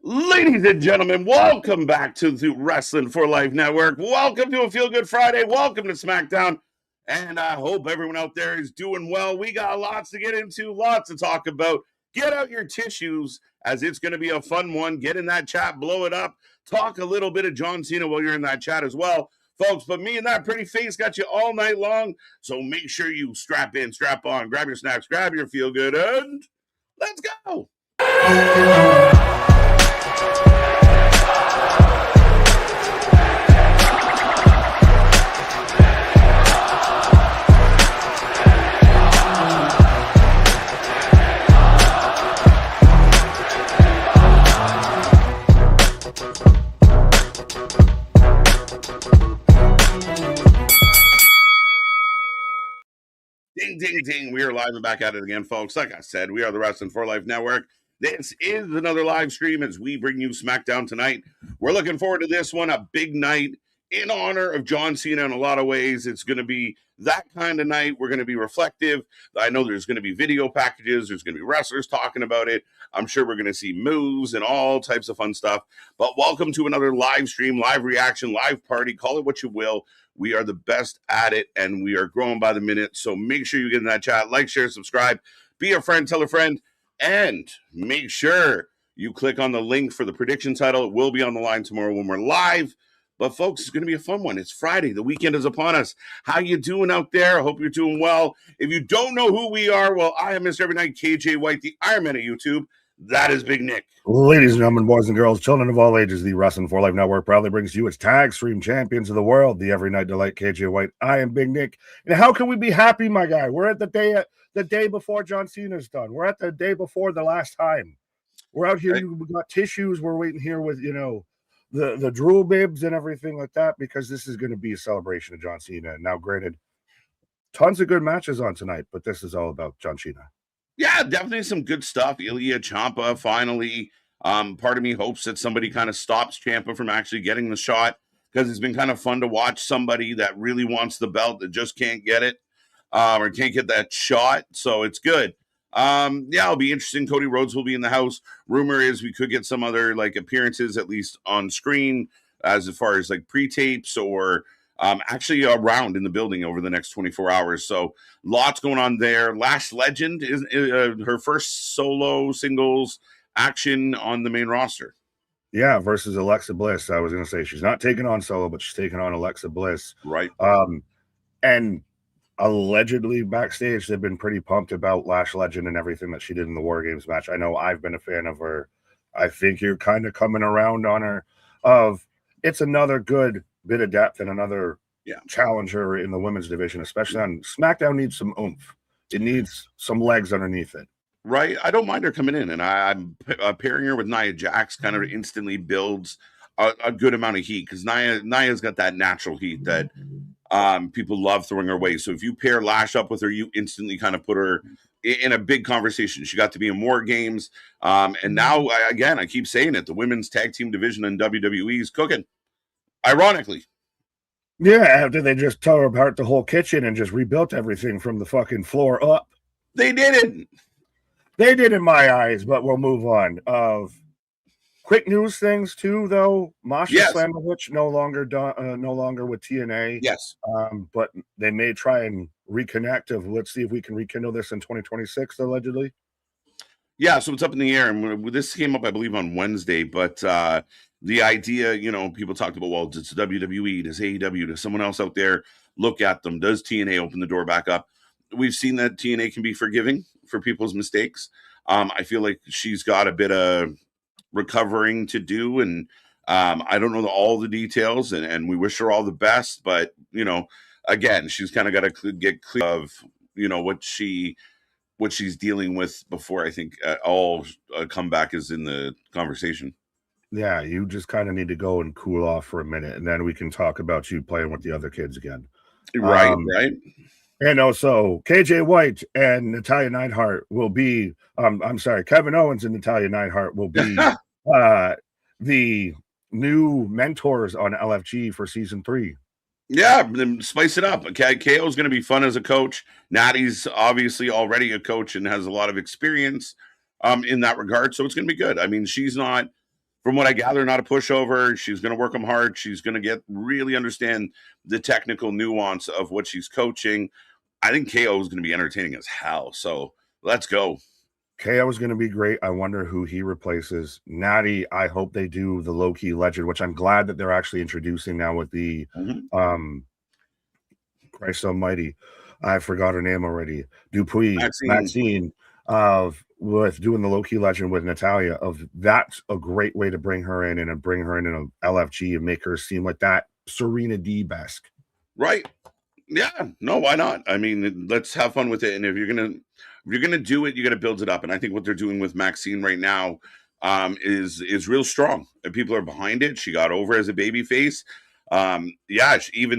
Ladies and gentlemen, welcome back to the Wrestling for Life Network. Welcome to a Feel Good Friday. Welcome to Smackdown. And I hope everyone out there is doing well. We got lots to get into, lots to talk about. Get out your tissues as it's going to be a fun one. Get in that chat, blow it up. Talk a little bit of John Cena while you're in that chat as well, folks. But me and that pretty face got you all night long. So make sure you strap in, strap on, grab your snacks, grab your Feel Good, and let's go. Ding, ding, ding. We are live and back at it again, folks. Like I said, we are the Wrestling for Life Network. This is another live stream as we bring you SmackDown tonight. We're looking forward to this one, a big night in honor of John Cena in a lot of ways. It's going to be that kind of night. We're going to be reflective. I know there's going to be video packages. There's going to be wrestlers talking about it. I'm sure we're going to see moves and all types of fun stuff. But welcome to another live stream, live reaction, live party. Call it what you will. We are the best at it, and we are growing by the minute. So make sure you get in that chat, like, share, subscribe, be a friend, tell a friend, and make sure you click on the link for the prediction title. It will be on the line tomorrow when we're live. But, folks, it's going to be a fun one. It's Friday. The weekend is upon us. How you doing out there? I hope you're doing well. If you don't know who we are, well, I am Mr. Every Night, KJ White, the Iron Man of YouTube. That is Big Nick. Ladies and gentlemen, boys and girls, children of all ages, the Wrestling for Life Network proudly brings you its tag stream champions of the world, the Every Night Delight, KJ White. I am Big Nick. And how can we be happy, my guy? We're at the day before John Cena's done. We're at the day before the last time. We're out here. We got tissues. We're waiting here with, the drool bibs and everything like that, because this is going to be a celebration of John Cena. Now, granted, tons of good matches on tonight, but this is all about John Cena. Yeah, definitely some good stuff. Ilya Ciampa finally. Part of me hopes that somebody kind of stops Ciampa from actually getting the shot, because it's been kind of fun to watch somebody that really wants the belt that just can't get it or can't get that shot. So it's good. Yeah, it'll be interesting. Cody Rhodes will be in the house. Rumor is we could get some other appearances, at least on screen, as far as pre-tapes or actually around in the building over the next 24 hours. So lots going on there. Lash Legend is her first solo singles action on the main roster. Yeah, versus Alexa Bliss. I was going to say she's not taking on Solo, but she's taking on Alexa Bliss. Right. And allegedly backstage, they've been pretty pumped about Lash Legend and everything that she did in the War Games match. I know I've been a fan of her. I think you're kind of coming around on her. It's another good bit of depth and another challenger in the women's division, especially on SmackDown. Needs some oomph. It needs some legs underneath it. Right. I don't mind her coming in, and I'm pairing her with Nia Jax kind of instantly builds a good amount of heat, because Nia's got that natural heat that people love throwing her way. So if you pair Lash up with her, you instantly kind of put her in a big conversation. She got to be in War Games. And now, again, I keep saying it, the women's tag team division in WWE is cooking. Ironically. Yeah, after they just tore apart the whole kitchen and just rebuilt everything from the fucking floor up. They didn't. They did in my eyes, but we'll move on. Quick news things too, though. Masha Slamovich no longer with TNA. Yes. But they may try and reconnect. Let's see if we can rekindle this in 2026, allegedly. Yeah, so it's up in the air, and this came up, I believe, on Wednesday. But the idea, people talked about, well, does WWE, does AEW, does someone else out there look at them? Does TNA open the door back up? We've seen that TNA can be forgiving for people's mistakes. I feel like she's got a bit of recovering to do, and I don't know all the details, and we wish her all the best. But again, she's kind of got to get clear of what she's dealing with before I think all comeback is in the conversation. Yeah, you just kind of need to go and cool off for a minute, and then we can talk about you playing with the other kids again. Right, right. And also, KJ White and Natalya Neidhart will be, Kevin Owens and Natalya Neidhart will be the new mentors on LFG for season 3. Yeah, then spice it up. Okay, KO's going to be fun as a coach. Natty's obviously already a coach and has a lot of experience in that regard, so it's going to be good. I mean, she's not from what I gather, not a pushover. She's going to work them hard. She's going to really understand the technical nuance of what she's coaching. I think KO is going to be entertaining as hell. So let's go. KO is going to be great. I wonder who he replaces. Natty, I hope they do the low-key legend, which I'm glad that they're actually introducing now with the Christ almighty, I forgot her name already. Dupuis, Maxine, with doing the low-key legend with Natalia. That's a great way to bring her in and bring her in a LFG and make her seem like that Serena Deeb-esque. Right. Yeah. No, why not? I mean, let's have fun with it. And if you're gonna do it, you got to build it up. And I think what they're doing with Maxine right now is real strong. And people are behind it. She got over as a baby face. Even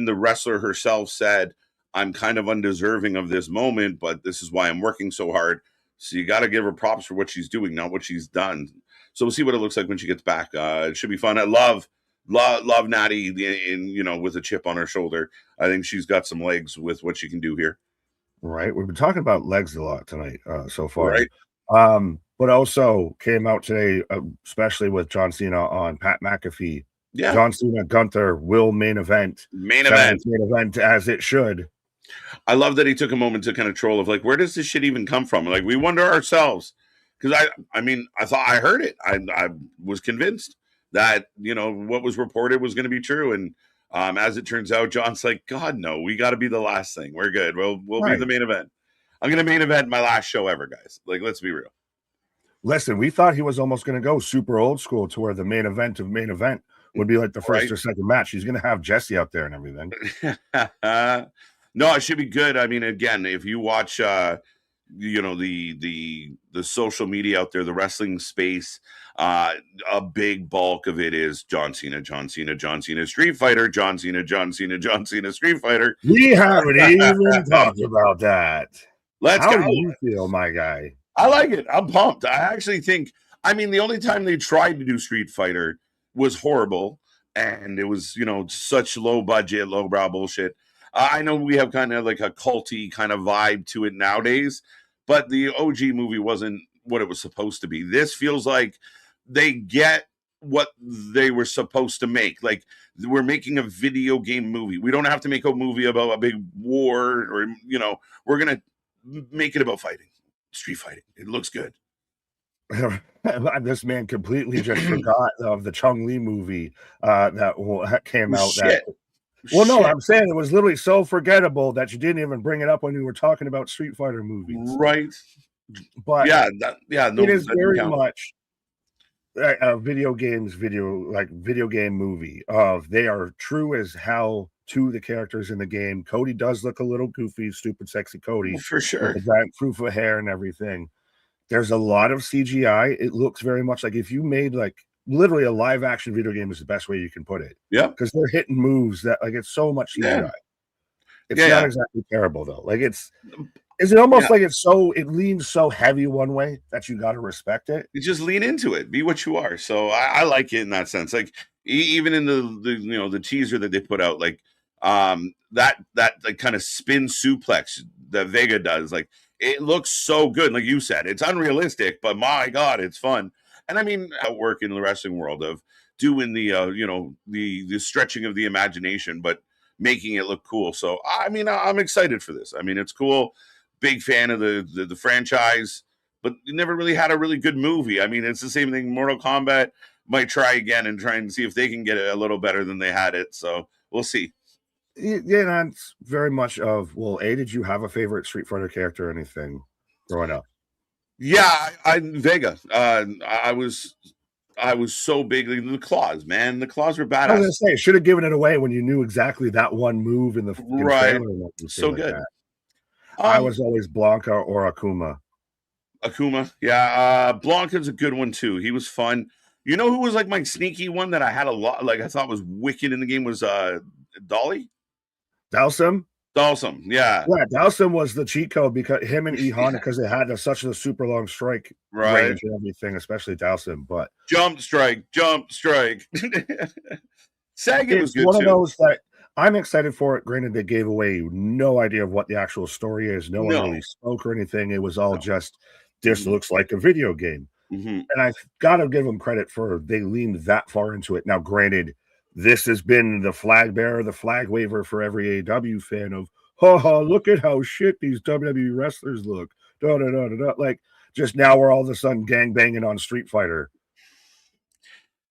the wrestler herself said, I'm kind of undeserving of this moment, but this is why I'm working so hard. So you got to give her props for what she's doing, not what she's done. So we'll see what it looks like when she gets back. It should be fun. I love Natty with a chip on her shoulder. I think she's got some legs with what she can do here. Right. We've been talking about legs a lot tonight so far. Right. But also came out today, especially with John Cena on Pat McAfee. Yeah. John Cena, Gunther will main event. Main event as it should. I love that he took a moment to kind of troll of like, where does this shit even come from? Like, we wonder ourselves. Because I thought I heard it. I was convinced that, what was reported was going to be true. And as it turns out, John's like, God, no, we got to be the last thing. We're good. We'll be the main event. I'm going to main event my last show ever, guys. Like, let's be real. Listen, we thought he was almost going to go super old school to where the main event of main event would be like the first or second match. He's going to have Jesse out there and everything. No, it should be good. I mean, again, if you watch, the social media out there, the wrestling space, a big bulk of it is John Cena, Street Fighter, John Cena, Street Fighter. We haven't even talked about that. How do you feel, my guy? I like it. I'm pumped. I actually think, the only time they tried to do Street Fighter was horrible. And it was, such low budget, lowbrow bullshit. I know we have kind of like a culty kind of vibe to it nowadays, but the OG movie wasn't what it was supposed to be. This feels like they get what they were supposed to make. Like, we're making a video game movie. We don't have to make a movie about a big war or, we're going to make it about fighting. Street fighting. It looks good. This man completely just forgot of the Chung Lee movie that came out. No, I'm saying it was literally so forgettable that you didn't even bring it up when you were talking about Street Fighter movies. Right. But it is very much a video game movie of they are true as hell to the characters in the game. Cody does look a little goofy, stupid, sexy Cody. For sure. With the giant proof of hair and everything. There's a lot of CGI. It looks very much like if you made like literally a live action video game is the best way you can put it. Yeah. Because they're hitting moves that like it's so much CGI. Yeah. It's not exactly terrible though. Like is it almost like it leans so heavy one way that you got to respect it? You just lean into it. Be what you are. So I like it in that sense. Like even in the teaser that they put out, like that like kind of spin suplex that Vega does, like it looks so good. Like you said, it's unrealistic, but my God, it's fun. And I work in the wrestling world of doing the stretching of the imagination, but making it look cool. So, I'm excited for this. It's cool. Big fan of the franchise, but never really had a really good movie. It's the same thing. Mortal Kombat might try again and try and see if they can get it a little better than they had it. So we'll see. Yeah, that's very much of, did you have a favorite Street Fighter character or anything growing up? Yeah, Vega. I was so big. The claws, man. The claws were badass. I was gonna say, should have given it away when you knew exactly that one move in the right. So good. I was always Blanca or Akuma. Yeah. Blanca's a good one too. He was fun. You know who was like my sneaky one that I had a lot, like I thought was wicked in the game was Dalsum, yeah. Yeah, Dalsum was the cheat code because him and E-Honda, because they had such a super long strike range and everything, especially Dalsum. But jump strike. Sagan was good one too. Of those that I'm excited for it. Granted, they gave away no idea of what the actual story is. No one really spoke or anything. It was all just, this looks like a video game. Mm-hmm. And I've got to give them credit for they leaned that far into it. Now, granted, this has been the flag bearer, the flag waver for every AW fan of, look at how shit these WWE wrestlers look. Da, da, da, da, da. Like, just now we're all of a sudden gang banging on Street Fighter.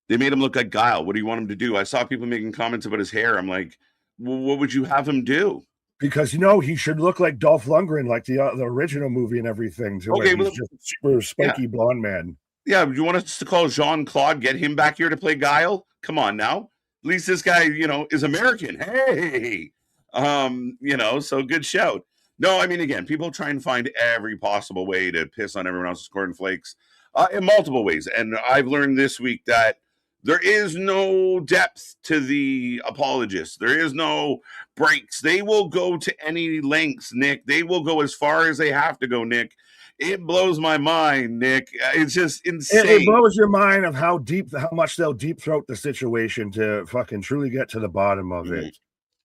They made him look like Guile. What do you want him to do? I saw people making comments about his hair. I'm like, well, what would you have him do? Because, he should look like Dolph Lundgren, like the original movie and everything, to where he's just a super spiky blonde man. Yeah, you want us to call Jean-Claude, get him back here to play Guile? Come on now. At least this guy, is American. Hey, so good shout. No, I mean, again, people try and find every possible way to piss on everyone else's cornflakes in multiple ways. And I've learned this week that there is no depth to the apologists. There is no breaks. They will go to any lengths, Nick. They will go as far as they have to go, Nick. It blows my mind, Nick. It's just insane. It blows your mind of how much they'll deep throat the situation to fucking truly get to the bottom of it.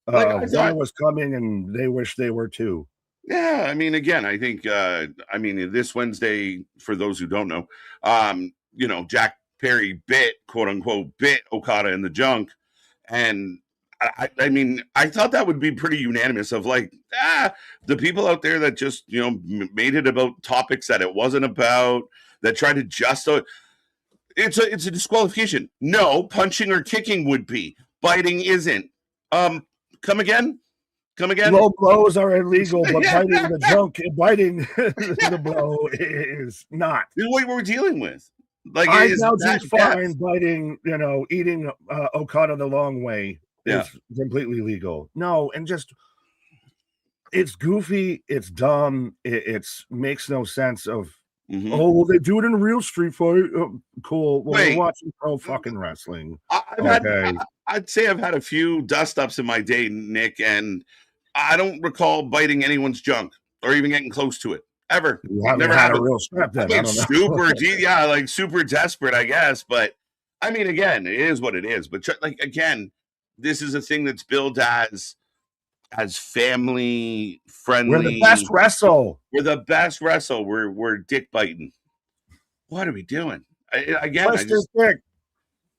I was coming, and they wish they were too. Yeah, I mean, again, I think, this Wednesday, for those who don't know, Jack Perry quote unquote, bit Okada in the junk. And I mean, I thought that would be pretty unanimous of like, the people out there that just, made it about topics that it wasn't about, that tried to just, it's a disqualification. No, punching or kicking would be. Biting isn't. Come again? Low blows are illegal, but biting the blow is not. This is what we're dealing with. Like, I now just fine biting, eating Okada the long way is completely legal. No, and just it's goofy, it's dumb, it makes no sense of well, they do it in a real street fight. Cool. Well, we're watching pro fucking wrestling. I'd say I've had a few dust ups in my day, Nick, and I don't recall biting anyone's junk or even getting close to it. Ever. Never had a real strap then. I don't know. Super desperate, I guess. But I mean, again, it is what it is. But again, this is a thing that's billed as family friendly. We're the best wrestle. We're dick biting. What are we doing? Dick.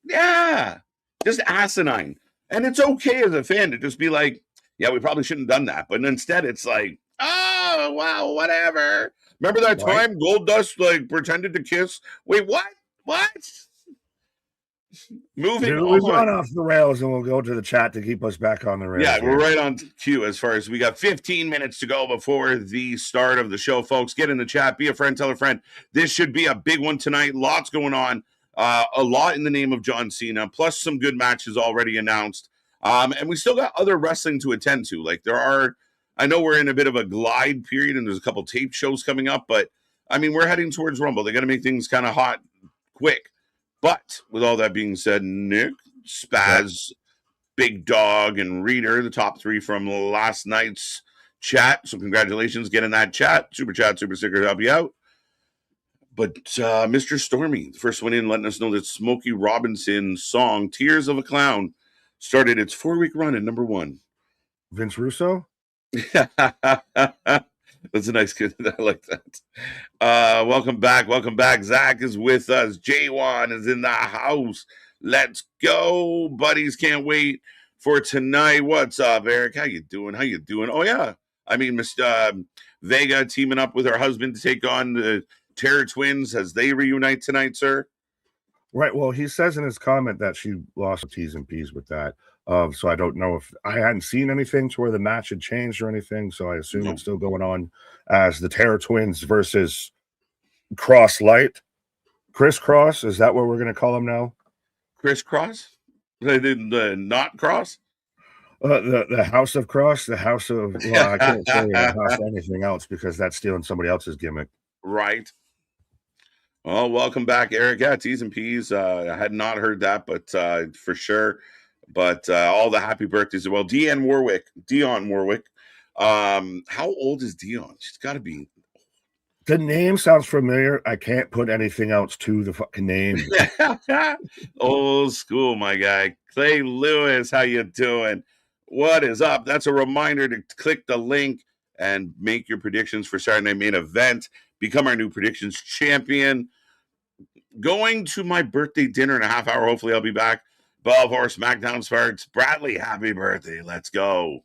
Yeah, just asinine. And it's okay as a fan to just be like, yeah, we probably shouldn't have done that. But instead, it's like, oh, wow, whatever. Remember that time Goldust pretended to kiss? Wait, what? What? Moving on. We've gone off the rails, and we'll go to the chat to keep us back on the rails. Yeah, we're right on cue as far as we got 15 minutes to go before the start of the show, folks. Get in the chat. Be a friend. Tell a friend. This should be a big one tonight. Lots going on. A lot in the name of John Cena, plus some good matches already announced. And we still got other wrestling to attend to. Like I know we're in a bit of a glide period and there's a couple tape shows coming up, but I mean, we're heading towards Rumble. They got to make things kind of hot quick. But with all that being said, Nick, Spaz, Big Dog, and Reader, the top three from last night's chat. So congratulations, get in that chat. Super chat, super sticker to help you out. But Mr. Stormy, the first one in, letting us know that Smokey Robinson's song, Tears of a Clown, started its 4-week run at number 1. Vince Russo? That's a nice kid. I like that. Welcome back. Zach is with us. J1 is in the house. Let's go, buddies. Can't wait for tonight. What's up, Eric? How you doing? Oh, yeah. I mean, Miss Vega teaming up with her husband to take on the Terror Twins as they reunite tonight, sir. Right. Well, he says in his comment that she lost T's and P's with that. So I don't know if I hadn't seen anything to where the match had changed or anything. So I assume it's still going on as the Terror Twins versus Cross Light. Chris Cross. Is that what we're going to call him now? Chris Cross? The not Cross? The House of Cross, the House of, well, I can't say the House of anything else because that's stealing somebody else's gimmick. Right. Well, welcome back, Eric. Yeah, T's and P's. I had not heard that, but for sure. But all the happy birthdays as well. Dionne Warwick. How old is Dion? She's got to be. The name sounds familiar. I can't put anything else to the fucking name. Old school, my guy. Clay Lewis, how you doing? What is up? That's a reminder to click the link and make your predictions for Saturday Night Main Event. Become our new predictions champion. going to my birthday dinner in a half hour. Hopefully, I'll be back. Before SmackDown starts, Bradley, happy birthday. Let's go.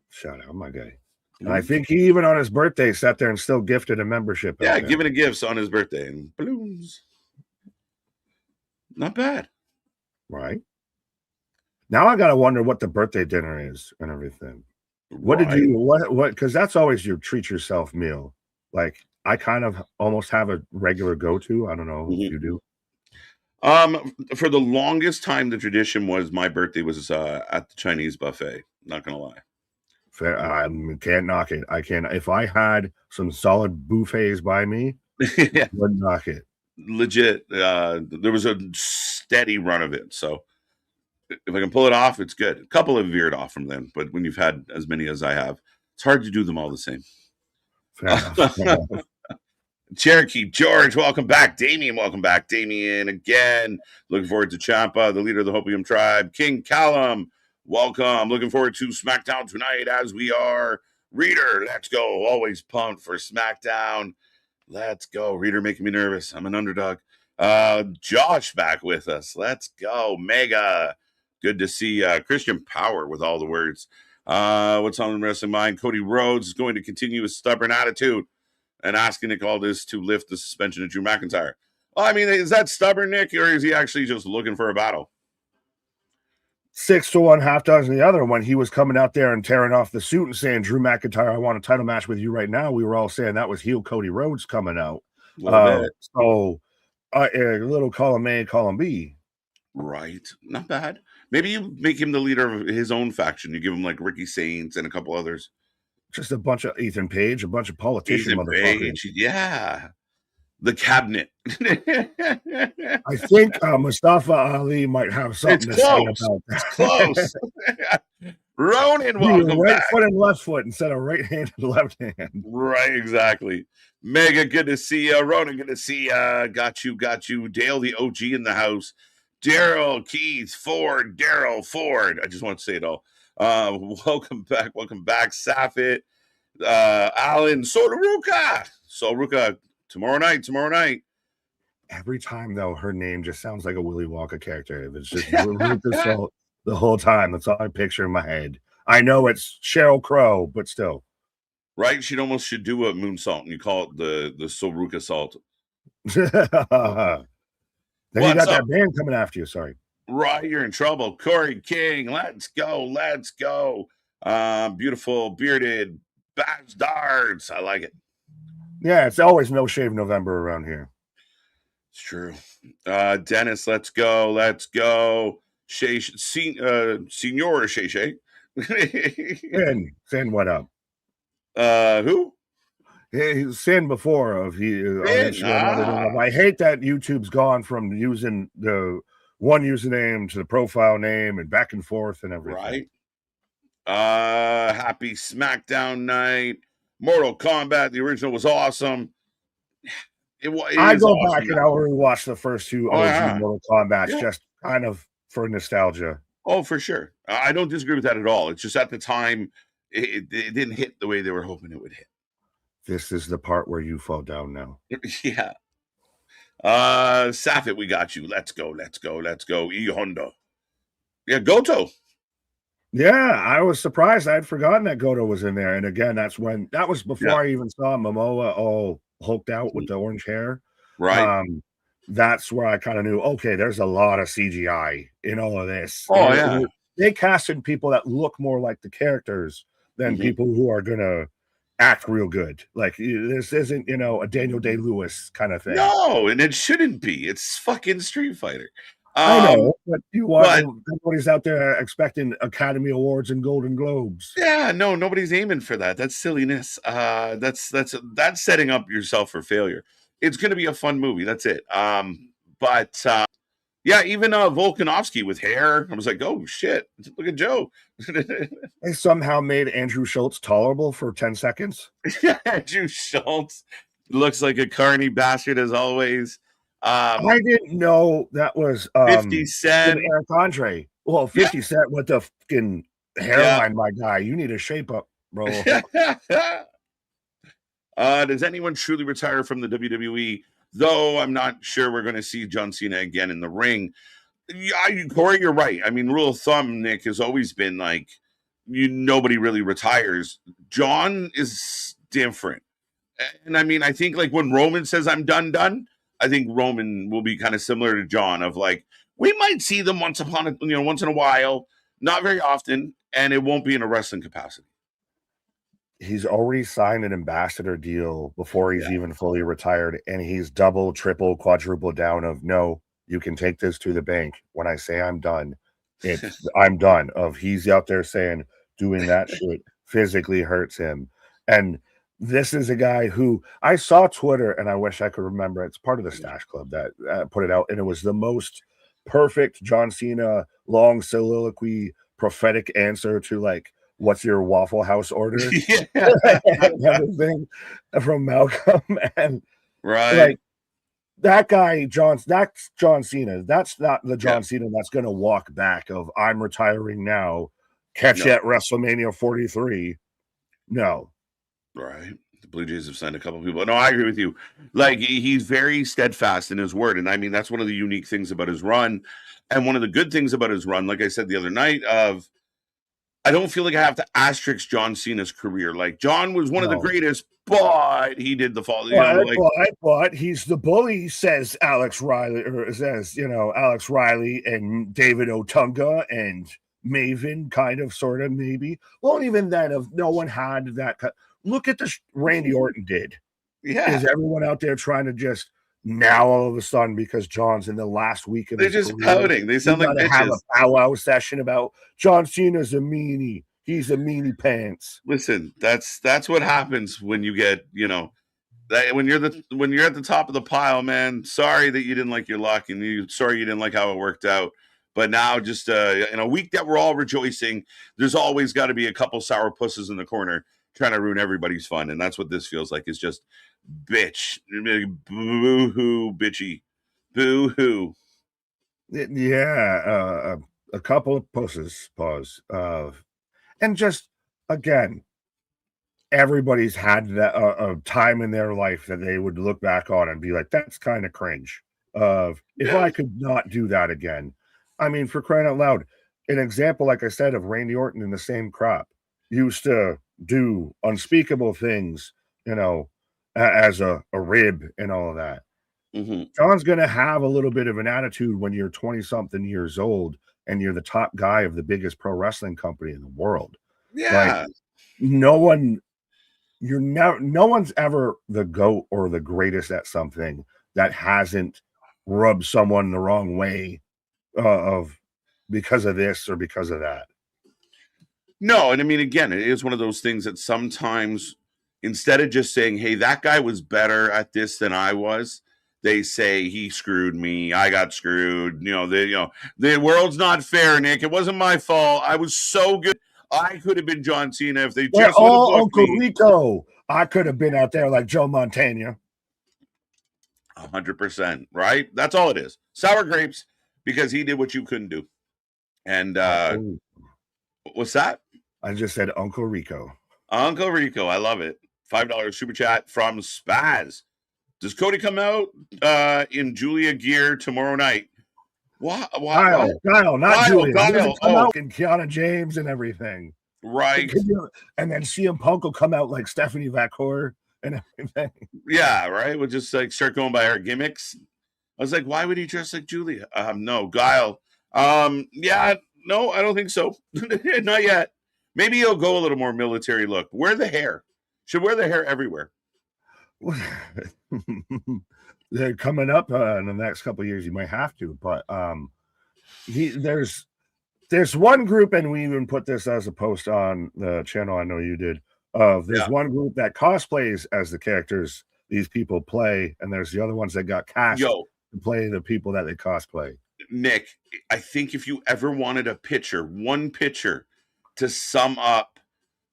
Shout out, my guy. And I think he even on his birthday sat there and still gifted a membership. Yeah, giving a gifts on his birthday and balloons. Not bad. Right. Now I gotta wonder what the birthday dinner is and everything. What did you what because that's always your treat yourself meal. Like I kind of almost have a regular go-to. I don't know if you do. For the longest time, the tradition was my birthday was at the Chinese buffet. Not gonna lie. Fair, I can't knock it. I can't. If I had some solid buffets by me, yeah, wouldn't knock it. Legit. There was a steady run of it. So if I can pull it off, it's good. A couple have veered off from then, but when you've had as many as I have, it's hard to do them all the same. Fair enough. Cherokee George, welcome back. Damien, welcome back. Damien again. Looking forward to Champa, the leader of the Hopium tribe. King Callum, welcome. Looking forward to SmackDown tonight as we are. Reader, let's go. Always pumped for SmackDown. Let's go. Reader making me nervous. I'm an underdog. Josh back with us. Let's go. Mega. Good to see Christian Power with all the words. What's on the wrestling mind? Cody Rhodes is going to continue his stubborn attitude and asking Nick Aldis to lift the suspension of Drew McIntyre. Well, I mean, is that stubborn, Nick, or is he actually just looking for a battle? 6 to 1, half dozen the other. When he was coming out there and tearing off the suit and saying, Drew McIntyre, I want a title match with you right now, we were all saying that was heel Cody Rhodes coming out. So a little column A, column B. Right. Not bad. Maybe you make him the leader of his own faction. You give him like Ricky Saints and a couple others. Just a bunch of Ethan Page, a bunch of politician motherfuckers. Page, yeah. The cabinet. I think Mustafa Ali might have something to say about that. It's close. Ronan, welcome right back. Foot and left foot instead of right hand and left hand. Right, exactly. Mega, good to see you. Ronan, good to see you. Got you. Dale, the OG in the house. Daryl, Keith, Ford, Daryl, Ford. I just want to say it all. Welcome back. Safit, Alan, Solruka, tomorrow night. Every time, though, her name just sounds like a Willy Wonka character. It's just the whole time. That's all I picture in my head. I know it's Sheryl Crow, but still. Right? She almost should do a moonsault, and you call it the Solruka salt. Then you got that band coming after you. Sorry. Right, you're in trouble. Corey King, let's go. Beautiful bearded bastards. I like it. Yeah, it's always no shave November around here. It's true. Dennis, let's go. Senor Shay. Sin, what up? Who? He's Sin before of I hate that YouTube's gone from using the one username to the profile name and back and forth and everything. Right. Happy SmackDown night. Mortal Kombat, the original was awesome. I go awesome back and I'll rewatch the first two OG Mortal Kombat just kind of for nostalgia. Oh, for sure. I don't disagree with that at all. It's just at the time it didn't hit the way they were hoping it would hit. This is the part where you fall down now. Yeah. Safit, we got you. Let's go. E Honda. Yeah, Goto. Yeah, I was surprised. I had forgotten that Goto was in there. And again, that was before I even saw Momoa all hulked out with the orange hair. Right. That's where I kind of knew, okay, there's a lot of CGI in all of this. Oh, yeah. They casted people that look more like the characters than people who are going to act real good. Like, this isn't, a Daniel Day-Lewis kind of thing. No, and it shouldn't be. It's fucking Street Fighter. I know, but everybody's out there expecting Academy Awards and Golden Globes. Yeah, no, nobody's aiming for that. That's silliness. That's setting up yourself for failure. It's going to be a fun movie. That's it. Yeah, even Volkanovski with hair. I was like, oh shit, look at Joe. They somehow made Andrew Schultz tolerable for 10 seconds. Andrew Schultz looks like a carny bastard as always. I didn't know that was 50 Cent. Eric Andre. Well, 50 Cent with the fucking hairline, my guy. You need a shape up, bro. Does anyone truly retire from the WWE though I'm not sure we're going to see John Cena again in the ring. Yeah, Corey, you're right. I mean, rule of thumb, Nick, has always been like nobody really retires. John is different. And I mean, I think like when Roman says I'm done, I think Roman will be kind of similar to John of like, we might see them once in a while, not very often, and it won't be in a wrestling capacity. He's already signed an ambassador deal before he's Yeah. even fully retired, and he's double, triple, quadruple down of no, you can take this to the bank. When I say I'm done, it's I'm done. Of he's out there saying doing that shit physically hurts him. And this is a guy who I saw Twitter, and I wish I could remember. It's part of the Stash Club that put it out, and it was the most perfect John Cena long soliloquy prophetic answer to like, what's your Waffle House order? Yeah. And everything from Malcolm. And Right. like that guy, that's John Cena. That's not the John Cena that's going to walk back of I'm retiring now. Catch you at WrestleMania 43. No. Right. The Blue Jays have signed a couple of people. No, I agree with you. Like he's very steadfast in his word. And I mean, that's one of the unique things about his run. And one of the good things about his run, like I said the other night, of I don't feel like I have to asterisk John Cena's career. Like John was one of the greatest, but he did the fall. But he's the bully, says Alex Riley, or says Alex Riley and David Otunga and Maven, kind of, sort of, maybe. Well, even then, if no one had that. Look at this Randy Orton did. Yeah, is everyone out there trying to just now all of a sudden because John's in the last week of they're his just career, pouting. They sound like bitches. Have a powwow session about John Cena's a meanie. He's a meanie pants. Listen, that's what happens when you get when you're at the top of the pile, man. Sorry that you didn't like your luck, and sorry you didn't like how it worked out. But now, just in a week that we're all rejoicing, there's always got to be a couple sour pusses in the corner trying to ruin everybody's fun, and that's what this feels like. It's just bitch, boo hoo, bitchy, boo hoo. Yeah, a couple of pusses, pause, and just again, everybody's had that a time in their life that they would look back on and be like, "That's kind of cringe." If I could not do that again, I mean, for crying out loud, an example, like I said, of Randy Orton in the same crop used to do unspeakable things, as a rib and all of that. Mm-hmm. John's going to have a little bit of an attitude when you're 20 something years old and you're the top guy of the biggest pro wrestling company in the world. Yeah. Like, no one's ever the GOAT or the greatest at something that hasn't rubbed someone the wrong way of because of this or because of that. No, and I mean, again, it is one of those things that sometimes instead of just saying, hey, that guy was better at this than I was, they say he screwed me, I got screwed. The world's not fair, Nick. It wasn't my fault. I was so good. I could have been John Cena if they just would have booked Uncle me. Rico. I could have been out there like Joe Montana. 100%, right? That's all it is. Sour grapes, because he did what you couldn't do. And what's that? I just said Uncle Rico. Uncle Rico, I love it. $5 super chat from Spaz. Does Cody come out in Julia gear tomorrow night? Kyle, not Julia. Kyle. Come out in Kiana James and everything. Right. And then CM Punk will come out like Stephanie Vacour and everything. Yeah, right. We'll just like start going by our gimmicks. I was like, why would he dress like Julia? No, Guile. Yeah, no, I don't think so. Not yet. Maybe he'll go a little more military look. Wear the hair. Should wear the hair everywhere. They're coming up in the next couple of years. You might have to, but there's one group, and we even put this as a post on the channel. I know you did. There's one group that cosplays as the characters these people play, and there's the other ones that got cast to play the people that they cosplay. Nick, I think if you ever wanted one picture to sum up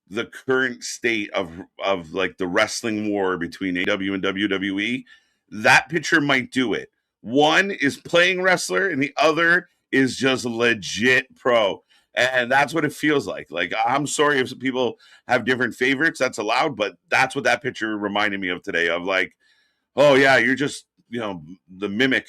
the current state of like the wrestling war between AEW and WWE, that picture might do it. One is playing wrestler and the other is just legit pro. And that's what it feels like. Like, I'm sorry if people have different favorites, that's allowed, but that's what that picture reminded me of today, of like, oh yeah, you're just the mimic.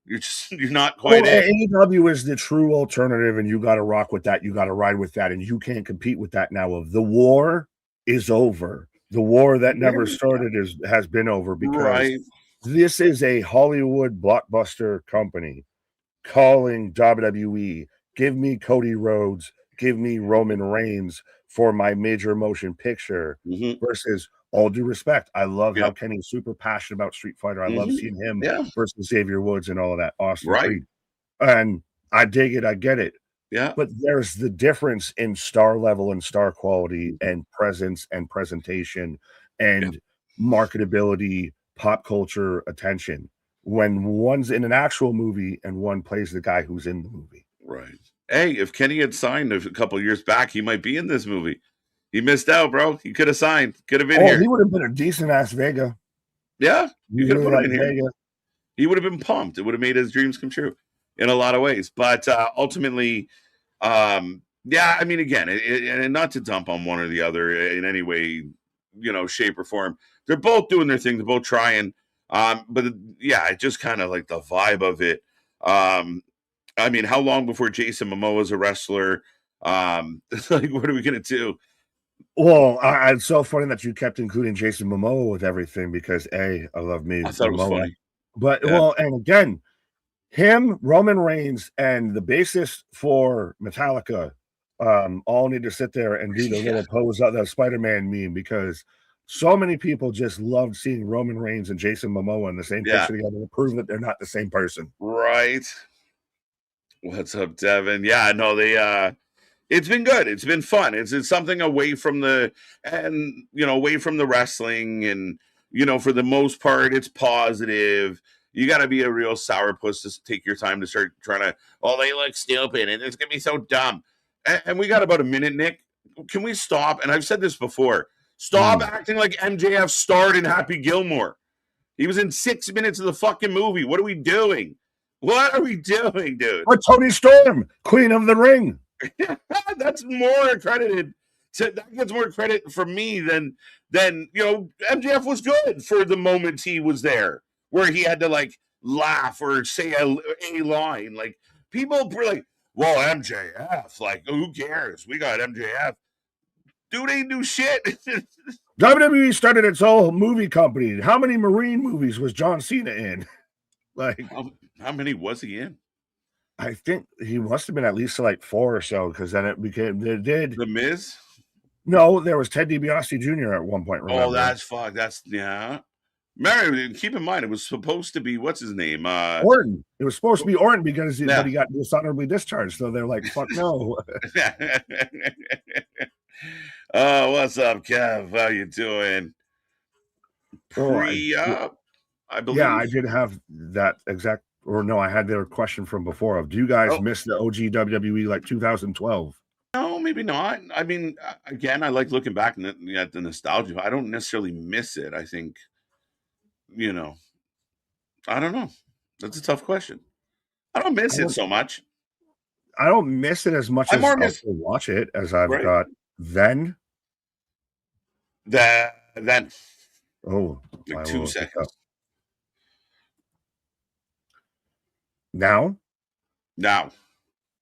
You're not quite it. AEW is the true alternative, and you got to rock with that. You got to ride with that, and you can't compete with that now. Of the war is over. The war that never started has been over because this is a Hollywood blockbuster company calling WWE. Give me Cody Rhodes. Give me Roman Reigns for my major motion picture. Versus, all due respect, I love how Kenny's super passionate about Street Fighter. I love seeing him versus Xavier Woods and all of that. Austin Creed. And I dig it. I get it. Yeah. But there's the difference in star level and star quality and presence and presentation and marketability, pop culture attention when one's in an actual movie and one plays the guy who's in the movie. Right. Hey, if Kenny had signed a couple of years back, he might be in this movie. He missed out, bro. He could have signed. Could have been here. He would have been a decent ass Vega. Yeah. You could have put him in here. He would have been pumped. It would have made his dreams come true in a lot of ways. But ultimately, I mean, again, and not to dump on one or the other in any way, shape or form. They're both doing their thing. They're both trying. But it just kind of like the vibe of it. I mean, how long before Jason Momoa is a wrestler? It's like, what are we going to do? Well, it's so funny that you kept including Jason Momoa with everything because I love me. I thought it was funny. But, and again, him, Roman Reigns, and the bassist for Metallica all need to sit there and do the little pose of the Spider-Man meme because so many people just loved seeing Roman Reigns and Jason Momoa in the same picture together to prove that they're not the same person. Right. What's up, Devin? Yeah, no, it's been good. It's been fun. It's something away from the wrestling and, for the most part, it's positive. You got to be a real sourpuss to take your time to start trying to, they look stupid and it's going to be so dumb. And we got about a minute, Nick. Can we stop? And I've said this before. Stop acting like MJF starred in Happy Gilmore. He was in 6 minutes of the fucking movie. What are we doing? What are we doing, dude? Or Tony Storm, Queen of the Ring. That's more accredited. That gets more credit for me than MJF was good for the moment he was there, where he had to like laugh or say a line. Like people were like, "Well, MJF, like who cares? We got MJF." Dude ain't do shit. WWE started its own movie company. How many Marine movies was John Cena in? Like, how many was he in? I think he must have been at least like 4 or so, because then it became The Miz. No, there was Ted DiBiase Jr. at one point. Remember? Oh, that's fuck. That's Mary, keep in mind it was supposed to be what's his name? Orton. It was supposed to be Orton because he got dishonorably discharged. So they're like, "Fuck no." Oh, what's up, Kev? How you doing? Pre-up, I believe. Yeah, I did have that exact. Or no, I had their question from before of, do you guys miss the OG WWE like 2012? No, maybe not. I mean, again, I like looking back at the nostalgia. I don't necessarily miss it. I think, I don't know. That's a tough question. I don't miss it so much. I don't miss it as much as I watch it as I've got then. Then. Oh, like 2 seconds. Now?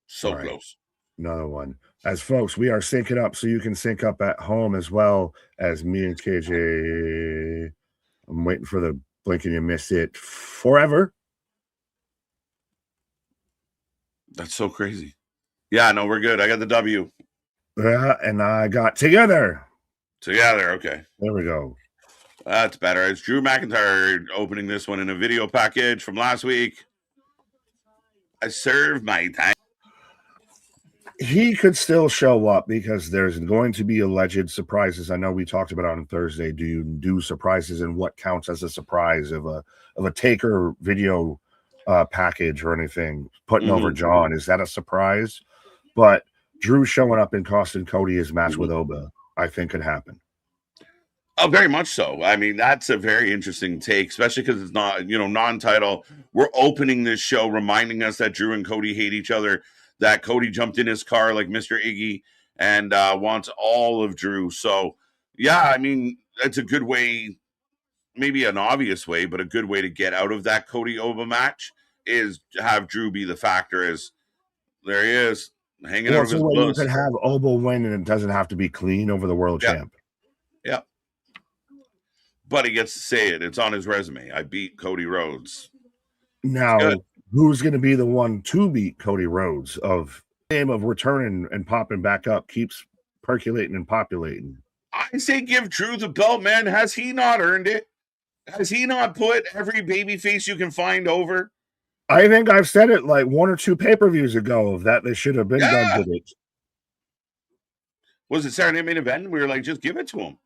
So close. Another one. As folks, we are syncing up so you can sync up at home as well as me and KJ. I'm waiting for the blink and you miss it forever. That's so crazy. Yeah, no, we're good. I got the W. Yeah, and I got together. Okay. There we go. That's better. It's Drew McIntyre opening this one in a video package from last week. I served my time. He could still show up because there's going to be alleged surprises. I know we talked about it on Thursday. Do you do surprises and what counts as a surprise of a Taker video package or anything putting over John? Is that a surprise? But Drew showing up in costing Cody his match with Oba, I think could happen. Oh, very much so. I mean, that's a very interesting take, especially because it's not, non-title. We're opening this show reminding us that Drew and Cody hate each other, that Cody jumped in his car like Mr. Iggy and wants all of Drew. So, yeah, I mean, that's a good way maybe an obvious way, but a good way to get out of that Cody Oba match is to have Drew be the factor. As there he is, hanging out of his you bus. could have Oba win, and it doesn't have to be clean over the world champ. Yeah. But he gets to say it. It's on his resume. I beat Cody Rhodes. Now, who's going to be the one to beat Cody Rhodes? Of name of returning and popping back up keeps percolating and populating. I say give Drew the belt, man. Has he not earned it? Has he not put every babyface you can find over? I think I've said it like 1 or 2 pay-per-views ago of that they should have been done with it. Was it Saturday Main Event? We were like, just give it to him.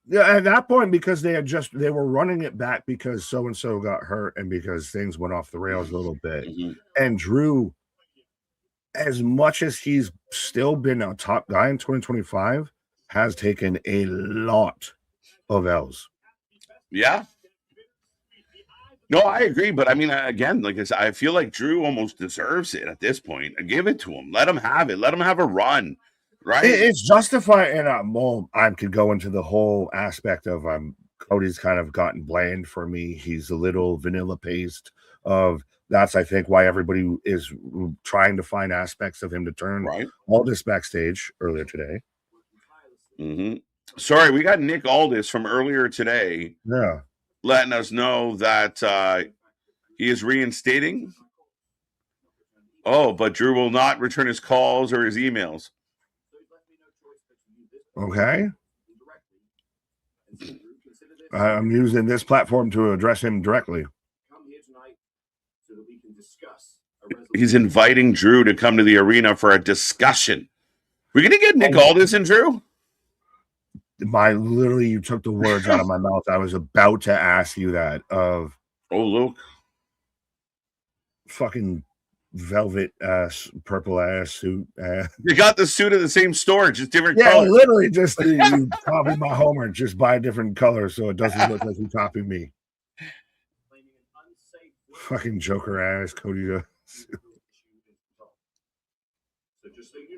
Yeah, at that point, because they were running it back because so-and-so got hurt and because things went off the rails a little bit. Mm-hmm. And Drew, as much as he's still been a top guy in 2025, has taken a lot of L's. Yeah. No, I agree. But I mean, again, like I said, I feel like Drew almost deserves it at this point. Give it to him. Let him have it. Let him have a run. Right? It's justified. And I could go into the whole aspect of Cody's kind of gotten bland for me. He's a little vanilla paste of that's, I think, why everybody is trying to find aspects of him to turn. Right. Aldis backstage earlier today. Mm-hmm. Sorry, we got Nick Aldis from earlier today. Yeah. Letting us know that he is reinstating. Oh, but Drew will not return his calls or his emails. Okay. I'm using this platform to address him directly. He's inviting Drew to come to the arena for a discussion. We're going to get Nick Aldis and Drew? Literally, you took the words out of my mouth. I was about to ask you that. Oh, look. Fucking velvet ass, purple ass suit. You got the suit at the same store, just different colors. Literally, just you copied my homework, just buy a different color so it doesn't look like you copied me. Fucking Joker ass, Cody.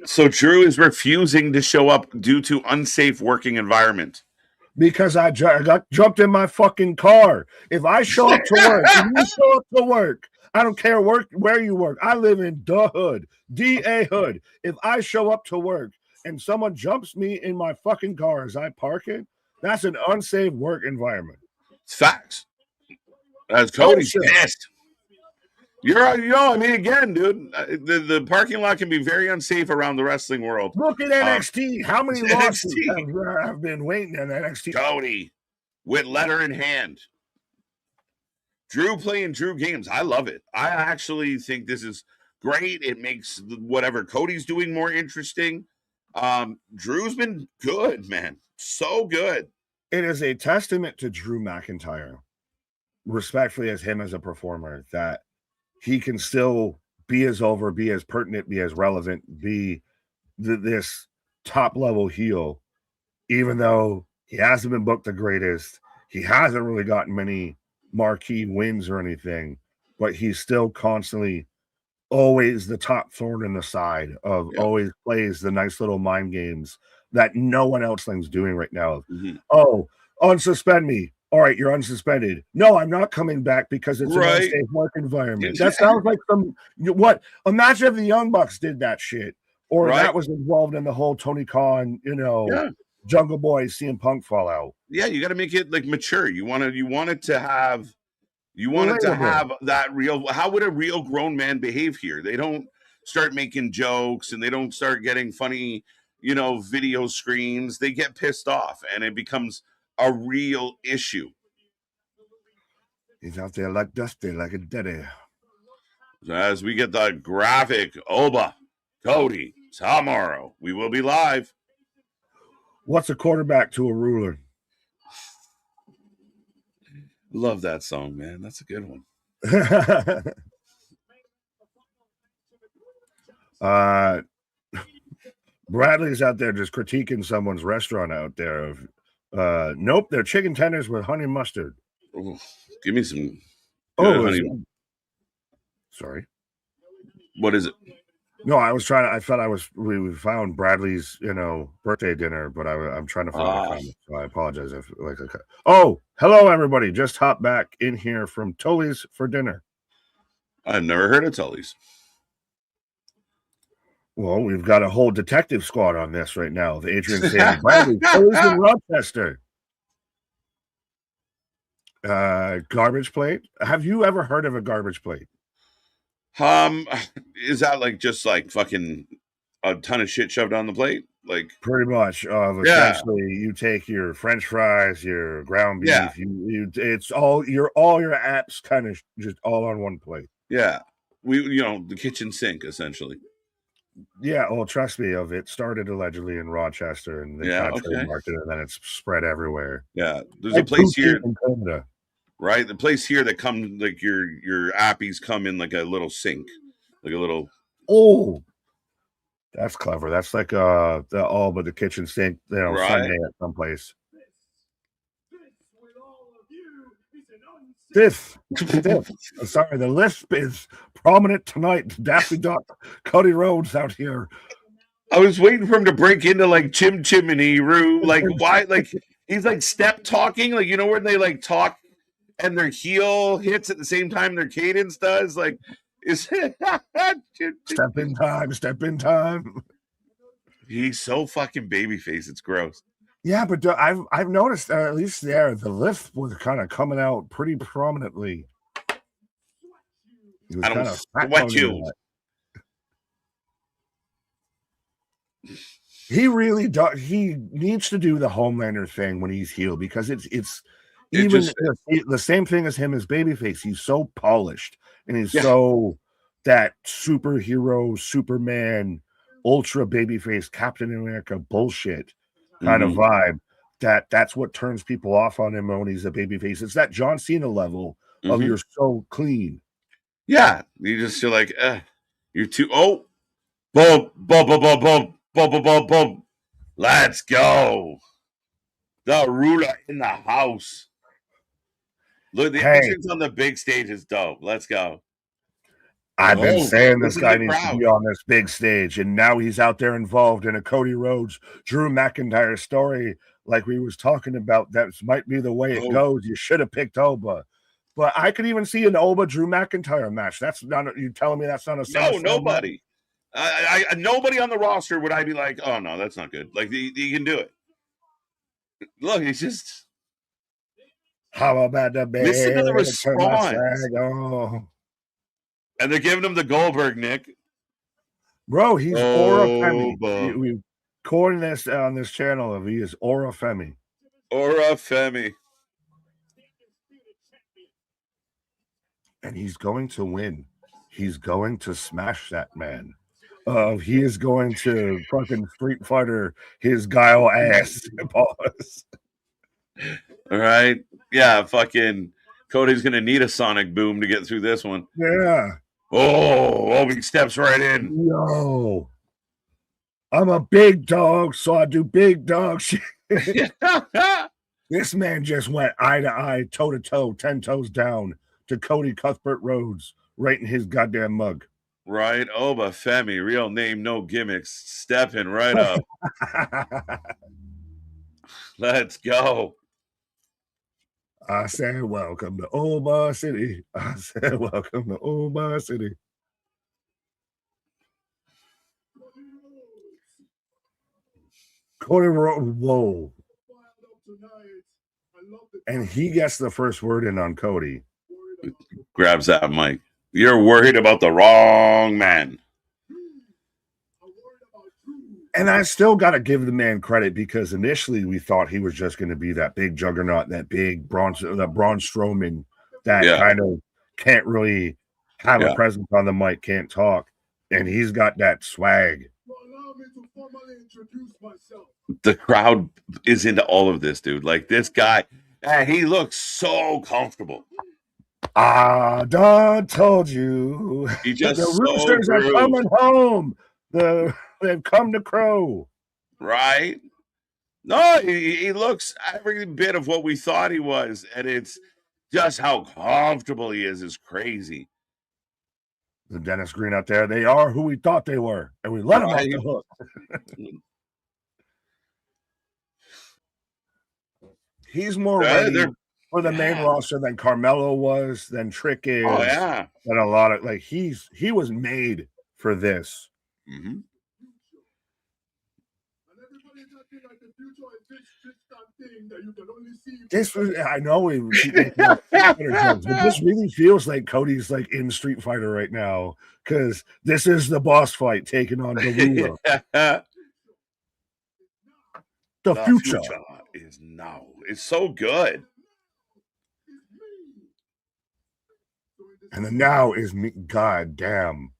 So Drew is refusing to show up due to unsafe working environment. Because I got jumped in my fucking car. If I show up to work, if you show up to work, I don't care where you work. I live in the hood, DA hood. If I show up to work and someone jumps me in my fucking car as I park it, that's an unsafe work environment. It's facts. As Cody's pissed. I mean, again, dude, the parking lot can be very unsafe around the wrestling world. Look at NXT. How many lawsuits have been waiting in NXT? Cody, with letter in hand. Drew playing Drew games. I love it. I actually think this is great. It makes whatever Cody's doing more interesting. Drew's been good, man. So good. It is a testament to Drew McIntyre, respectfully as him as a performer, that he can still be as over, be as pertinent, be as relevant, be this top-level heel, even though he hasn't been booked the greatest. He hasn't really gotten many marquee wins or anything, but he's still constantly always the top thorn in the side of always plays the nice little mind games that no one else is doing right now. Mm-hmm. Oh, unsuspend me. All right, you're unsuspended. No, I'm not coming back because it's an unsafe work environment. That sounds like what? Imagine if the Young Bucks did that shit, or that was involved in the whole Tony Khan, Jungle Boy, CM Punk fallout. Yeah, you got to make it like mature. You want it to have that real. How would a real grown man behave here? They don't start making jokes and they don't start getting funny, video screens. They get pissed off and it becomes a real issue. He's out there like Dusty, like a daddy. As we get the graphic, Oba, Cody, tomorrow, we will be live. What's a quarterback to a ruler? Love that song, man. That's a good one. Bradley's out there just critiquing someone's restaurant out there. Nope, they're chicken tenders with honey mustard. Ooh, give me some. Honey. Sorry. What is it? No, I was trying to. I thought we found Bradley's, birthday dinner, but I'm trying to find the comment. So I apologize if Oh, hello everybody! Just hop back in here from Tully's for dinner. I've never heard of Tully's. Well, we've got a whole detective squad on this right now. The Adrian, Sam, and Bradley, Tully's in Rochester. Garbage plate. Have you ever heard of a garbage plate? Is that like just like fucking a ton of shit shoved on the plate? Like pretty much. Essentially, you take your French fries, your ground beef. It's all your apps kind of just all on one plate. Yeah, the kitchen sink essentially. Yeah, well, trust me, it started allegedly in Rochester, and they kind of trademarked it, and then it's spread everywhere. Yeah, there's a place here in Canada. Right, the place here that comes like your appies come in like a little sink, like a little. Oh, that's clever. That's like but the kitchen sink, right. Sunday at some place. This, sorry, the lisp is prominent tonight. Daffy Duck, Cody Rhodes out here. I was waiting for him to break into like Chim Chimney Roo. Like why? Like he's like step talking. Like when they like talk. And their heel hits at the same time their cadence does. Like, step in time. He's so fucking babyface. It's gross. Yeah, but I've noticed at least there the lift was kind of coming out pretty prominently. I don't sweat you. He really does. He needs to do the Homelander thing when he's heel because it's even the same thing as him as babyface. He's so polished and he's so that superhero, Superman, ultra babyface, Captain America bullshit kind of vibe. That's what turns people off on him when he's a babyface. It's that John Cena level of you're so clean. Yeah, you're like, you're too. Oh, boom, boom, boom, boom, boom, boom, boom, boom, boom. Let's go. The ruler in the house. Look, the entrance on the big stage is dope. Let's go. I've been saying this guy needs to be on this big stage, and now he's out there involved in a Cody Rhodes, Drew McIntyre story like we was talking about. That might be the way it goes. You should have picked Oba. But I could even see an Oba Drew McIntyre match. That's not you telling me that's not a no, nobody. Nobody on the roster would I be like, oh no, that's not good. Like you can do it. Look, he's just. How about the bed? Listen to the response. And they're giving him the Goldberg, Nick. Bro, he's Aura Femi. We calling this on this channel. He is Aura Femi. Aura Femi. And he's going to win. He's going to smash that man. He is going to fucking Street Fighter his guile ass. Pause. All right. Yeah, fucking Cody's gonna need a sonic boom to get through this one. Yeah. Oh, he steps right in. Yo. I'm a big dog, so I do big dog shit. This man just went eye to eye, toe to toe, 10 toes down to Cody Cuthbert Rhodes right in his goddamn mug. Right. Oba Femi, real name, no gimmicks. Stepping right up. Let's go. I said, welcome to Oba City. I said, welcome to Oba City. Cody Rhodes, whoa. And he gets the first word in on Cody. Grabs that mic. You're worried about the wrong man. And I still got to give the man credit because initially we thought he was just going to be that big juggernaut, that big Braun Strowman that kind of can't really have a presence on the mic, can't talk. And he's got that swag. The crowd is into all of this, dude. Like this guy, he looks so comfortable. I done told you. He just the Roosters are coming home. They've come to crow. Right? No, he looks every bit of what we thought he was. And it's just how comfortable he is crazy. The Dennis Green out there, they are who we thought they were, and we let them off the hook. He's more ready for the main roster than Carmelo was, than Trick is. Oh, yeah. And a lot of he was made for this. Mm-hmm. This was, I know we keep making up jokes, but this really feels like Cody's like in Street Fighter right now, because this is the boss fight taking on Galula. The future is now. It's so good. And the now is me. God damn.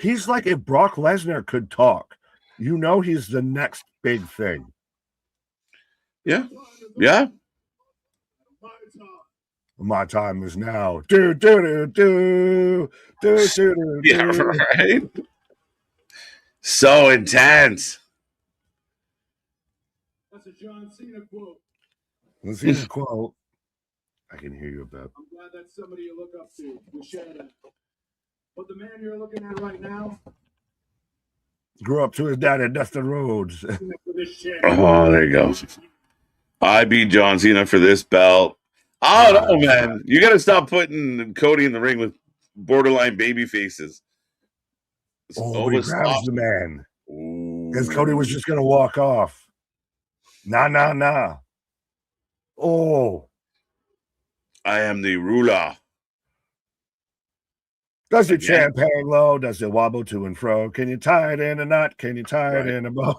He's like if Brock Lesnar could talk. You know he's the next big thing. Yeah. Yeah. My time is now. Do do do do do do do. Yeah, right. So intense. That's a John Cena quote. Let's hear the quote. I can hear you a bit. I'm glad that's somebody you look up to. We share that. But the man you're looking at right now grew up to his dad at Dustin Rhodes. Oh, there you go. I beat John Cena for this belt. I don't know, man. You got to stop putting Cody in the ring with borderline baby faces. But he grabs the man. Because Cody was just going to walk off. Nah. Oh. I am the ruler. Does your champ hang low? Does it wobble to and fro? Can you tie it in a knot? Can you tie it in a bow?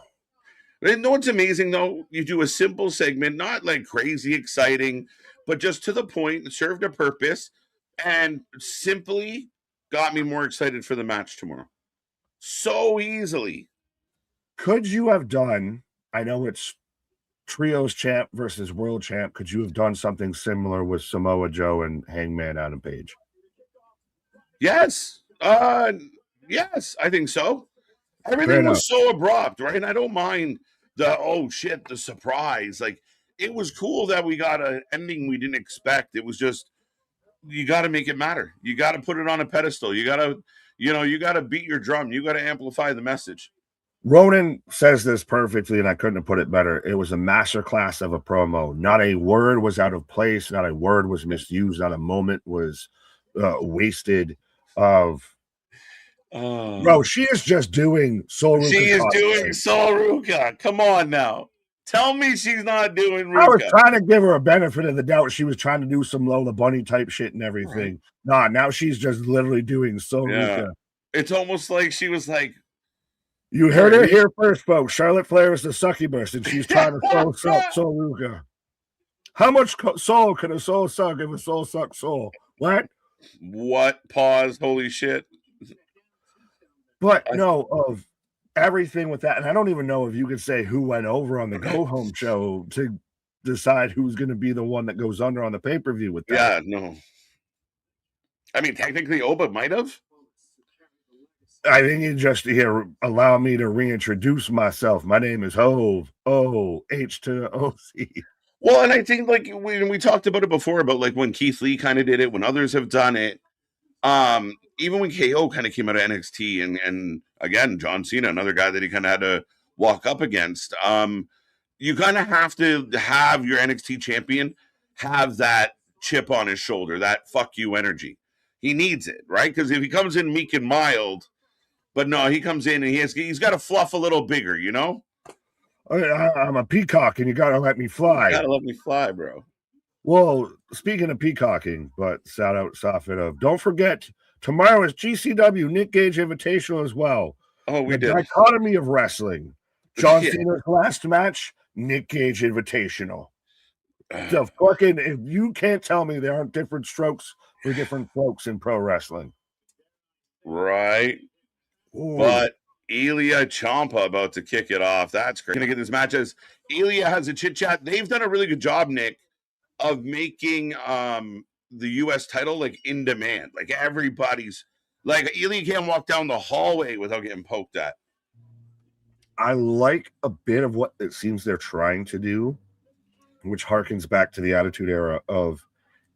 You know what's amazing, though? You do a simple segment, not like crazy exciting, but just to the point, served a purpose, and simply got me more excited for the match tomorrow. So easily. Could you have done, I know it's Trios champ versus world champ, could you have done something similar with Samoa Joe and Hangman Adam Page? Yes. Yes, I think so. Everything was so abrupt, right? And I don't mind the surprise. Like, it was cool that we got an ending we didn't expect. It was just, you got to make it matter. You got to put it on a pedestal. You got to beat your drum. You got to amplify the message. Ronan says this perfectly, and I couldn't have put it better. It was a masterclass of a promo. Not a word was out of place. Not a word was misused. Not a moment was wasted. Bro, she is just doing Sol Ruka. She is doing Sol Ruka. Come on now. Tell me she's not doing Ruka. I was trying to give her a benefit of the doubt. She was trying to do some Lola Bunny type shit and everything. Right. Now she's just literally doing Sol Ruka. It's almost like she was like, you heard it here first, folks. Charlotte Flair is the succubus, and she's trying to suck Sol Ruka. How much soul can a soul suck if a soul sucks soul? What? Pause. Holy shit. But no, of everything with that, and I don't even know if you could say who went over on the Go Home show to decide who's going to be the one that goes under on the pay-per-view with that. Yeah, no. I mean, technically, Oba might have. I think you just allow me to reintroduce myself. My name is Hove. O-H to O-C. Well, and I think like we talked about it before, about like when Keith Lee kind of did it, when others have done it. Even when KO kind of came out of NXT and again, John Cena, another guy that he kind of had to walk up against. You kind of have to have your NXT champion have that chip on his shoulder, that fuck you energy. He needs it, right? Because if he comes in meek and mild, but no, he comes in and he's got to fluff a little bigger, you know? I'm a peacock and you got to let me fly. You got to let me fly, bro. Well, speaking of peacocking, but shout out Safed of, don't forget, tomorrow is GCW Nick Gage Invitational as well. Oh, we the did. Dichotomy of wrestling. John Cena's last match, Nick Gage Invitational. So fucking, if you can't tell me there aren't different strokes for different folks in pro wrestling. Right. Ooh. But Ilya Ciampa about to kick it off. That's great. Gonna get this match as Ilya has a chit chat. They've done a really good job, Nick, of making the US title like in demand. Like everybody's like Ilya can't walk down the hallway without getting poked at. I like a bit of what it seems they're trying to do, which harkens back to the Attitude Era of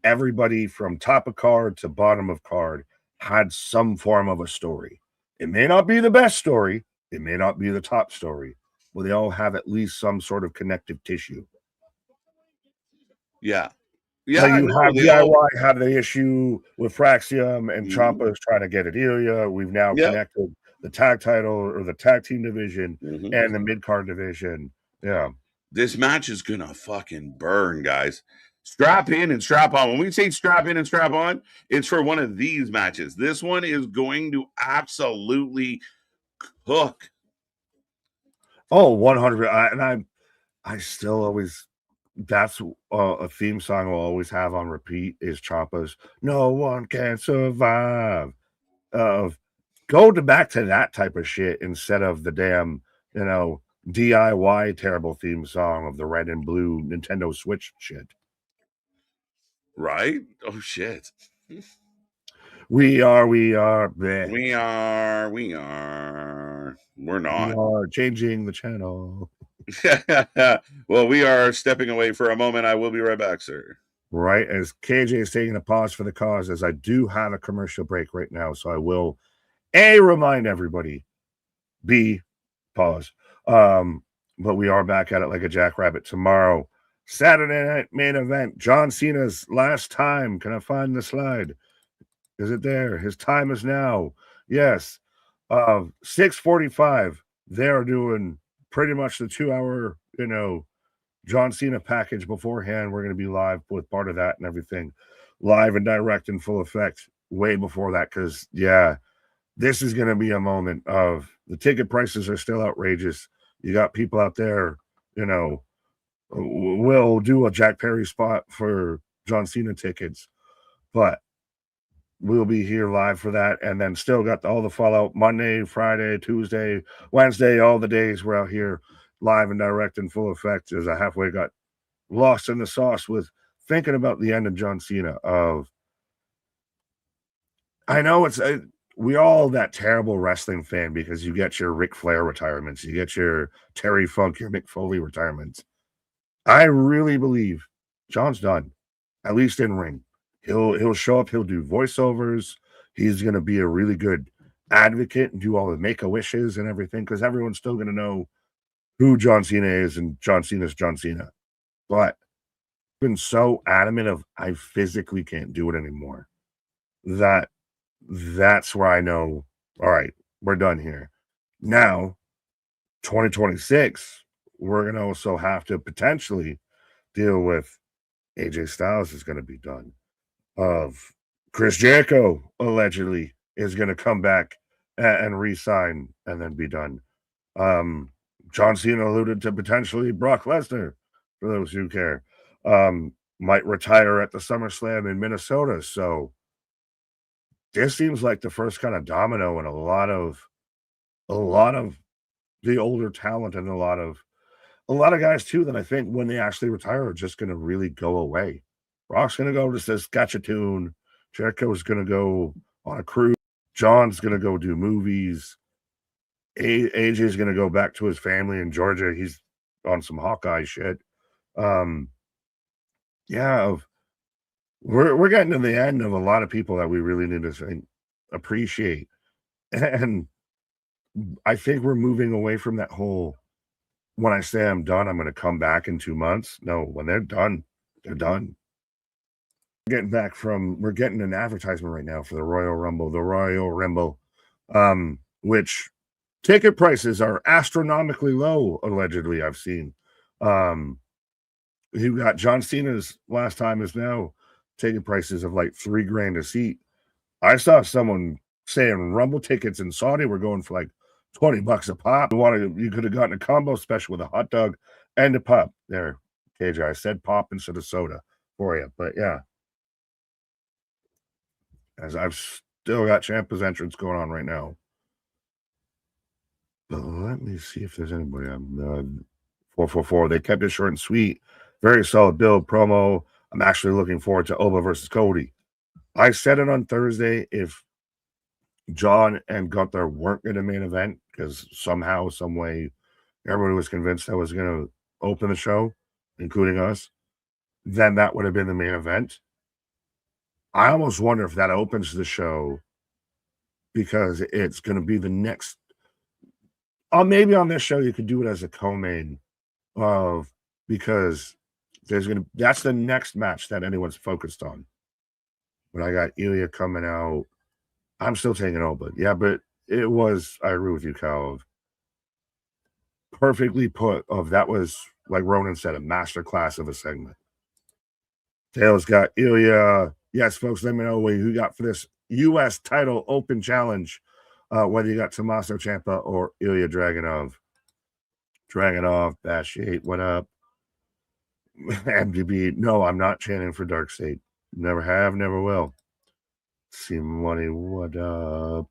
everybody from top of card to bottom of card had some form of a story. It may not be the best story, it may not be the top story, but they all have at least some sort of connective tissue. Yeah. Like Yeah, you no, have they all DIY have the issue with Fraxium and Mhm. Ciampa's trying to get Adelia. We've now Yep. connected the tag title or the tag team division Mhm. and the mid-card division. Yeah. This match is gonna fucking burn, guys. Strap in and strap on. When we say strap in and strap on, it's for one of these matches. This one is going to absolutely cook. Oh, 100. I still always that's a theme song I'll always have on repeat is Ciampa's "No One Can Survive." Go back to that type of shit instead of the damn, DIY terrible theme song of the red and blue Nintendo Switch shit. Right? Oh shit. We are bleh. We're We not. are changing the channel. Well, we are stepping away for a moment. I will be right back, sir. Right, as KJ is taking a pause for the cause, as I do have a commercial break right now, so I will remind everybody, B, pause. But we are back at it like a jackrabbit tomorrow. Saturday night main event. John Cena's last time. Can I find the slide? Is it there? His time is now. Yes. 6:45. They are doing pretty much the 2-hour, John Cena package beforehand. We're going to be live with part of that and everything. Live and direct in full effect way before that. Because, yeah, this is going to be a moment of the ticket prices are still outrageous. You got people out there, will do a Jack Perry spot for John Cena tickets, but we'll be here live for that. And then still got all the fallout Monday, Friday, Tuesday, Wednesday, all the days we're out here live and direct in full effect as I halfway got lost in the sauce with thinking about the end of John Cena. I know we all that terrible wrestling fan because you get your Ric Flair retirements, you get your Terry Funk, your Mick Foley retirements. I really believe John's done, at least in ring. He'll show up, he'll do voiceovers. He's gonna be a really good advocate and do all the make-a-wishes and everything because everyone's still gonna know who John Cena is and John Cena's John Cena. But been so adamant of I physically can't do it anymore. That's where I know, all right, we're done here. Now, 2026, we're gonna also have to potentially deal with AJ Styles is gonna be done. Of Chris Jericho allegedly is gonna come back and re-sign and then be done. John Cena alluded to potentially Brock Lesnar, for those who care. Might retire at the SummerSlam in Minnesota. So this seems like the first kind of domino in a lot of the older talent and a lot of guys too that I think when they actually retire are just gonna really go away. Brock's gonna go to Saskatchewan, Jericho's gonna go on a cruise, John's gonna go do movies, AJ's gonna go back to his family in Georgia. He's on some Hawkeye shit. Yeah, we're getting to the end of a lot of people that we really need to appreciate. And I think we're moving away from that whole when I say I'm done, I'm going to come back in 2 months. No, when they're done, they're done. We're getting an advertisement right now for the Royal Rumble, which ticket prices are astronomically low, allegedly, I've seen. You got John Cena's last time is now ticket prices of like $3,000 a seat. I saw someone saying Rumble tickets in Saudi were going for like $20 a pop. You could have gotten a combo special with a hot dog and a pop. There, KJ, I said pop instead of soda for you. But yeah, as I've still got Ciampa's entrance going on right now. But let me see if there's anybody on 444. They kept it short and sweet. Very solid build promo. I'm actually looking forward to Oba versus Cody. I said it on Thursday if John and Gunther weren't in the main event because somehow, some way, everybody was convinced I was going to open the show, including us, then that would have been the main event. I almost wonder if that opens the show because it's going to be the next. Maybe on this show you could do it as a co-main of because that's the next match that anyone's focused on. But I got Ilya coming out. I'm still taking over. Yeah, but it was, I agree with you, Kyle. Perfectly put. That was, like Ronan said, a masterclass of a segment. Tails got Ilya. Yes, folks, let me know what you got for this U.S. title open challenge. Whether you got Tommaso Ciampa or Ilya Dragunov. Dragunov, Bash 8, what up? MDB, no, I'm not chanting for Dark State. Never have, never will. See money, what up?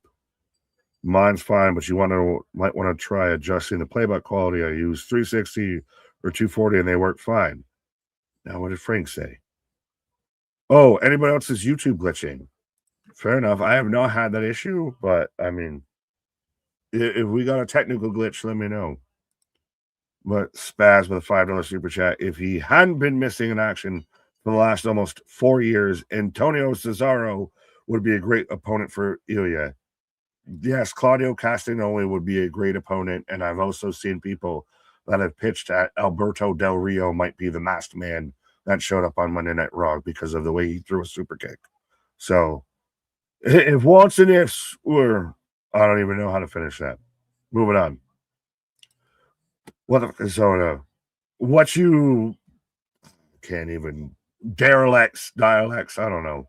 Mine's fine, but you might want to try adjusting the playback quality. I use 360 or 240 and they work fine. Now, what did Frank say? Oh, anybody else's YouTube glitching? Fair enough. I have not had that issue, but I mean, if we got a technical glitch, let me know. But Spaz with a $5 super chat. If he hadn't been missing in action for the last almost 4 years, Antonio Cesaro would be a great opponent for Ilya. Yes, Claudio Castagnoli would be a great opponent, and I've also seen people that have pitched at Alberto Del Rio might be the masked man that showed up on Monday Night Raw because of the way he threw a super kick. So, if wants and ifs were, I don't even know how to finish that. Moving on. What you can't even dialects, I don't know.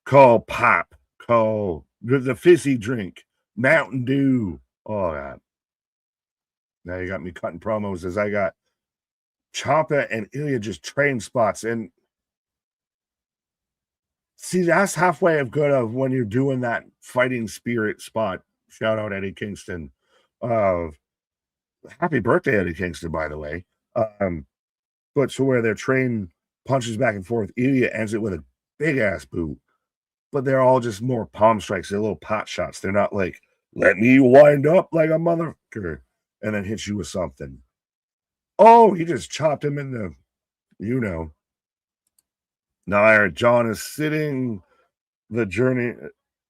Call pop, call the fizzy drink, Mountain Dew, all that. Now you got me cutting promos as I got Ciampa and Ilya just train spots. And see, that's halfway of good of when you're doing that fighting spirit spot. Shout out Eddie Kingston. Happy birthday, Eddie Kingston, by the way. But to where their train punches back and forth, Ilya ends it with a big ass boot. But they're all just more palm strikes. They're little pot shots. They're not like, let me wind up like a motherfucker and then hit you with something. Oh, he just chopped him in the, Now, John is sitting the journey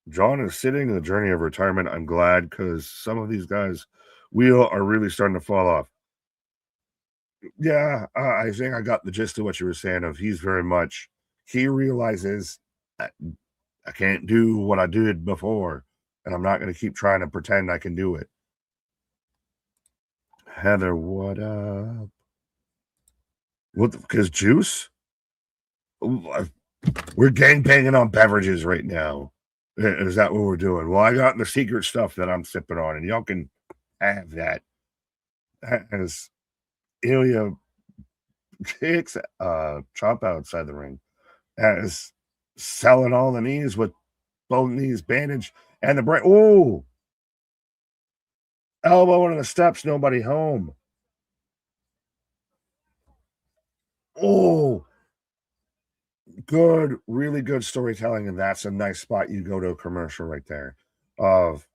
of retirement. I'm glad because some of these guys' wheel are really starting to fall off. Yeah, I think I got the gist of what you were saying of he realizes I can't do what I did before, and I'm not going to keep trying to pretend I can do it. Heather, what up? Because juice? We're gangbanging on beverages right now. Is that what we're doing? Well, I got the secret stuff that I'm sipping on, and y'all can have that. As Ilya kicks Ciampa outside the ring, as selling all the knees with both knees bandaged and the brain. Oh, elbow into the steps, nobody home. Oh, good, really good storytelling, and that's a nice spot. You go to a commercial right there. Of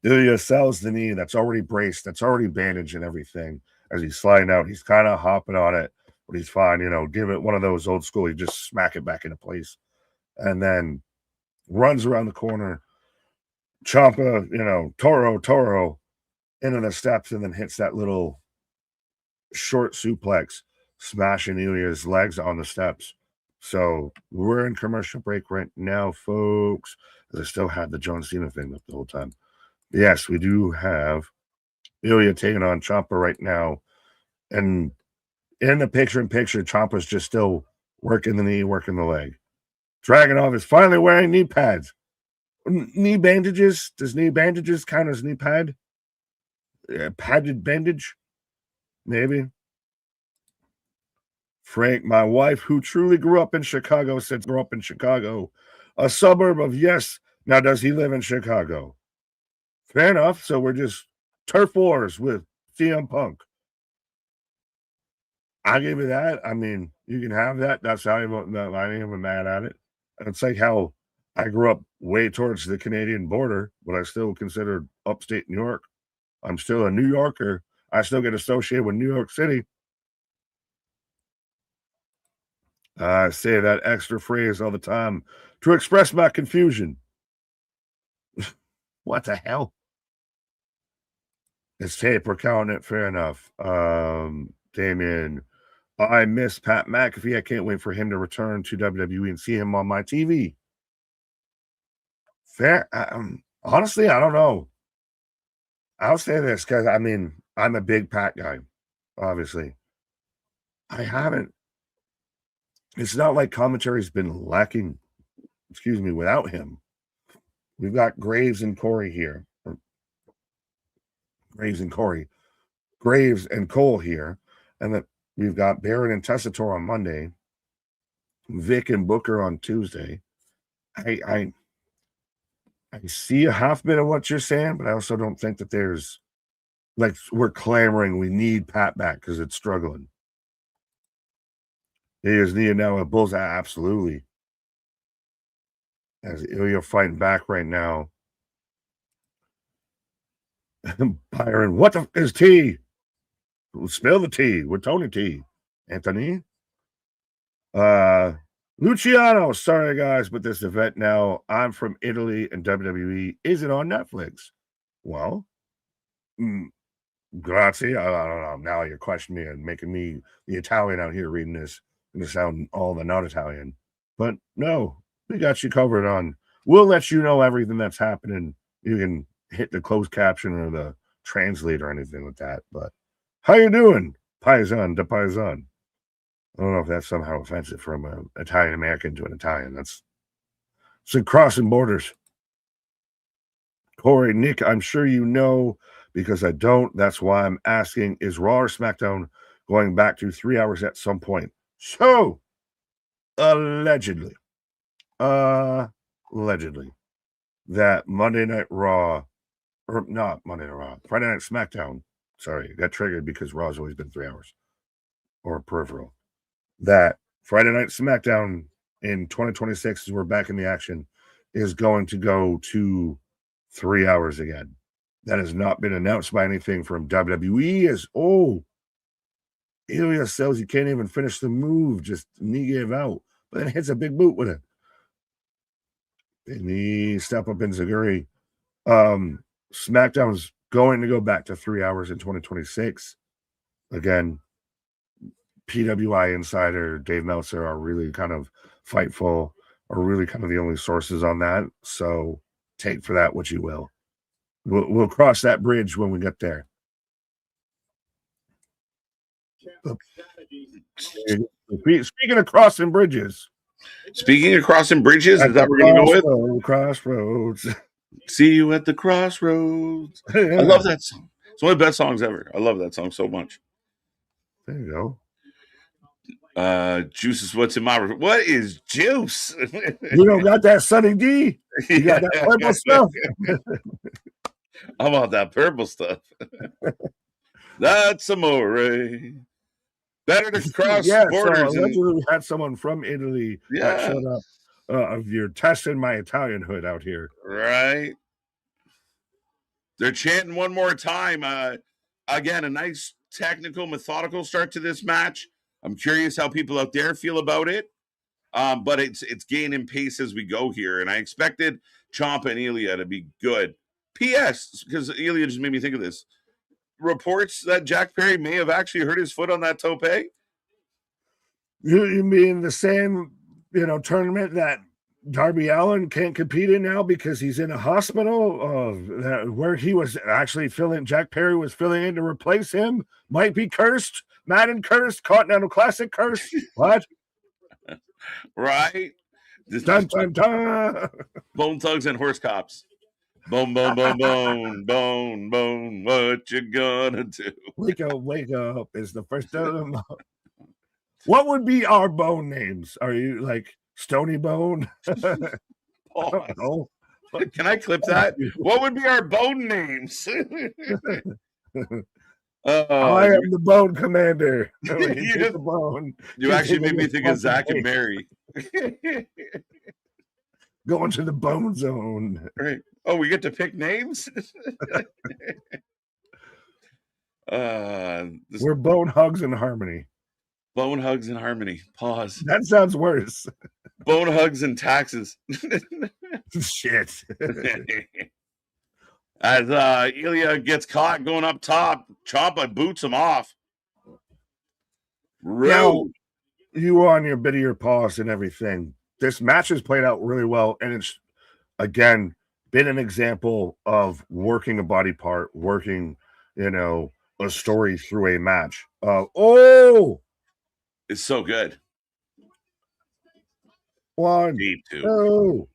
Ilya sells the knee that's already braced, that's already bandaged and everything. As he's sliding out, he's kind of hopping on it, but he's fine. Give it one of those old school. You just smack it back into place, and then runs around the corner. Ciampa, Toro into the steps, and then hits that little short suplex, smashing Ilya's legs on the steps. So we're in commercial break right now, folks. As I still had the John Cena thing up the whole time. Yes, we do have Ilya taking on Ciampa right now. And in the picture-in-picture, Ciampa's just still working the knee, working the leg. Dragunov is finally wearing knee pads. Knee bandages? Does knee bandages count as knee pad? Padded bandage? Maybe. Frank, my wife, who truly grew up in Chicago, said grew up in Chicago. A suburb of yes. Now, does he live in Chicago? Fair enough. So we're just turf wars with CM Punk. I give you that. I mean, you can have that. That's how I ain't even mad at it. It's like how I grew up way towards the Canadian border, but I still consider upstate New York. I'm still a New Yorker. I still get associated with New York City. I say that extra phrase all the time to express my confusion. What the hell? It's tape. We're counting it. Fair enough. Damien, I miss Pat McAfee. I can't wait for him to return to WWE and see him on my TV. Fair. Honestly, I don't know. I'll say this because I'm a big Pat guy, obviously. I haven't. It's not like commentary's been lacking, without him. We've got Graves and Corey here. Graves and Cole here. And then we've got Baron and Tessitore on Monday. Vic and Booker on Tuesday. I see a half bit of what you're saying, but I also don't think that there's like we're clamoring we need Pat back because it's struggling. He is needed now a Bullseye, absolutely. As Ilya fighting back right now. Byron, what the is tea? Spill the tea with Tony T. Anthony. Luciano, sorry guys, but this event now. I'm from Italy and WWE. Is it on Netflix? Well, grazie. I don't know. Now you're questioning me and making me the Italian out here reading this and to sound all the not Italian. But no, we got you covered on. We'll let you know everything that's happening. You can hit the closed caption or the translate or anything like that. But how you doing, Paisan de Paisan? I don't know if that's somehow offensive from an Italian American to an Italian. That's crossing borders. Corey, Nick, I'm sure you know because I don't. That's why I'm asking, is Raw or SmackDown going back to 3 hours at some point? So, allegedly, that Monday Night Raw, or not Monday Night Raw, Friday Night SmackDown, sorry, got triggered because Raw's always been 3 hours, or peripheral. That Friday Night SmackDown in 2026, as we're back in the action, is going to go to 3 hours again. That has not been announced by anything from WWE. Ilya says you can't even finish the move, just knee gave out, but then hits a big boot with it. Knee step up in Zaguri. SmackDown's going to go back to 3 hours in 2026. Again, PWI Insider, Dave Meltzer are really kind of Fightful, are really kind of the only sources on that. So take for that what you will. We'll cross that bridge when we get there. Speaking of crossing bridges. Is that what we're going to go with? Crossroads. See you at the crossroads. Yeah. I love that song. It's one of the best songs ever. I love that song so much. There you go. Juice is what's in my. What is juice? You don't got that Sunny D. You got that purple stuff. I want that purple stuff. That's amore. Better to cross borders. So allegedly we had someone from Italy that showed up. You're testing my Italianhood out here. Right. They're chanting one more time. Again, a nice technical, methodical start to this match. I'm curious how people out there feel about it. But it's gaining pace as we go here. And I expected Ciampa and Ilya to be good. P.S., because Ilya just made me think of this. Reports that Jack Perry may have actually hurt his foot on that tope. You mean the same, tournament that Darby Allin can't compete in now because he's in a hospital where he was actually Jack Perry was filling in to replace him? Might be cursed. Madden cursed. Continental Classic cursed. What? Right? Dun, dun, dun. Bone Thugs and Horse Cops. Bone, bone, bone, bone, bone, bone. What you gonna do? Wake up is the first of the month. What would be our bone names? Are you like Stony Bone? Oh, can I clip that? What would be our bone names? I am the Bone Commander. You actually made me think of Zach and Mary. Going to the Bone Zone. Right. Oh, we get to pick names? We're Bone Hugs in Harmony. Bone Hugs in Harmony. Pause. That sounds worse. Bone Hugs and Taxes. Shit. As Ilya gets caught going up top, Ciampa boots him off. Now, Rude. you were on your bit of your pause and everything. This match has played out really well, and it's again been an example of working a body part, working, a story through a match. It's so good. One, Deep too. two.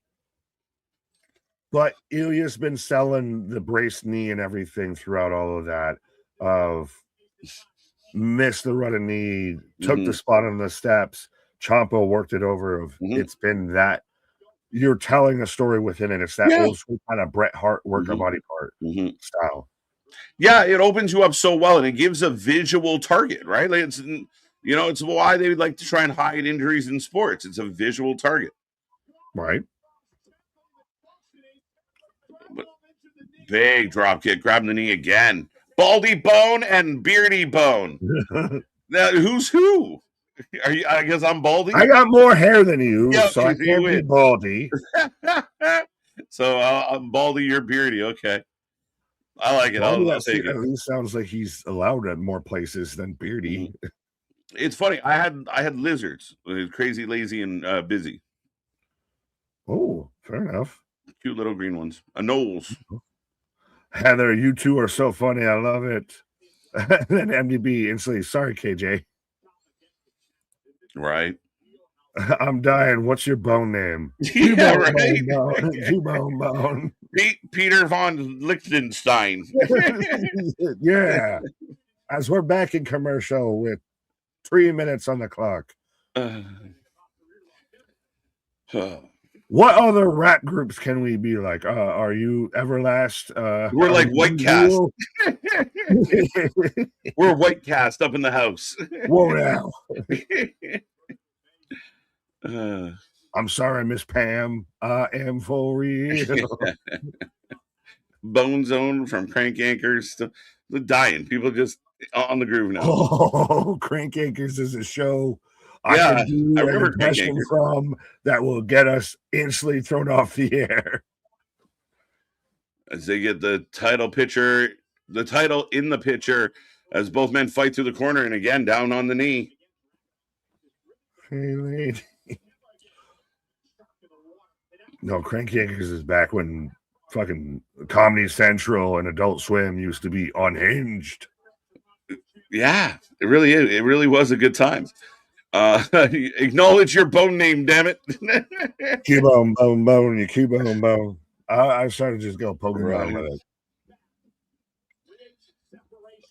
But Ilya's been selling the brace knee and everything throughout all of that. Of missed the running knee, took the spot on the steps. Ciampa worked it over. It's been that you're telling a story within it. It's that old school kind of Bret Hart work a body part style. Yeah, it opens you up so well, and it gives a visual target, right? Like it's why they would like to try and hide injuries in sports. It's a visual target, right? But big drop kick, grabbing the knee again. Baldy Bone and Beardy Bone. Now, who's who? Are you? I guess I'm Baldy. I got more hair than you, so I can't be Baldy. So I'm Baldy, you're Beardy. Okay, I like it. Baldy I'll take it. At least sounds like he's allowed at more places than Beardy. It's funny. I had lizards, crazy, lazy, and busy. Oh, fair enough. Cute little green ones. A Knowles. Heather, you two are so funny. I love it. And then MDB instantly, sorry, KJ. Right. I'm dying. What's your bone name? Yeah, right. Bone. Peter von Lichtenstein. Yeah. As we're back in commercial with 3 minutes on the clock. What other rap groups can we be like? Are you Everlast? We're like White Cast. We're White Cast up in the house. Whoa now. I'm sorry, Miss Pam. I am for real. Bone Zone from Crank Anchors to the dying. People just on the groove now. Oh, Crank Anchors is a show I remember an impression from that will get us instantly thrown off the air. As they get the title in the picture, as both men fight through the corner and again down on the knee. Hey, lady. No, Crank Anchors is back when fucking Comedy Central and Adult Swim used to be unhinged. Yeah, it really is. It really was a good time. Acknowledge your bone name, damn it. Cubone, bone, you Cubone, bone. I started to just go poking around with it.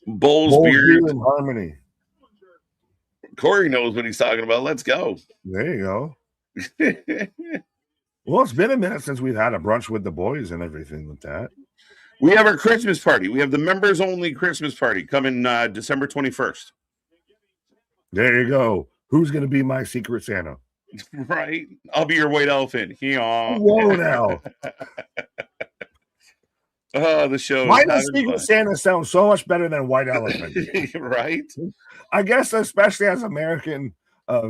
Bulls beard and harmony. Corey knows what he's talking about. Let's go. There you go. Well, it's been a minute since we've had a brunch with the boys and everything like that. We have our Christmas party. We have the members only Christmas party coming December 21st. There you go. Who's going to be my Secret Santa? Right. I'll be your white elephant. Whoa now. Oh, the show. Why does Secret Santa sound so much better than white elephant? Right. I guess, especially as American,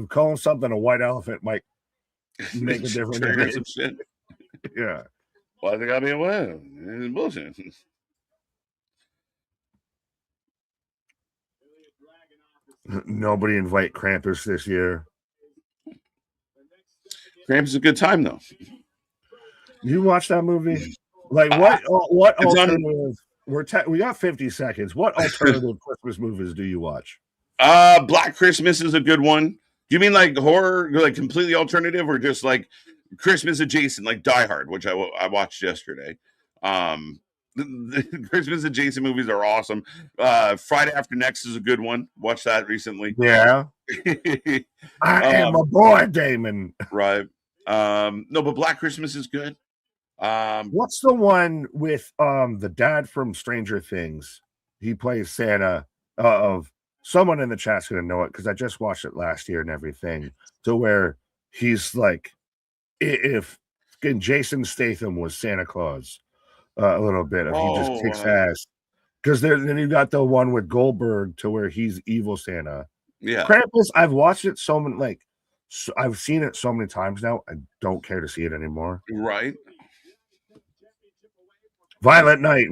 calling something a white elephant might make a difference. Yeah. Why they gotta be a white? It's bullshit. Nobody invite Krampus this year. Krampus is a good time though. You watch that movie? Like what alternative? We got 50 seconds. What alternative Christmas movies do you watch? Black Christmas is a good one. Do you mean like horror, like completely alternative, or just like Christmas adjacent, like Die Hard, which I watched yesterday? The Christmas adjacent movies are awesome. Friday After Next is a good one. Watched that recently. Yeah. I am a boy, Damon. Right. No, but Black Christmas is good. What's the one with the dad from Stranger Things? He plays Santa. Of someone in the chat's gonna know it because I just watched it last year and everything. To where he's like, if Jason Statham was Santa Claus. A little bit of he just kicks ass, because then you got the one with Goldberg to where he's evil Santa. Yeah, Krampus. I've watched it so many, I've seen it so many times now. I don't care to see it anymore. Right. Violent Night.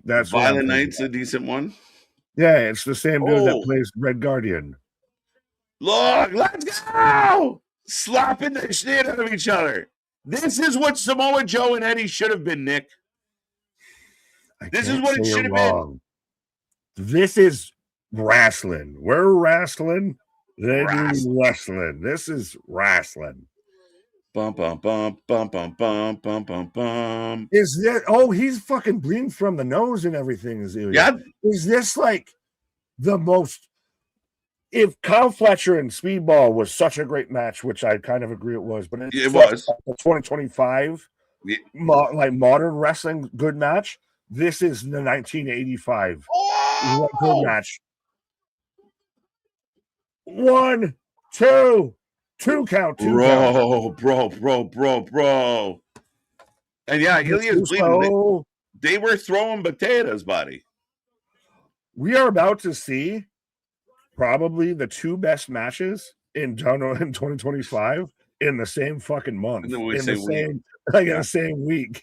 That's what I'm Violent thinking Night's of. a decent one. Yeah, it's the same dude that Oh, plays Red Guardian. look, let's go! Slapping the shit out of each other. This is what Samoa Joe and Eddie should have been, Nick. This is what it should have been. This is wrestling. We're wrestling. They do wrestling. This is wrestling. Bum bum bum bum bum bum bum bum bum. Is that? Oh, he's fucking bleeding from the nose and everything. Yeah. Is this like the most? If Kyle Fletcher and Speedball was such a great match, which I kind of agree it was, but it was 2025, like modern wrestling good match. This is the 1985 good match. 1, 2, 2 count. Bro. And yeah, Ilya's bleeding. They were throwing potatoes, buddy. We are about to see probably the 2 best matches in 2025 in the same fucking month. In the same week.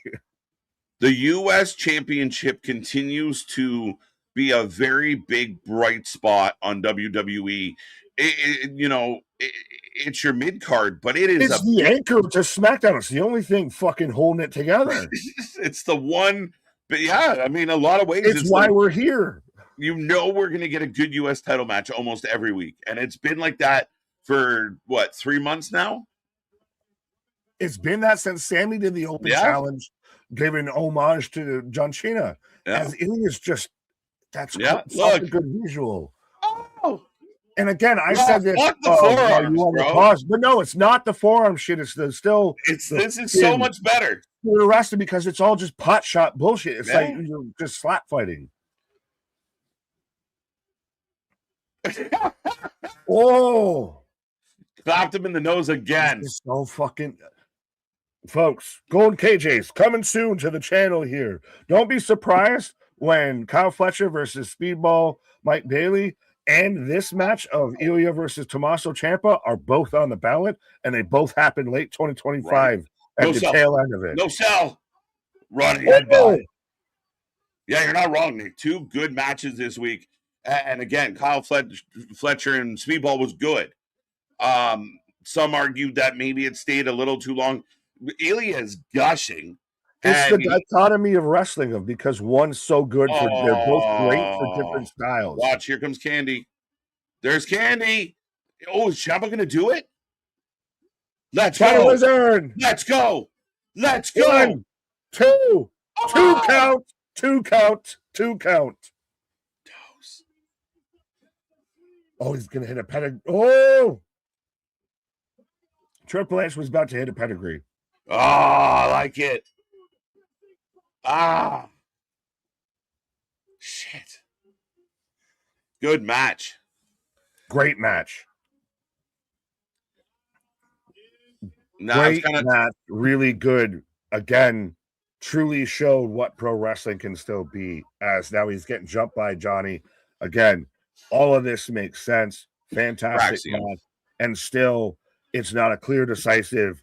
The U.S. Championship continues to be a very big, bright spot on WWE. It's your mid card, but it's the anchor to SmackDown. It's the only thing fucking holding it together. It's the one, but yeah, I mean, a lot of ways. It's why we're here. We're going to get a good U.S. title match almost every week, and it's been like that for 3 months now. It's been that since Sammy did the open challenge, giving homage to John Cena. Yeah. As Ilya's just such a good visual. Oh. And again, I said this. The forearms, bro. But no, it's not the forearm shit. It's this is so much better. You're arrested because it's all just pot shot bullshit. It's like you're just slap fighting. Oh, clapped him in the nose again. It's so fucking. Folks, Golden KJ's coming soon to the channel here. Don't be surprised when Kyle Fletcher versus Speedball Mike Bailey and this match of Ilya versus Tommaso Ciampa are both on the ballot, and they both happen late 2025 at the tail end of it. No sell. Run ahead, buddy. Yeah, you're not wrong, Nick. 2 good matches this week. And again, Kyle Fletcher and Speedball was good. Some argued that maybe it stayed a little too long. Ilya is gushing. It's the dichotomy of wrestling because one's so good for they're both great for different styles. Watch, here comes Candy. There's Candy. Oh, is Ciampa going to do it? Let's go. Wizard. Let's go. 1, 2, 2 count. 2 count. 2 count. Oh, he's going to hit a pedigree. Oh! Triple H was about to hit a pedigree. Oh, I like it. Shit. Good match. Great match. Great match. Really good. Again, truly showed what pro wrestling can still be. As now he's getting jumped by Johnny. Again, all of this makes sense. Fantastic match. And still, it's not a clear, decisive,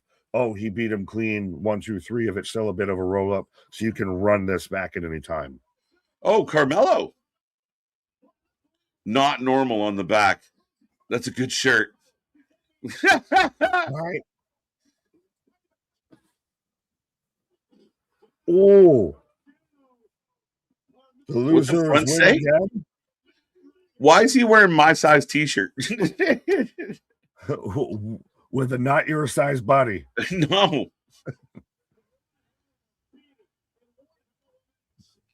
he beat him clean, 1, 2, 3. If it's still a bit of a roll up, so you can run this back at any time. Oh, Carmelo. Not normal on the back. That's a good shirt. All right. Oh. The loser is winning again. Why is he wearing my size t-shirt? With a not your size body. No.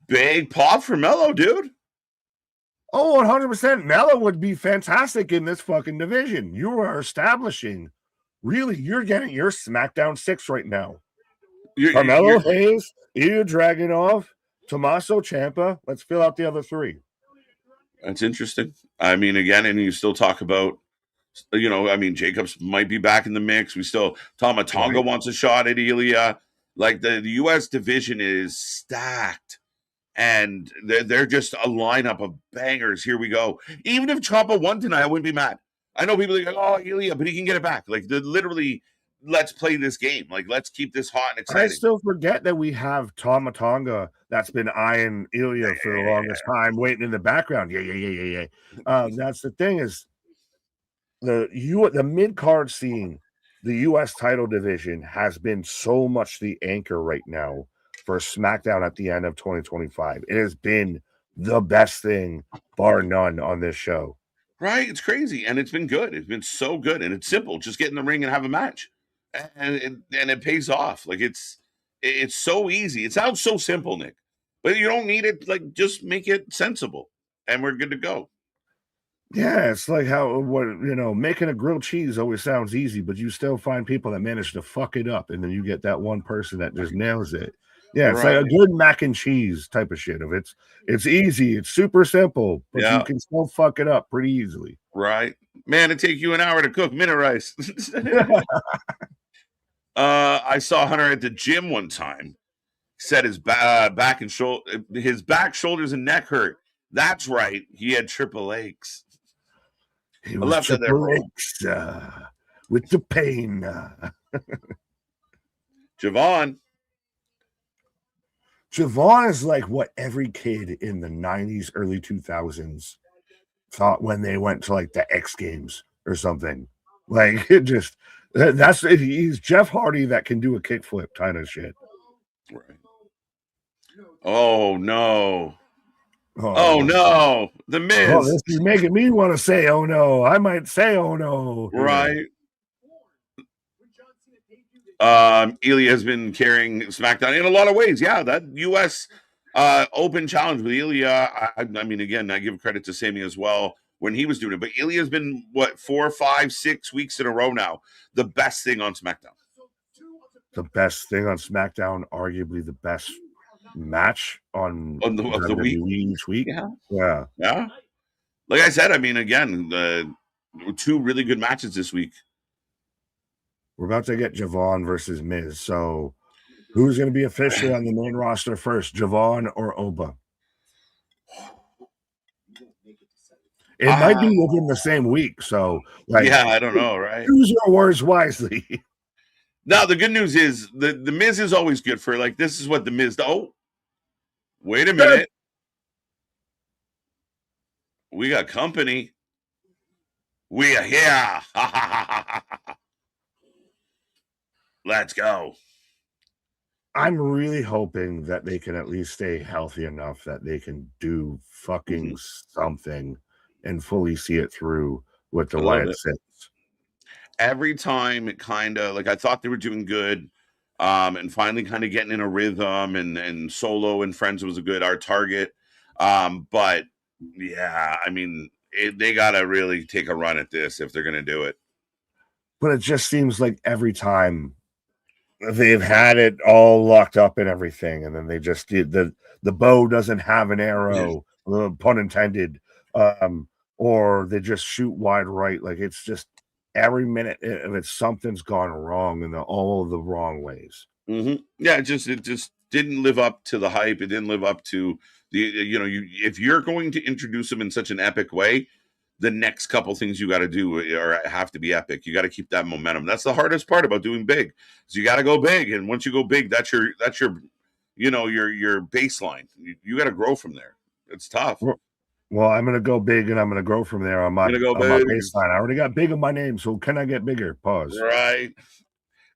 Big pop for Mello, dude. Oh, 100%. Mello would be fantastic in this fucking division. You are establishing. Really, you're getting your SmackDown 6 right now. Carmelo Hayes, Ilya Dragunov, Tommaso Ciampa. Let's fill out the other 3. That's interesting. I mean, again, and you still talk about, Jacobs might be back in the mix. We still, Tama Tonga wants a shot at Ilya. Like the U.S. division is stacked, and they're just a lineup of bangers. Here we go. Even if Ciampa won tonight, I wouldn't be mad. I know people are like, oh, Ilya, but he can get it back. Like literally, let's play this game. Like, let's keep this hot and I exciting. still forget that we have Tama Tonga that's been eyeing Ilya for the longest time, waiting in the background. Yeah. That's the thing is the mid card scene, the U.S. title division has been so much the anchor right now for SmackDown at the end of 2025. It has been the best thing, bar none, on this show. Right? It's crazy, and it's been good. It's been so good, and it's simple. Just get in the ring and have a match, and it pays off. Like it's so easy. It sounds so simple, Nick, but you don't need it. Like just make it sensible, and we're good to go. Yeah, it's like making a grilled cheese always sounds easy, but you still find people that manage to fuck it up, and then you get that one person that just nails it. Yeah, it's like a good mac and cheese type of shit. It's easy, it's super simple, but you can still fuck it up pretty easily. Right, man. It take you an hour to cook minute rice. I saw Hunter at the gym one time. Said his back and his back, shoulders, and neck hurt. That's right. He had triple aches. He was triple aches with the pain. Javon is like what every kid in the 90s, early 2000s thought when they went to like the X Games or something. Like he's Jeff Hardy that can do a kickflip kind of shit. Right. Oh no. Oh no. The Miz. Oh, this is making me want to say oh no. I might say oh no. Right. Ilya has been carrying SmackDown in a lot of ways. Yeah, that U.S. Open challenge with Ilya. I mean, again, I give credit to Sammy as well when he was doing it. But Ilya's been, 4, 5, 6 weeks in a row now. The best thing on SmackDown. The best thing on SmackDown, arguably the best match on the week. Each week. Yeah. Like I said, I mean, again, 2 really good matches this week. We're about to get Javon versus Miz. So who's going to be officially on the main roster first, Javon or Oba? It might be within the same week. So, I don't know, right? Choose your words wisely. Now, the good news is the Miz is always good for, like, this is what the Miz does. Oh, wait a minute. We got company. We are here. Let's go. I'm really hoping that they can at least stay healthy enough that they can do fucking something and fully see it through with the Wyatt Six. Every time it kind of, like, I thought they were doing good, and finally kind of getting in a rhythm, and Solo and Friends was a good art target. But yeah, I mean, they got to really take a run at this if they're going to do it. But it just seems like every time they've had it all locked up and everything, and then they just did the bow doesn't have an arrow, pun intended, or they just shoot wide right. Like it's just every minute of it, something's gone wrong in all the wrong ways. Yeah, it just didn't live up to the hype. It didn't live up to the if you're going to introduce them in such an epic way, the next couple things you got to do have to be epic. You got to keep that momentum. That's the hardest part about doing big. So you got to go big, and once you go big, that's your your baseline. You got to grow from there. It's tough. Well, I'm going to go big, and I'm going to grow from there on my baseline. I already got big in my name, so can I get bigger? Pause. Right.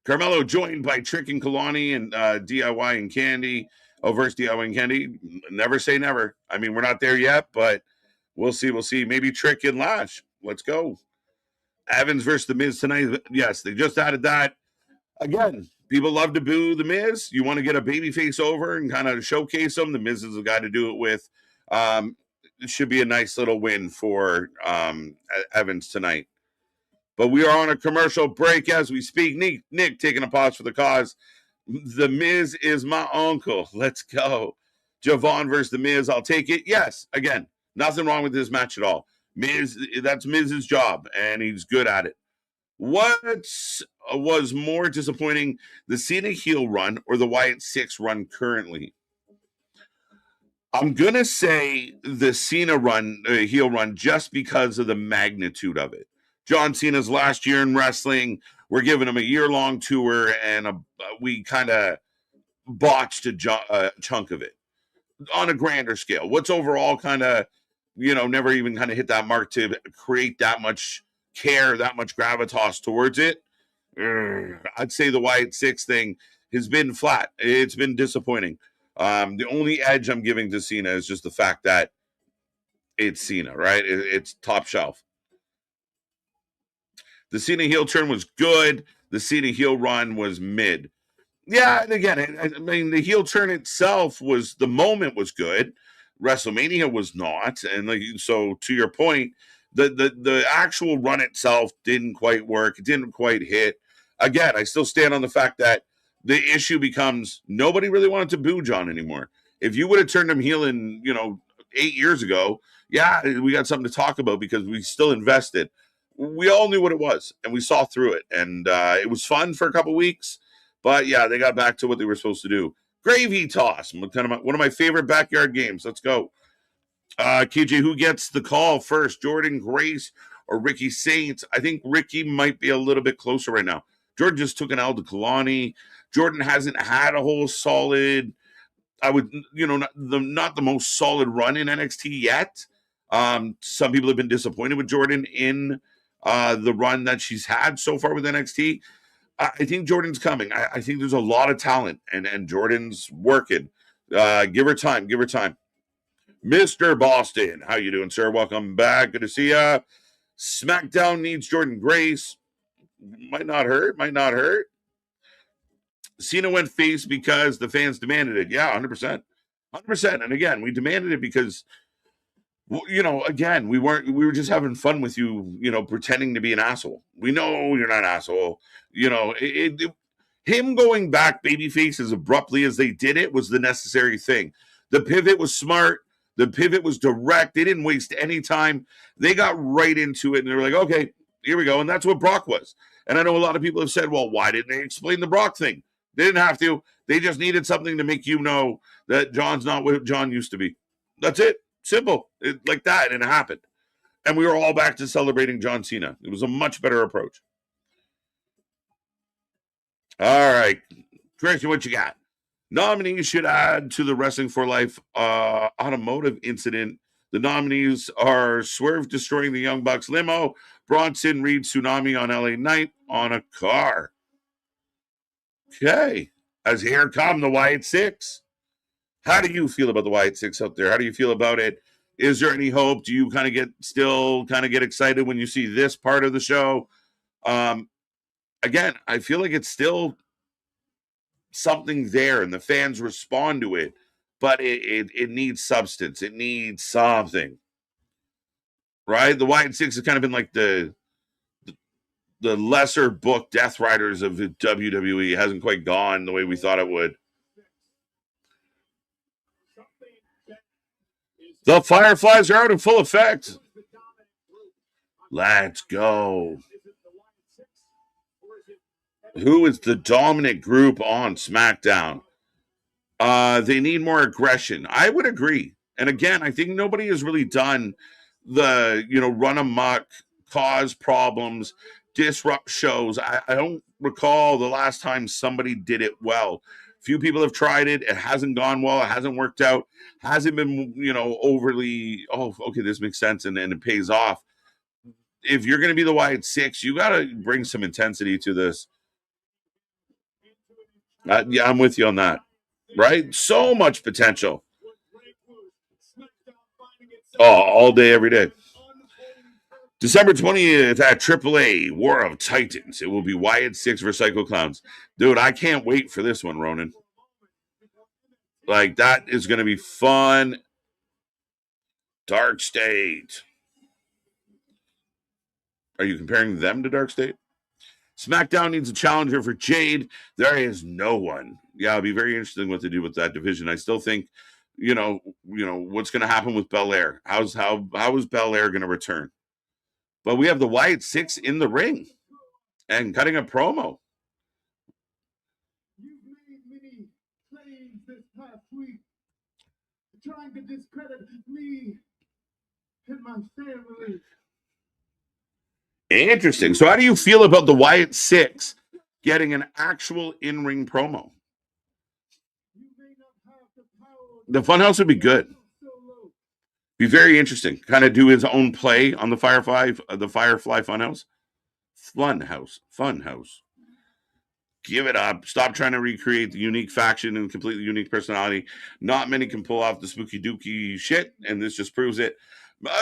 Carmelo joined by Trick and Kalani and DIY and Candy. Versus DIY and Candy. Never say never. I mean, we're not there yet, but we'll see. We'll see. Maybe Trick and Lash. Let's go. Evans versus The Miz tonight. Yes, they just added that. Again, people love to boo The Miz. You want to get a babyface over and kind of showcase them. The Miz is the guy to do it with. It should be a nice little win for Evans tonight. But we are on a commercial break as we speak. Nick taking a pause for the cause. The Miz is my uncle. Let's go. Javon versus The Miz. I'll take it. Yes, again, nothing wrong with this match at all. That's Miz's job, and he's good at it. What was more disappointing, the Cena heel run or the Wyatt Six run currently? I'm going to say the Cena heel run just because of the magnitude of it. John Cena's last year in wrestling we're giving him a year-long tour, and we kind of botched a chunk of it on a grander scale. What's overall kind of, never even kind of hit that mark to create that much care, that much gravitas towards it. I'd say the Wyatt 6 thing has been flat. It's been disappointing. The only edge I'm giving to Cena is just the fact that it's Cena, right? It's top shelf. The Cena heel turn was good. The Cena heel run was mid. Yeah, and again, I mean, the heel turn itself the moment was good. WrestleMania was not, and so to your point, the actual run itself didn't quite work. It didn't quite hit. Again, I still stand on the fact that the issue becomes nobody really wanted to boo John anymore. If you would have turned him heel in 8 years ago, yeah, we got something to talk about because we still invested. We all knew what it was, and we saw through it, and it was fun for a couple weeks. But yeah, they got back to what they were supposed to do. Gravy toss, one of my favorite backyard games. Let's go. KJ, who gets the call first? Jordan Grace or Ricky Saints? I think Ricky might be a little bit closer right now. Jordan just took an L to Kalani. Jordan hasn't had a whole solid, not the most solid run in NXT yet. Some people have been disappointed with Jordan in the run that she's had so far with NXT. I think Jordan's coming. I think there's a lot of talent, and Jordan's working. Give her time. Give her time. Mr. Boston, how you doing, sir? Welcome back. Good to see ya. SmackDown needs Jordan Grace. Might not hurt. Might not hurt. Cena went face because the fans demanded it. Yeah, 100%. 100%. And again, we demanded it because, again, we were just having fun with you, pretending to be an asshole. We know you're not an asshole. Him going back babyface as abruptly as they did it was the necessary thing. The pivot was smart. The pivot was direct. They didn't waste any time. They got right into it, and they were like, okay, here we go. And that's what Brock was. And I know a lot of people have said, well, why didn't they explain the Brock thing? They didn't have to. They just needed something to make you know that John's not what John used to be. That's it. Simple. Like that, and it happened. And we were all back to celebrating John Cena. It was a much better approach. All right. Christian, what you got? Nominees should add to the Wrestling for Life automotive incident. The nominees are Swerve destroying the Young Bucks limo, Bronson Reed tsunami on LA Knight on a car. Okay. As here come the Wyatt 6. How do you feel about the Wyatt 6 out there? How do you feel about it? Is there any hope? Do you kind of get excited when you see this part of the show? Again, I feel like it's still something there and the fans respond to it, but it needs substance. It needs something, right? The Wyatt 6 has kind of been like the lesser book Death Riders of WWE. It hasn't quite gone the way we thought it would. The Fireflies are out in full effect. Let's go. Who is the dominant group on SmackDown? They need more aggression. I would agree. And again, I think nobody has really done the, run amok, cause problems, disrupt shows. I don't recall the last time somebody did it well. Few people have tried it. It hasn't gone well. It hasn't worked out. Hasn't been, overly, oh, okay, this makes sense, and it pays off. If you're going to be the Wyatt 6, you got to bring some intensity to this. Yeah, I'm with you on that. Right? So much potential. Oh, all day, every day. December 20th at AAA, War of Titans. It will be Wyatt 6 versus Psycho Clowns. Dude, I can't wait for this one, Ronan. Like, that is going to be fun. Dark State. Are you comparing them to Dark State? SmackDown needs a challenger for Jade. There is no one. Yeah, it'll be very interesting what they do with that division. I still think, what's going to happen with Belair. How is Belair going to return? But we have the Wyatt 6 in the ring and cutting a promo. You've made many claims this past week, trying to discredit me and my family. Interesting. So how do you feel about the Wyatt Six getting an actual in-ring promo? The Funhouse would be good. Be very interesting. Kind of do his own play on the Firefly Funhouse. Funhouse. Give it up. Stop trying to recreate the unique faction and completely unique personality. Not many can pull off the spooky dookie shit, and this just proves it.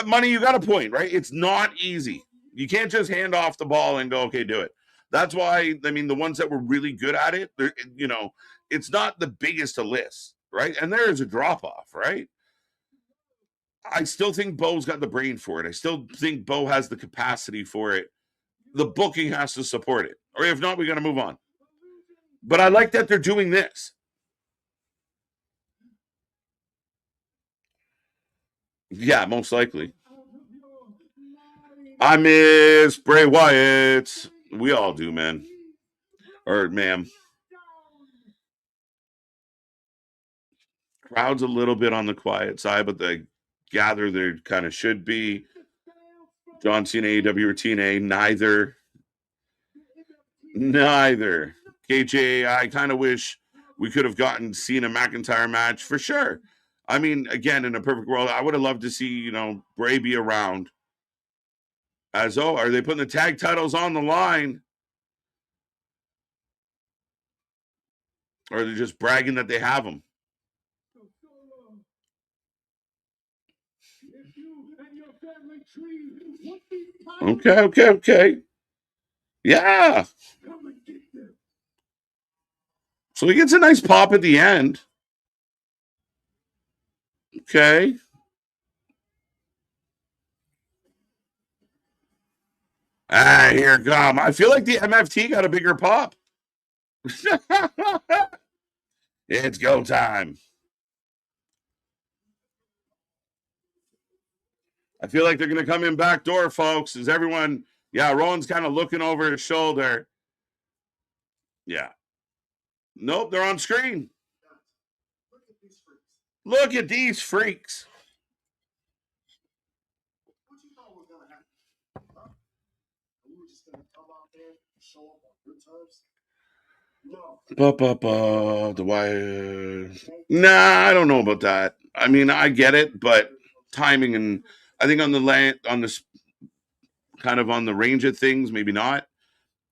Money, you got a point, right? It's not easy. You can't just hand off the ball and go, okay, do it. That's why, I mean, the ones that were really good at it, you know, it's not the biggest of lists, right? And there is a drop off, right? I still think Bo's got the brain for it. I still think Bo has the capacity for it. The booking has to support it. Or if not, we got to move on. But I like that they're doing this. Yeah, most likely. I miss Bray Wyatt. We all do, man. Or ma'am. Crowd's a little bit on the quiet side, but they gather there kind of should be. John Cena, AEW or TNA, neither. KJ, I kind of wish we could have gotten Cena McIntyre match for sure. I mean, again, in a perfect world, I would have loved to see, you know, Bray be around. As oh, are they putting the tag titles on the line? Or are they just bragging that they have them? Okay. Yeah. So he gets a nice pop at the end. Okay. Here it come. I feel like the MFT got a bigger pop. It's go time. I feel like they're going to come in back door, folks. Is everyone... Yeah, Rowan's kind of looking over his shoulder. Yeah. Nope, they're on screen. Look at these freaks. The wire. Nah, I don't know about that. I mean, I get it, but timing and I think on the land on this kind of on the range of things, maybe not.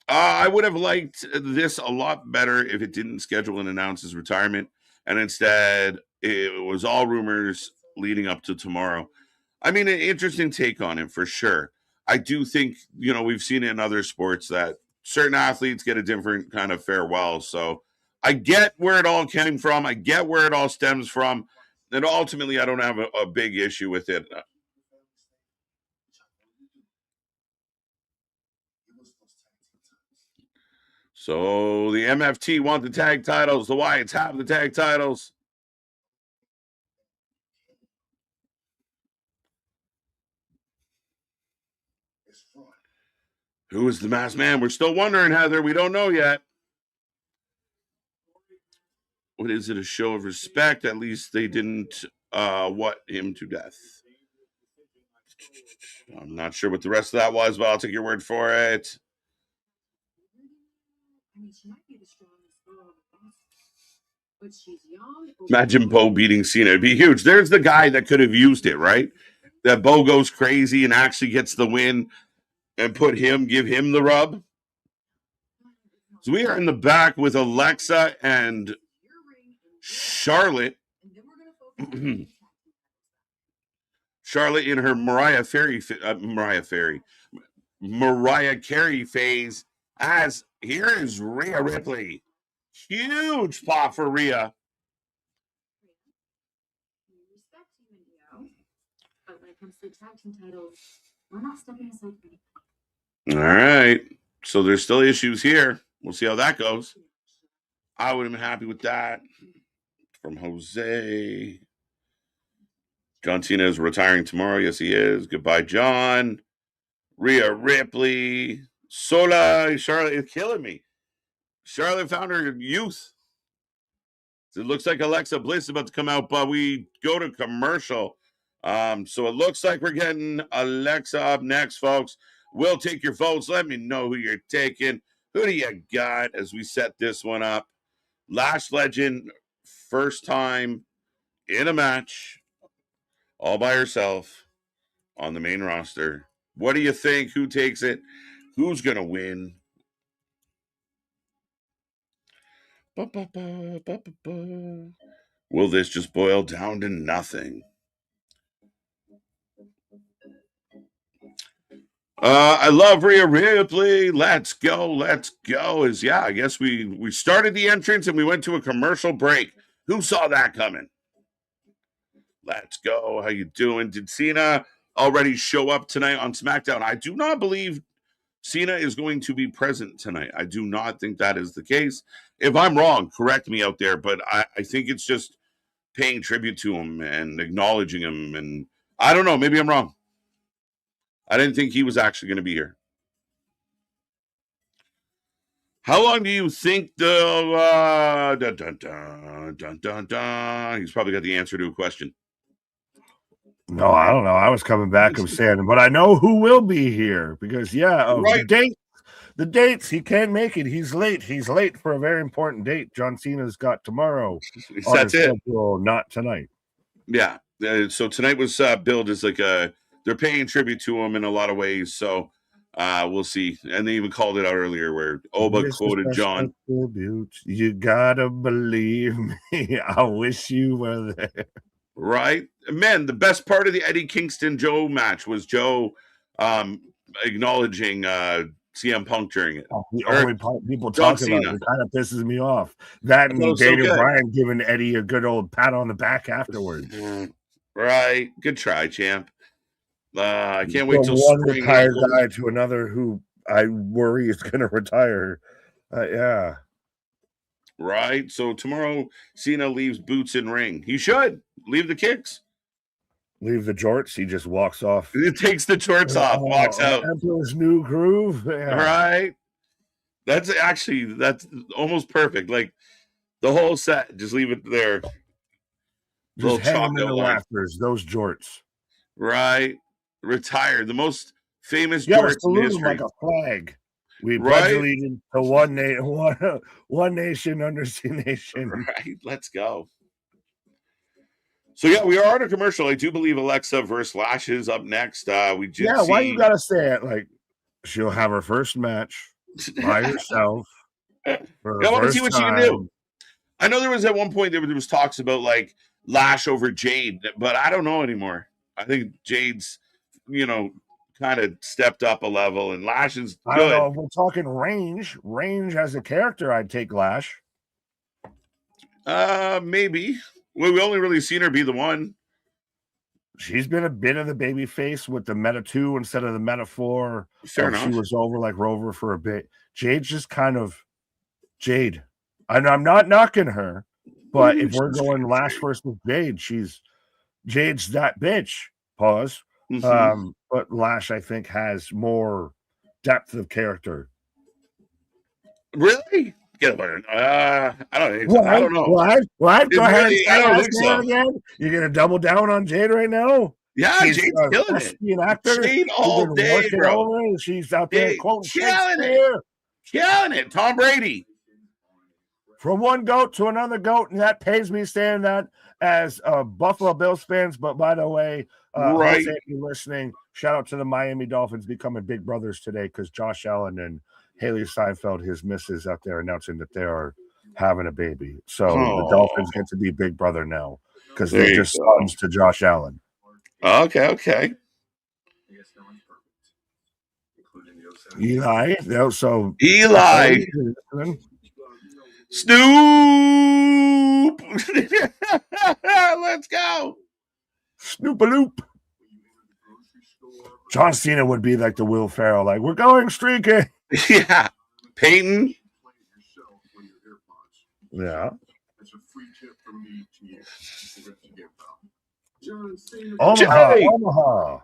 I would have liked this a lot better if it didn't schedule and announce his retirement, and instead it was all rumors leading up to tomorrow. I mean, an interesting take on it for sure. I do think, you know, we've seen it in other sports that certain athletes get a different kind of farewell. So I get where it all came from. I get where it all stems from. And ultimately, I don't have a big issue with it. So the MFT want the tag titles. The Wyatts have the tag titles. Who is the masked man? We're still wondering, Heather. We don't know yet. What is it? A show of respect? At least they didn't what him to death. I'm not sure what the rest of that was, but I'll take your word for it. Imagine Bo beating Cena. It'd be huge. There's the guy that could have used it, right? That Bo goes crazy and actually gets the win and give him the rub. So we are in the back with Alexa and Charlotte. Charlotte in her Mariah Carey phase. As here is Rhea Ripley. Huge pop for Rhea. All right. So there's still issues here. We'll see how that goes. I would have been happy with that. From Jose. John Cena is retiring tomorrow. Yes, he is. Goodbye, John. Rhea Ripley. Sola. Charlotte is killing me. Charlotte found her youth. It looks like Alexa Bliss is about to come out, but we go to commercial. So it looks like we're getting Alexa up next, folks. We'll take your votes. Let me know who you're taking. Who do you got as we set this one up? Lash Legend, first time in a match, all by herself on the main roster. What do you think? Who takes it? Who's going to win? Will this just boil down to nothing? I love Rhea Ripley. Let's go. I guess we started the entrance and we went to a commercial break. Who saw that coming? Let's go. How you doing? Did Cena already show up tonight on SmackDown? I do not believe Cena is going to be present tonight. I do not think that is the case. If I'm wrong, correct me out there, but I think it's just paying tribute to him and acknowledging him. And I don't know. Maybe I'm wrong. I didn't think he was actually going to be here. How long do you think the He's probably got the answer to a question. No, I don't know. I was coming back and saying, but I know who will be here because Right. the dates he can't make it. He's late. He's late for a very important date. John Cena's got tomorrow. That's it. Schedule, not tonight. Yeah. So tonight was billed as like they're paying tribute to him in a lot of ways. So we'll see. And they even called it out earlier where Oba quoted John. Tribute. You gotta believe me. I wish you were there. Right. Man, the best part of the Eddie Kingston Joe match was Joe acknowledging CM Punk during it. The only part people talk about it kind of pisses me off. That and Daniel Bryan giving Eddie a good old pat on the back afterwards. Right. Good try, champ. I can't wait till one retired guy to another who I worry is going to retire. Yeah. Right. So tomorrow, Cena leaves boots in ring. He should leave the kicks. Leave the jorts. He just walks off. He takes the jorts off, walks out. Emperor's New Groove. Yeah. Right. That's almost perfect. Like the whole set, just leave it there. Just hang them in the rafters, those jorts. Right. Retired. The most famous jorts in history. Like a flag. We pledge allegiance to one nation under C nation. Right. Let's go. So yeah, we are on a commercial. I do believe Alexa versus Lash is up next. We just why you gotta say it? Like she'll have her first match by herself. I want to see what she can do. I know there was at one point there was talks about like Lash over Jade, but I don't know anymore. I think Jade's, kind of stepped up a level, and Lash is good. I don't know if we're talking range. Range as a character, I'd take Lash. Maybe. Well, we only really seen her be the one. She's been a bit of the baby face with the Meta 2 instead of the Meta 4. Fair enough. She was over like Rover for a bit. Jade's just kind of Jade. I'm not knocking her, but if we're going Lash versus Jade, Jade's that bitch. Pause. Mm-hmm. But Lash, I think, has more depth of character. Really? I don't think so. I don't know. What? Go ahead. I don't think so. Again? You're gonna double down on Jade right now? Yeah, Jade's killing it. An actor. Jade all day, bro. She's out there quoting killing it. Tom Brady. From one goat to another goat, and that pays me saying that as Buffalo Bills fans. But by the way, Jose, if you're listening, shout out to the Miami Dolphins becoming big brothers today because Josh Allen and Haley Seinfeld, his missus, out there announcing that they are having a baby. So the Dolphins get to be big brother now because they're just sons to Josh Allen. Okay. Eli. Snoop. Let's go. Snoop-a-loop. John Cena would be like the Will Ferrell, like, we're going streaking. Yeah. Peyton. Yeah. Omaha.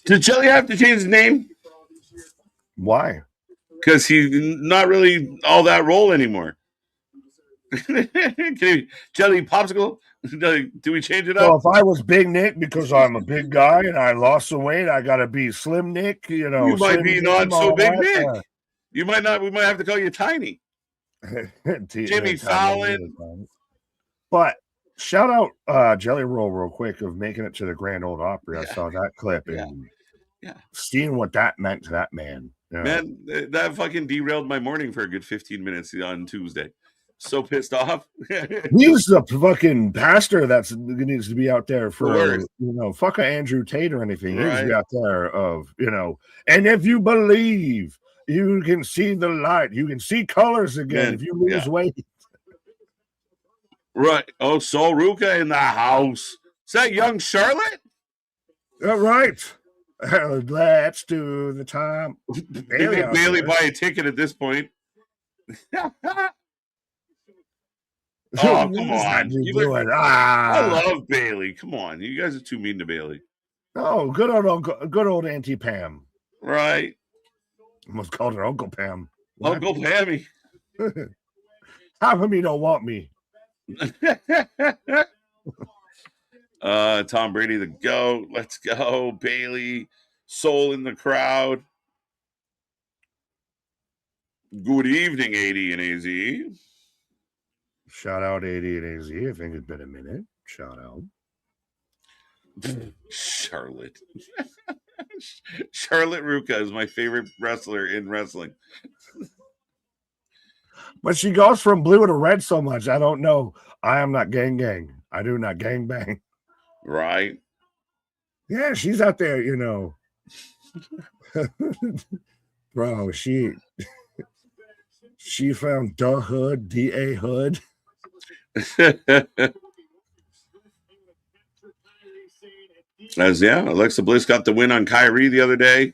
Did Jelly have to change his name? Why? Because he's not really all that role anymore. Jelly popsicle? Do we change it So up? if I was Big Nick because I'm a big guy and I lost some weight, I got to be Slim Nick, You might Slim be Jim, not so all big, that. Nick. You might not. We might have to call you Tiny. Jimmy Fallon. But shout out Jelly Roll real quick of making it to the Grand Ole Opry. I saw that clip and seeing what that meant to that man. Man, that fucking derailed my morning for a good 15 minutes on Tuesday. So pissed off. He's the fucking pastor that needs to be out there for fuck Andrew Tate or anything. He needs to be out there of and if you believe you can see the light, you can see colors again. Man, if you lose weight. Right. Oh, Sol Ruka in the house. Is that young Charlotte? Right. Let's do the time. Bailey buy a ticket at this point. Oh, come on. I love Bailey. Come on. You guys are too mean to Bailey. Oh, good old Auntie Pam. Right. Almost called her Uncle Pam. Uncle Pammy. How come you don't want me? Tom Brady the GOAT. Let's go. Bailey. Soul in the crowd. Good evening, AD and AZ. Shout out AD and AZ. I think it's been a minute. Shout out. Charlotte. Charlotte Ruka is my favorite wrestler in wrestling. But she goes from blue to red so much. I don't know. I am not gang. I do not gang bang. Right. Yeah, she's out there, Bro, she found the hood, DA hood. Alexa Bliss got the win on Kyrie the other day.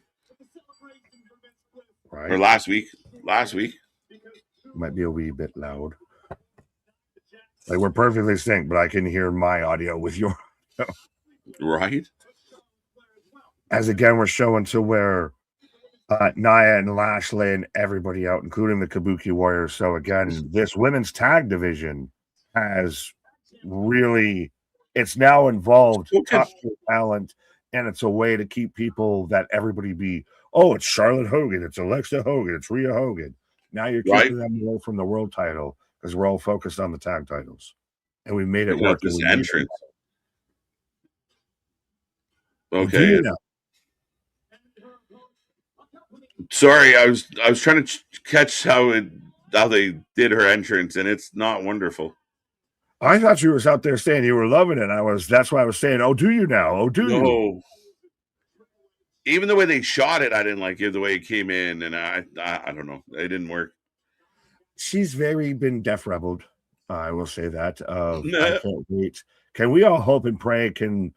Right. Or last week. Might be a wee bit loud. Like we're perfectly synced, but I can hear my audio with your right. As again, we're showing to where Nia and Lashley and everybody out, including the Kabuki Warriors. So again, this women's tag division has really, it's now involved top talent, and it's a way to keep people that everybody be, oh, it's Charlotte Hogan, it's Alexa Hogan, it's Rhea Hogan. Now you're keeping them away from the world title because we're all focused on the tag titles, and we made it work. This entrance. Okay. Sorry, I was trying to catch how they did her entrance, and it's not wonderful. I thought you was out there saying you were loving it. That's why I was saying, oh, do you now? Oh, do you? Even the way they shot it, I didn't like it. The way it came in, and I don't know, it didn't work. She's very been deaf rebelled. I will say that. I can't wait. Can we all hope and pray? Can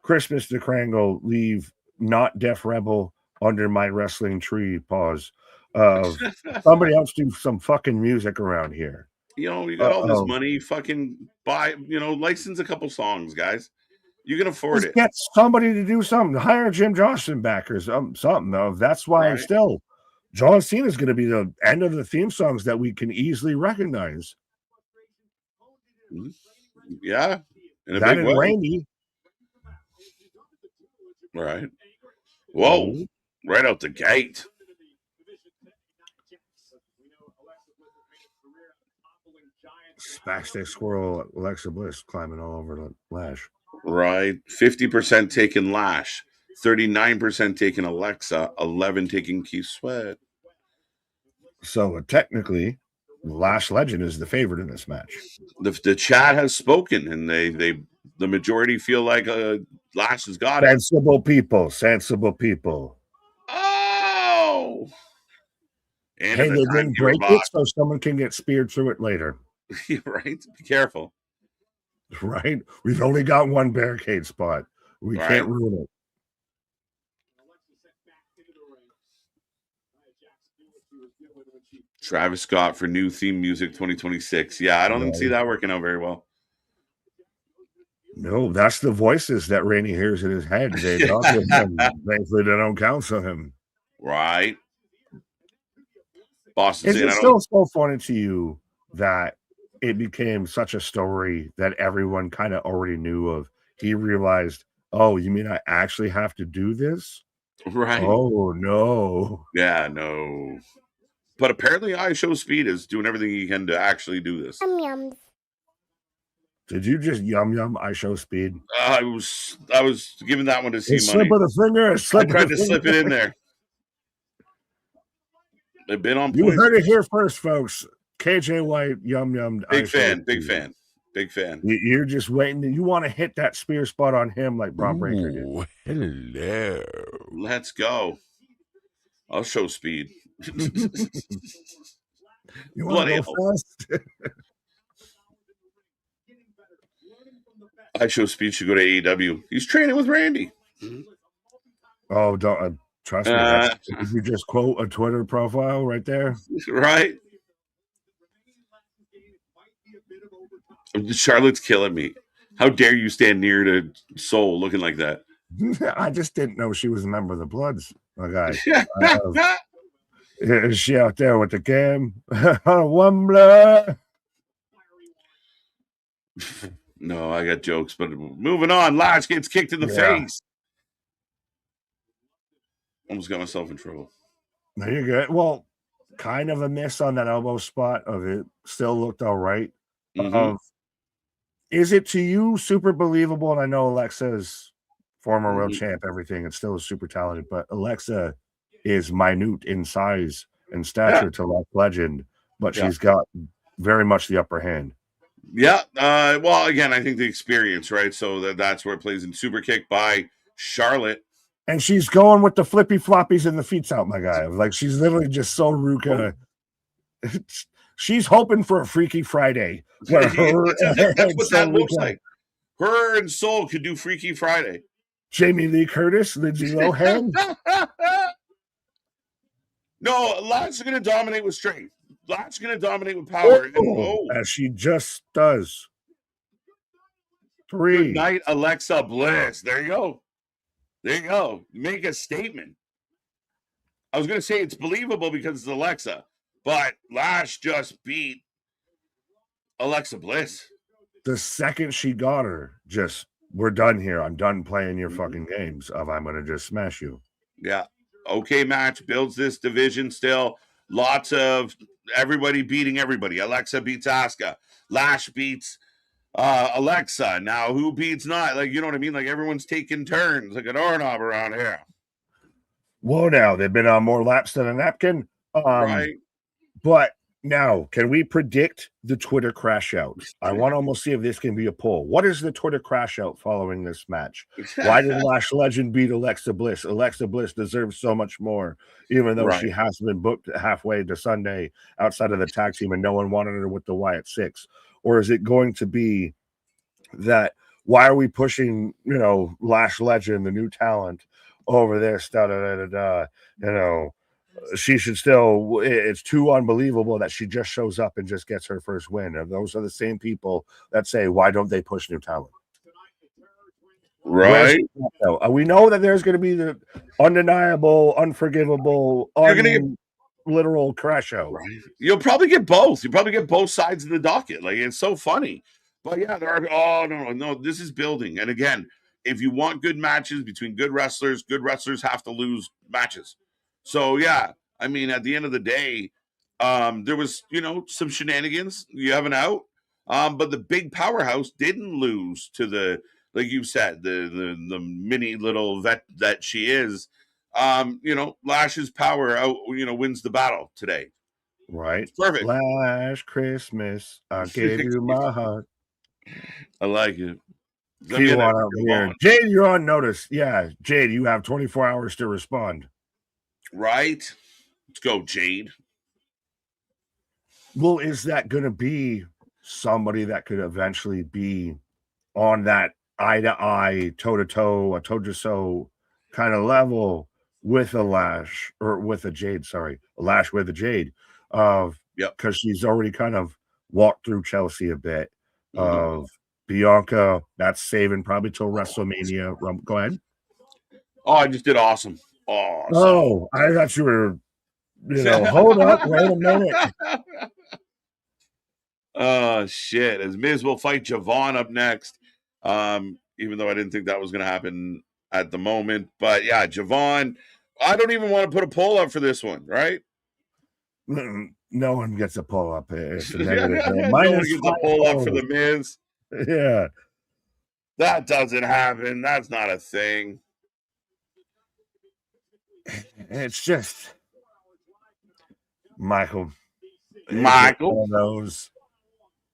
Christmas to Krangle leave not Def Rebel under my wrestling tree pause of somebody else do some fucking music around here. You got all this money, fucking buy, license a couple songs, guys. You can afford it. Get somebody to do something. Hire Jim Johnston back or something. That's why still John Cena is going to be the end of the theme songs that we can easily recognize. Yeah. In a big way. Randy. Right. Whoa. Right out the gate. Spastic Squirrel Alexa Bliss climbing all over the Lash. Right. 50% taking Lash. 39% taking Alexa. 11 taking Keith Sweat. So technically, Lash Legend is the favorite in this match. The chat has spoken, and the majority feel like Lash has got it. Sensible people. Oh! And hey, they didn't break it so someone can get speared through it later. Right? Be careful. Right? We've only got one barricade spot. We can't ruin it. Travis Scott for new theme music 2026. Yeah, I don't see that working out very well. No, that's the voices that Randy hears in his head. They talk to him. Thankfully, they don't counsel him. Right. Boston. Is it still so funny to you that it became such a story that everyone kind of already knew of. He realized, oh, you mean I actually have to do this? Right. Oh no. Yeah, no. But apparently I Show Speed is doing everything he can to actually do this. Yums. Did you just yum I Show Speed? I was giving that one to C A slip Money. of the finger, a I slip tried of the to slip it finger. in there. They've been on You point. heard it here first, folks. KJ White, yum. Big fan. You're just waiting. You want to hit that spear spot on him like Braun Breaker did. Ooh, hello. Let's go. I'll Show Speed. You want to Bloody go fast? I Show Speed should go to AEW. He's training with Randy. Oh, don't trust me. Did you just quote a Twitter profile right there? Right? Charlotte's killing me. How dare you stand near to Soul looking like that? I just didn't know she was a member of the Bloods. My guy. Is she out there with the cam? One blood. No, I got jokes, but moving on. Lash gets kicked in the face. Almost got myself in trouble. No, you're good. Well, kind of a miss on that elbow spot of it. Still looked all right. Mm-hmm. Is it to you super believable? And I know Alexa's former world champ, everything, and still super talented, but Alexa is minute in size and stature to Lash Legend, but she's got very much the upper hand. Yeah. Well, again, I think the experience, right? So that's where it plays in. Super kick by Charlotte. And she's going with the flippy floppies and the feet out, my guy. Like, she's literally just so Ruka. She's hoping for a Freaky Friday. That's what that looks like. Her and Soul could do Freaky Friday. Jamie Lee Curtis, Lindsay Lohan. No, Lash is going to dominate with strength. Lash is going to dominate with power. As she just does. 3. Good night, Alexa Bliss. There you go. Make a statement. I was going to say it's believable because it's Alexa, but Lash just beat Alexa Bliss. The second she got her, we're done here. I'm done playing your fucking games of I'm going to just smash you. Yeah. Okay, match builds this division still. Lots of everybody beating everybody. Alexa beats Asuka. Lash beats Alexa. Now who beats not? Like, you know what I mean? Like, everyone's taking turns like a doorknob around here. Whoa, now they've been on more laps than a napkin. Right. But now, can we predict the Twitter crash out? I want to almost see if this can be a poll. What is the Twitter crash out following this match? Why did Lash Legend beat Alexa Bliss? Alexa Bliss deserves so much more, even though she has been booked halfway to Sunday outside of the tag team and no one wanted her with the Wyatt 6. Or is it going to be that why are we pushing, Lash Legend, the new talent, over this? She should still, it's too unbelievable that she just shows up and just gets her first win. And those are the same people that say, why don't they push new talent? Right. We know that there's going to be the undeniable, unforgivable, literal crash out. Right. You'll probably get both. You'll probably get both sides of the docket. Like, it's so funny. But yeah, there are, no, this is building. And again, if you want good matches between good wrestlers have to lose matches. So yeah, I mean, at the end of the day, there was, some shenanigans. You have an out. But the big powerhouse didn't lose to the, like you said, the mini little vet that she is. Lash's power out, wins the battle today. Right. Perfect. Lash Christmas, I gave you my heart. I like it. Jade, you're on notice. Yeah, Jade, you have 24 hours to respond. Right. Let's go, Jade. Well, is that going to be somebody that could eventually be on that eye-to-eye, toe-to-toe, a toe-to-toe kind of level with a Lash, or with a Jade, sorry, a Lash with a Jade, because she's already kind of walked through Chelsea a bit. Of Bianca, that's saving probably till WrestleMania. Go ahead. Oh, I just did awesome. Oh, I thought you were, hold up, wait a minute. Oh shit! As Miz will fight Javon up next. Even though I didn't think that was going to happen at the moment, but yeah, Javon. I don't even want to put a poll up for this one, right? No one gets a pull up. It's a negative. No one Minus gets a 5 poll up for polls. the Miz. Yeah. That doesn't happen. That's not a thing. It's just Michael. Michael. One of those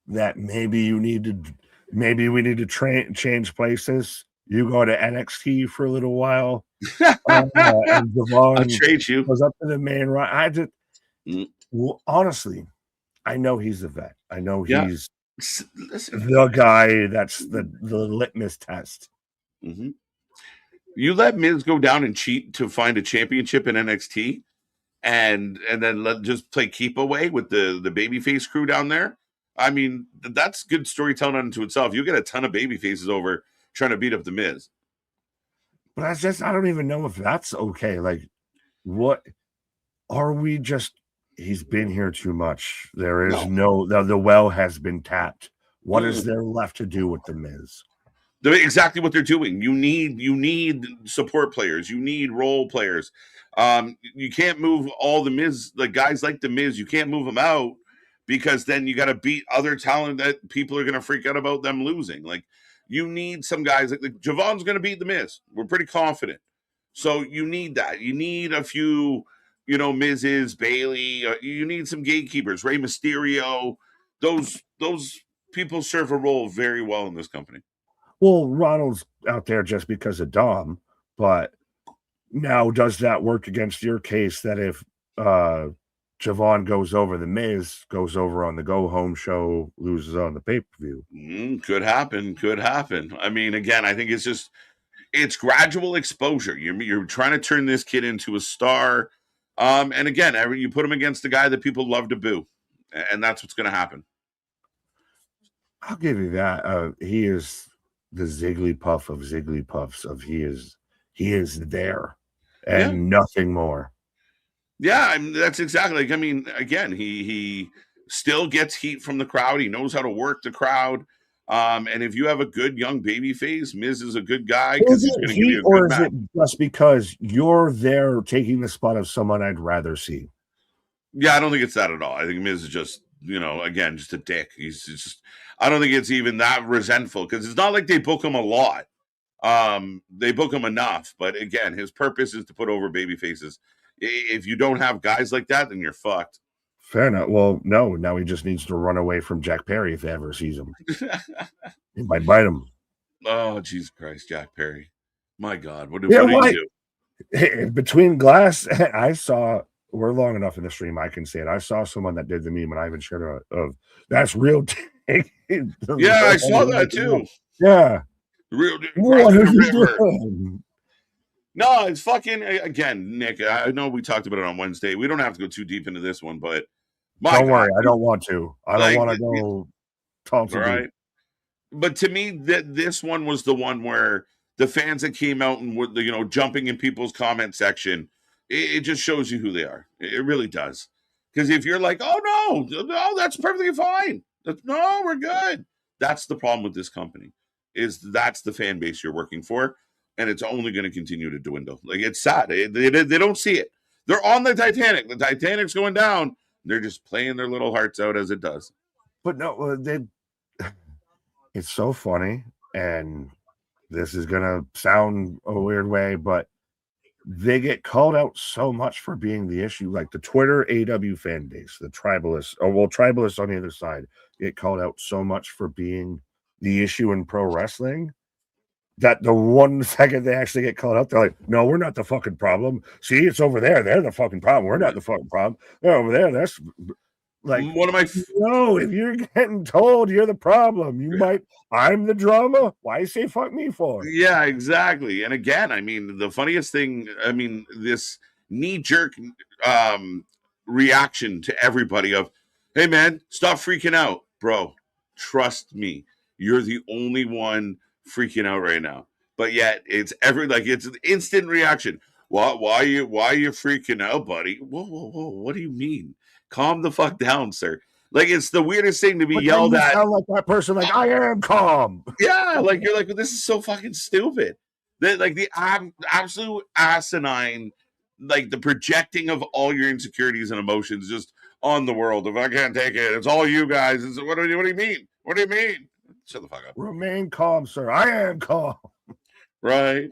that maybe we need to change places. You go to NXT for a little while, and I'll Javon trade you. goes up to the main roster. Mm. Well, honestly, I know he's a vet. I know Yeah. he's Listen. the guy that's the litmus test. Mm-hmm. You let Miz go down and cheat to find a championship in NXT, and then just play keep away with the babyface crew down there. I mean, that's good storytelling unto itself. You get a ton of baby faces over trying to beat up the Miz. But I don't even know if that's okay. Like, what are we just? He's been here too much. There is the well has been tapped. What is there left to do with the Miz? Exactly what they're doing. You need support players. You need role players. You can't move all the Miz, the guys like the Miz. You can't move them out because then you got to beat other talent that people are going to freak out about them losing. Like you need some guys like Javon's going to beat the Miz. We're pretty confident. So you need that. You need a few, Miz's, Bailey. You need some gatekeepers. Rey Mysterio. Those people serve a role very well in this company. Well, Ronald's out there just because of Dom, but now does that work against your case that if Javon goes over the Miz, goes over on the go home show, loses on the pay-per-view? Could happen. I mean, again, I think it's gradual exposure. You're trying to turn this kid into a star. And again, you put him against the guy that people love to boo, and that's what's going to happen. I'll give you that. He is the Zigglypuff of Zigglypuffs. He is there, and nothing more. Yeah, that's exactly. Again, he still gets heat from the crowd. He knows how to work the crowd. And if you have a good young baby face, Miz is a good guy because he's going to give you a good match. Or is it just because you're there taking the spot of someone I'd rather see? Yeah, I don't think it's that at all. I think Miz is just, again, just a dick. He's just, I don't think it's even that resentful because it's not like they book him a lot. They book him enough, but again, his purpose is to put over baby faces. If you don't have guys like that, then you're fucked. Fair enough. Well, no, now he just needs to run away from Jack Perry if he ever sees him. He might bite him. Oh, Jesus Christ, Jack Perry. My God, what did he do? Between glass, we're long enough in the stream, I can say it. I saw someone that did the meme and I even shared it of that's real. Yeah, I saw that too. Yeah. Real No, it's fucking, again, Nick, I know we talked about it on Wednesday. We don't have to go too deep into this one, but don't worry, I don't want to. I don't want to go Thompson. Right. But to me, this one was the one where the fans that came out and were, jumping in people's comment section, it just shows you who they are. It really does. Because if you're like, oh, no, that's perfectly fine. No, we're good. That's the problem with this company, is that's the fan base you're working for. And it's only going to continue to dwindle. Like, it's sad. They don't see it. They're on the Titanic. The Titanic's going down. They're just playing their little hearts out as it does. But no, it's so funny. And this is going to sound a weird way, but they get called out so much for being the issue. Like the Twitter AW fan base, the tribalists, tribalists on the other side get called out so much for being the issue in pro wrestling that the 1 second they actually get called out, they're like, no, we're not the fucking problem. See, it's over there. They're the fucking problem. We're not the fucking problem. They're over there. That's like, one of my no, if you're getting told you're the problem, you might, I'm the drama. Why you say fuck me for? Yeah, exactly. And again, the funniest thing, this knee-jerk reaction to everybody of, hey man, stop freaking out, bro. Trust me, you're the only one freaking out right now. But yet it's an instant reaction. Why are you freaking out, buddy? Whoa, what do you mean? Calm the fuck down, sir. Like, it's the weirdest thing to be But yelled then you at. sound like that person, like, I am calm. Yeah, like you're like, well, this is so fucking stupid. Like the absolute asinine, like the projecting of all your insecurities and emotions just on the world. If I can't take it, it's all you guys. What do you mean? What do you mean? Shut the fuck up. Remain calm, sir. I am calm. Right.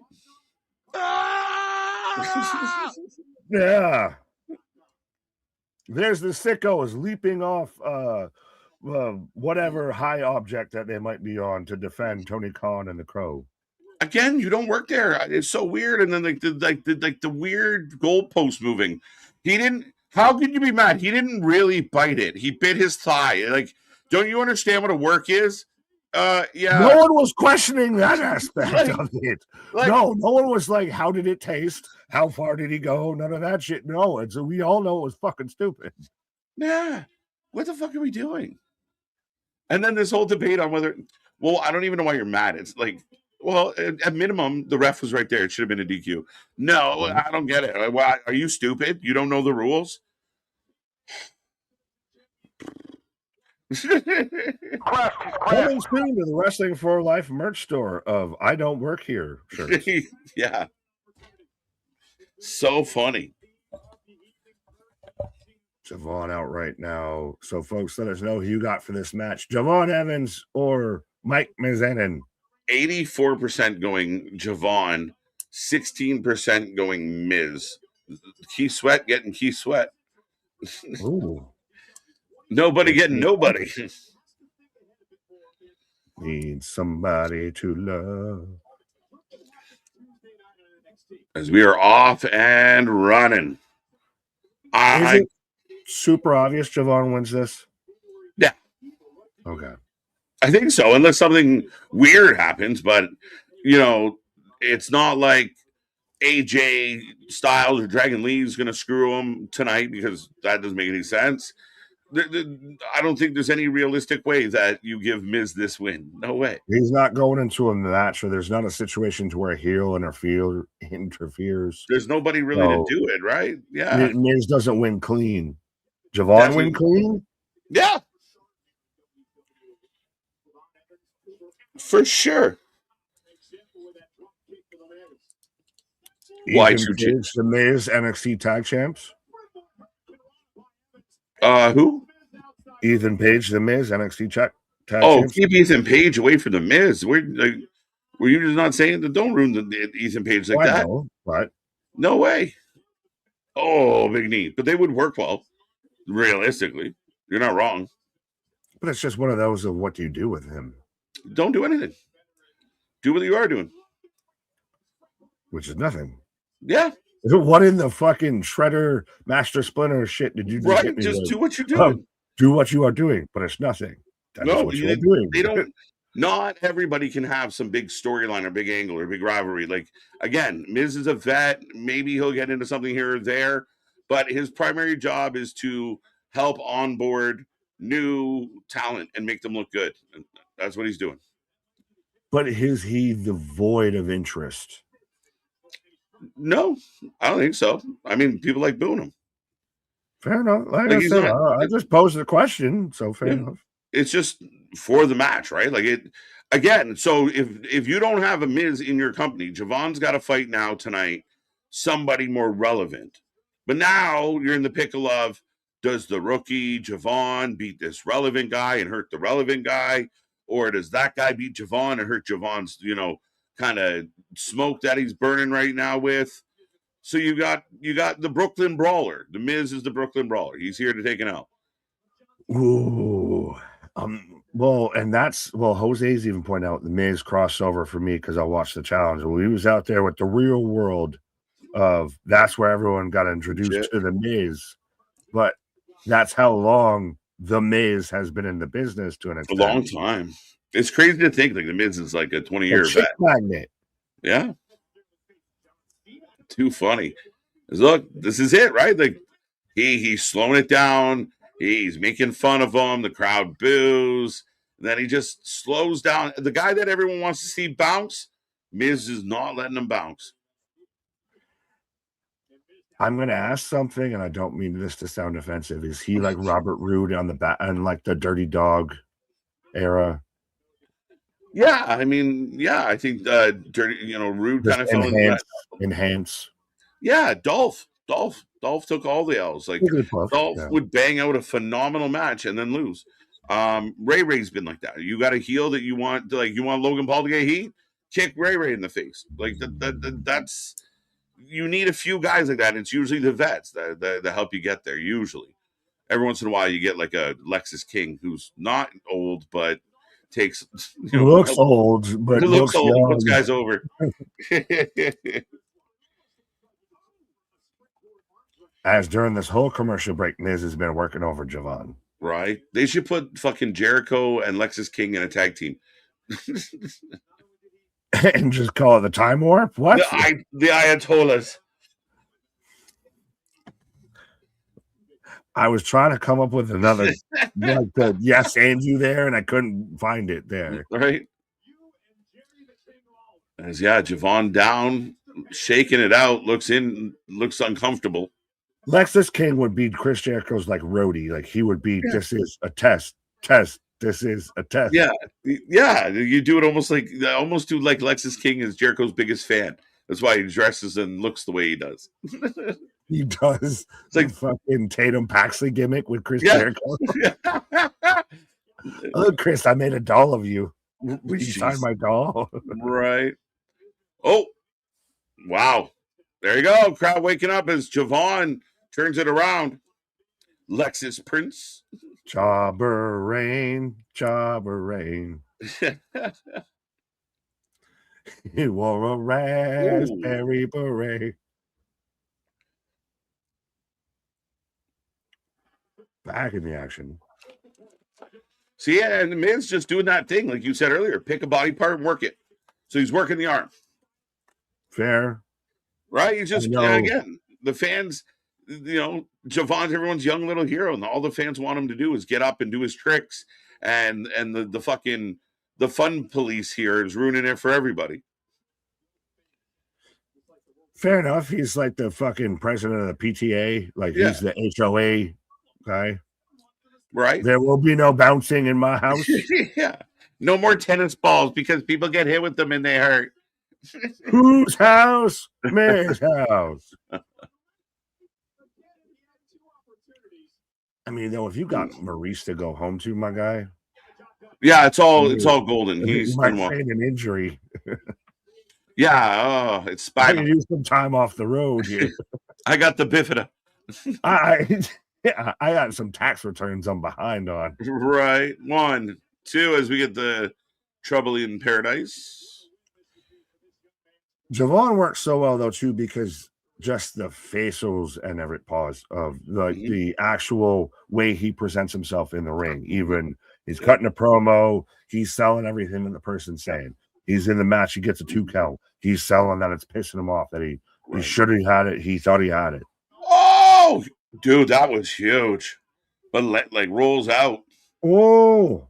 Yeah. There's the sicko is leaping off whatever high object that they might be on to defend Tony Khan and the Crow. Again, you don't work there. It's so weird. And then the weird goalpost moving. He didn't. How could you be mad? He didn't really bite it. He bit his thigh. Like, don't you understand what a work is? Yeah. No one was questioning that aspect Like- of it. like- no one was like, how did it taste? How far did he go? None of that shit. No, and so we all know it was fucking stupid. Yeah. What the fuck are we doing? And then this whole debate on whether, well, I don't even know why you're mad. It's like, well, at minimum, the ref was right there. It should have been a DQ. No, I don't get it. Why, are you stupid? You don't know the rules? Coming soon to the Wrestling for Life merch store of I Don't Work Here shirts. Yeah. So funny. Javon out right now. So, folks, let us know who you got for this match. Javon Evans or Mike Mizanin. 84% going Javon, 16% going Miz. Keith Sweat getting Keith Sweat. Ooh. Nobody getting nobody. Need somebody to love. As we are off and running. Is it super obvious Javon wins this? Yeah. Okay. I think so, unless something weird happens. But, you know, it's not like AJ Styles or Dragon Lee is going to screw him tonight, because that doesn't make any sense. I don't think there's any realistic way that you give Miz this win. No way. He's not going into a match, or there's not a situation to where heel interferes. There's nobody really to do it, right? Yeah. Miz doesn't win clean. Javon win clean? Yeah. For sure. Why the Miz NXT Tag Champs? Who? Ethan Page, the Miz NXT Tag Champs. Keep Ethan Page away from the Miz. Were you just not saying that? Don't ruin the Ethan Page like that. Know, but no way. Oh, big knee. But they would work well. Realistically, you're not wrong. But it's just one of those of what do you do with him? Don't do anything. Do what you are doing. Which is nothing. Yeah. What in the fucking Shredder Master Splinter shit did you do? Right, just do what you're doing. Do what you are doing, but it's nothing. That is what you are doing. They don't. Not everybody can have some big storyline or big angle or big rivalry. Like, again, Miz is a vet. Maybe he'll get into something here or there, but his primary job is to help onboard new talent and make them look good. And that's what he's doing. But is he devoid of interest? No, I don't think so. I mean, people like booing him. Fair enough. Like I said, I just posed the question, so fair enough. It's just for the match, right? Like it again. So if you don't have a Miz in your company, Javon's got to fight now tonight somebody more relevant. But now you're in the pickle of, does the rookie Javon beat this relevant guy and hurt the relevant guy, or does that guy beat Javon and hurt Javon's kind of smoke that he's burning right now with? So you got the Brooklyn Brawler. The Miz is the Brooklyn Brawler. He's here to take an L. Ooh. Jose's even pointed out the Miz crossover for me because I watched the challenge. Well, he was out there with the real world of that's where everyone got introduced to the Miz. But that's how long the Miz has been in the business to an extent. A long time. It's crazy to think like the Miz is like a 20-year vet. Magnet. Yeah. Too funny. Look, this is it, right? Like he's slowing it down. He's making fun of him. The crowd boos. And then he just slows down. The guy that everyone wants to see bounce, Miz is not letting him bounce. I'm gonna ask something, and I don't mean this to sound offensive. Is he like Robert Roode on the back and like the Dirty Dog era? Yeah, I mean, yeah, I think dirty, Rude Just kind of fell into that. enhance. Yeah, Dolph took all the L's. Like Dolph Yeah. would bang out a phenomenal match and then lose. Ray's been like that. You got a heel that you want, like you want Logan Paul to get heat, kick Ray in the face. Like that's you need a few guys like that. It's usually the vets that help you get there. Usually, every once in a while, you get like a Lexus King who's not old but takes Looks old, but looks looks old and puts young. guys over. As during this whole commercial break, Miz has been working over Javon. Right? They should put fucking Jericho and Lexus King in a tag team. And just call it the Time Warp? What? The Ayatollahs. I was trying to come up with another like the yes and you there, and I couldn't find it there. Right? As Javon down, shaking it out, looks uncomfortable. Lexus King would be Chris Jericho's like roadie. Like he would be, this is a test. This is a test. Yeah. You do it almost do like Lexus King is Jericho's biggest fan. That's why he dresses and looks the way he does. He does. It's like fucking Tatum Paxley gimmick with Chris Jericho. Look, Chris, I made a doll of you. Will you sign my doll? Right. Oh, wow. There you go. Crowd waking up as Javon turns it around. Lexus Prince. Jobber Rain. He wore a raspberry beret. Back in the action. See, and the Miz just doing that thing, like you said earlier. Pick a body part and work it. So he's working the arm. Fair. Right? He's just, again, the fans, Javon's everyone's young little hero, and all the fans want him to do is get up and do his tricks. And the fun police here is ruining it for everybody. Fair enough. He's like the fucking president of the PTA. Like he's the HOA guy. Right. There will be no bouncing in my house. Yeah. No more tennis balls because people get hit with them and they hurt. Whose house? Man's house. I mean, though, if you got Maurice to go home to, my guy. Yeah, it's all golden. He's might feign an injury. Yeah, it's spinal. I can use some time off the road here. I got the bifida. I got some tax returns I'm behind on. Right. 1, 2, as we get the trouble in paradise. Javon works so well, though, too, because just the facials and every pause of the actual way he presents himself in the ring. Even he's cutting a promo, he's selling everything that the person's saying. He's in the match, he gets a 2 count. He's selling that it's pissing him off that he should have had it. He thought he had it. Oh, dude, that was huge. But like rolls out. Oh,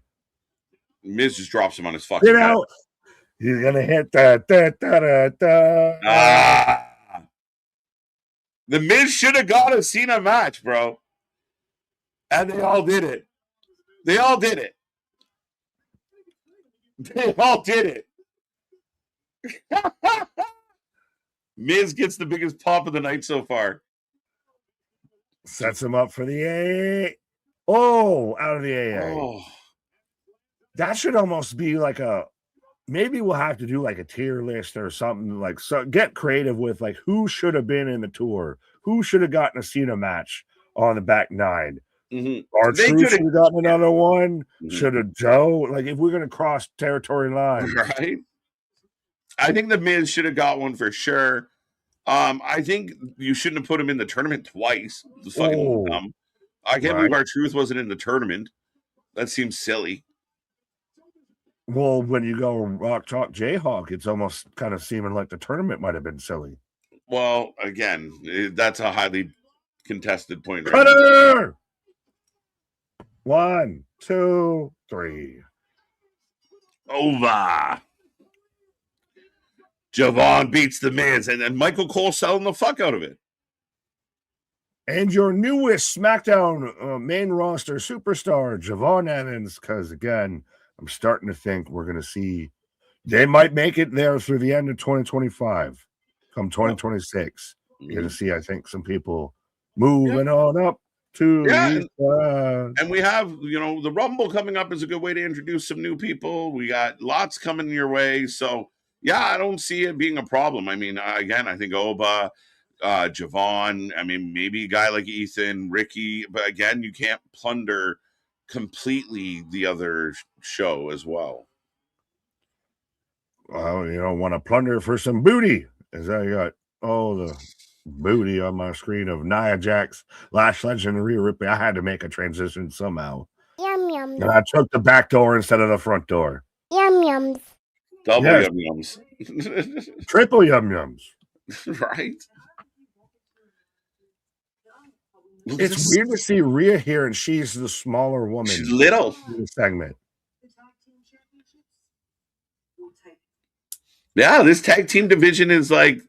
Miz just drops him on his fucking head. He's gonna hit that. The Miz should have got a Cena match, bro. And they all did it. They all did it. Miz gets the biggest pop of the night so far. Sets him up for the A. Oh, out of the AA. Oh. That should almost be like maybe we'll have to do like a tier list or something, like, so get creative with like who should have been in the tour, who should have gotten a Cena match on the back 9. Our Truth should have gotten another one. Should have Joe, like if we're gonna cross territory lines, right? I think the Miz should have got one for sure. I think you shouldn't have put him in the tournament twice. It's fucking dumb. I can't believe Our Truth wasn't in the tournament. That seems silly. Well, when you go Rock Chalk Jayhawk, it's almost kind of seeming like the tournament might have been silly. Well, again, that's a highly contested point. Cutter! 1, 2, 3. Over. Javon beats the Miz, and then Michael Cole selling the fuck out of it. And your newest SmackDown main roster superstar, Javon Evans, because again, I'm starting to think we're going to see they might make it there through the end of 2025. Come 2026, you're going to see, I think, some people moving on up to the and we have, the Rumble coming up is a good way to introduce some new people. We got lots coming your way. So, yeah, I don't see it being a problem. I mean, again, I think Oba, Javon, I mean, maybe a guy like Ethan, Ricky, but again, you can't plunder completely the other show as well. Well, want to plunder for some booty. As I got the booty on my screen of Nia Jax, Lash Legend, and Rhea Ripley. I had to make a transition somehow. Yum yum. And I took the back door instead of the front door. Yum yums. Double yum yums. Triple yum yums. Right? It's weird to see Rhea here, and she's the smaller woman. She's little. In the segment. Yeah, this tag team division is like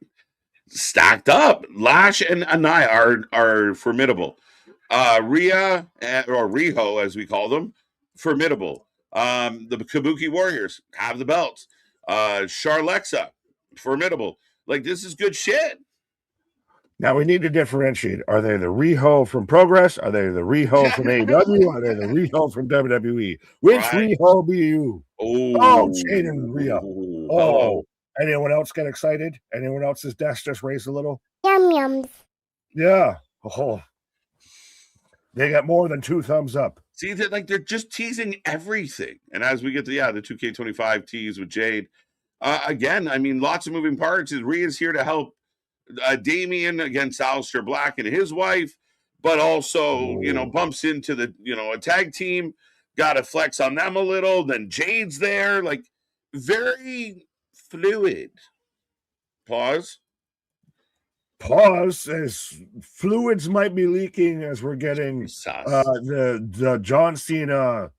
stacked up. Lash and Anaya are formidable. Rhea, or Riho as we call them, formidable. The Kabuki Warriors have the belts. Charlexa, formidable. Like, this is good shit. Now we need to differentiate. Are they the Riho from Progress? Are they the Riho from AEW? Are they the Riho from WWE? Which Riho be you? Oh, Shane and Rhea. Oh, anyone else get excited? Anyone else's desk just raised a little? Yum yums. Yeah. Oh, they got more than 2 thumbs up. See, they're just teasing everything. And as we get to the 2K25 tease with Jade, again, I mean, lots of moving parts. Rhea's here to help Damian against Aleister Black and his wife, but also, bumps into the, a tag team, got to flex on them a little. Then Jade's there, like, very fluid. Pause, as fluids might be leaking as we're getting the John Cena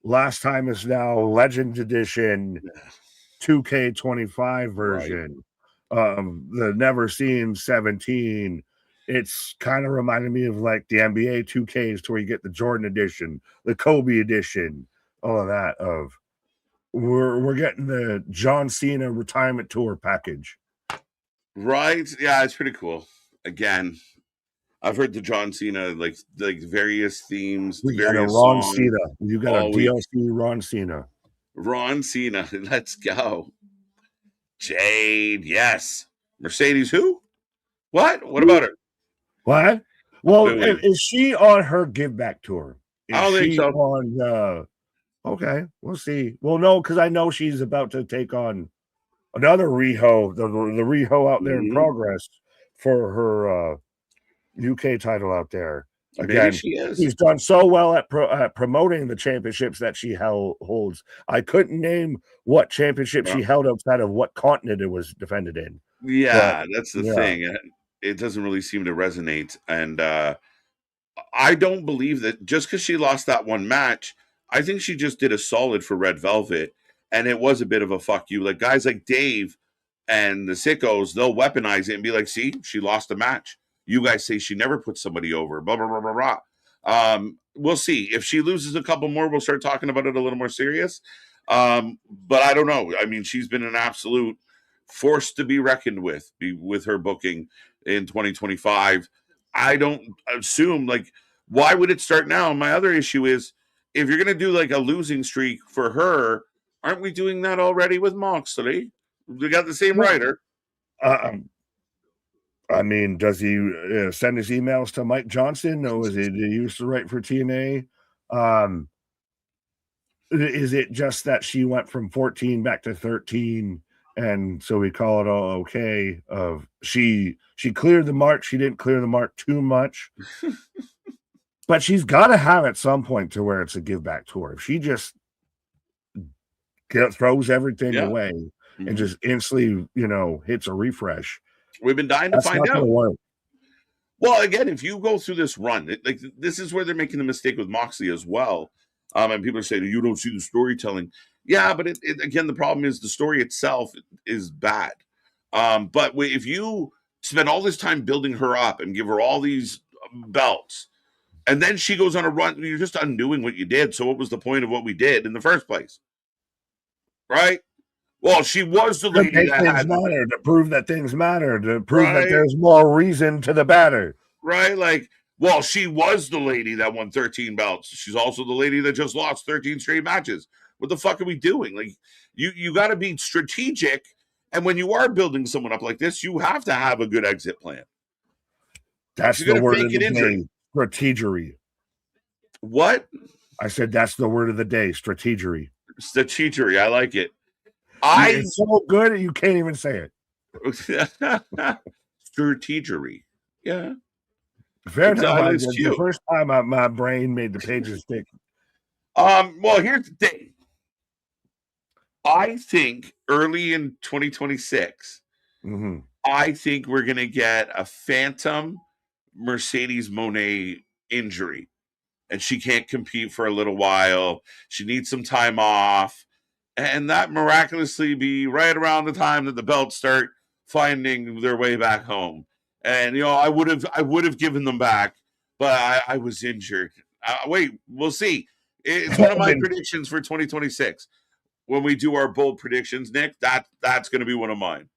last time is now Legend Edition 2K25 version. The Never Seen 17. It's kind of reminded me of like the NBA 2Ks to where you get the Jordan edition, the Kobe edition, all of that. We're getting the John Cena retirement tour package. Right? Yeah, it's pretty cool. Again, I've heard the John Cena like various themes. We got a Ron Cena. You got a DLC Ron Cena. Ron Cena. Let's go. Jade, yes. Mercedes, who? What? What about her? What? Well, is she on her give back tour? I don't think so. On okay, we'll see. Well, no, because I know she's about to take on another Riho, the Riho out there in progress for her UK title out there. Again, she's done so well at promoting the championships that she holds. I couldn't name what championship she held outside of what continent it was defended in. Yeah, that's the thing. It doesn't really seem to resonate. And I don't believe that just because she lost that one match, I think she just did a solid for Red Velvet. And it was a bit of a fuck you. Like, guys like Dave and the Sickos, they'll weaponize it and be like, see, she lost a match. You guys say she never put somebody over, blah, blah, blah, blah, blah. We'll see. If she loses a couple more, we'll start talking about it a little more serious. But I don't know. I mean, she's been an absolute force to be reckoned with her booking in 2025. I don't assume, like, why would it start now? My other issue is, if you're going to do, like, a losing streak for her, aren't we doing that already with Moxley? We got the same writer. I mean, does he send his emails to Mike Johnson? Or is he used to write for TNA? Is it just that she went from 14 back to 13, and so we call it all okay? She cleared the mark. She didn't clear the mark too much, but she's got to have at some point to where it's a give back tour. If she just throws everything away and just instantly, hits a refresh. We've been dying to find out. Well, again, if you go through this run, this is where they're making the mistake with Moxley as well. And people are saying, you don't see the storytelling. Yeah, but again, the problem is the story itself is bad. But if you spend all this time building her up and give her all these belts. And then she goes on a run. You're just undoing what you did. So what was the point of what we did in the first place? Right? Well, she was the To lady make that things had matter, to prove that things matter, to prove that right, there's more reason to the batter. right. Like, well, she was the lady that won 13 belts. She's also the lady that just lost 13 straight matches. What the fuck are we doing? Like, you got to be strategic. And when you are building someone up like this, you have to have a good exit plan. That's You're the gonna word fake of the an injury. day. Strategery. What? I said that's the word of the day. Strategery. Strategery. I like it. It's so good you can't even say it. Strategery. Yeah. Fair enough. It's The cute. first time my brain made the pages stick. Well, here's the thing. I think early in 2026, I think we're gonna get a phantom Mercedes Moné injury, and she can't compete for a little while. She needs some time off, and that miraculously be right around the time that the belts start finding their way back home. And I would have given them back, but I was injured. Wait, we'll see. It's one of my predictions for 2026. When we do our bold predictions, Nick, that's going to be one of mine.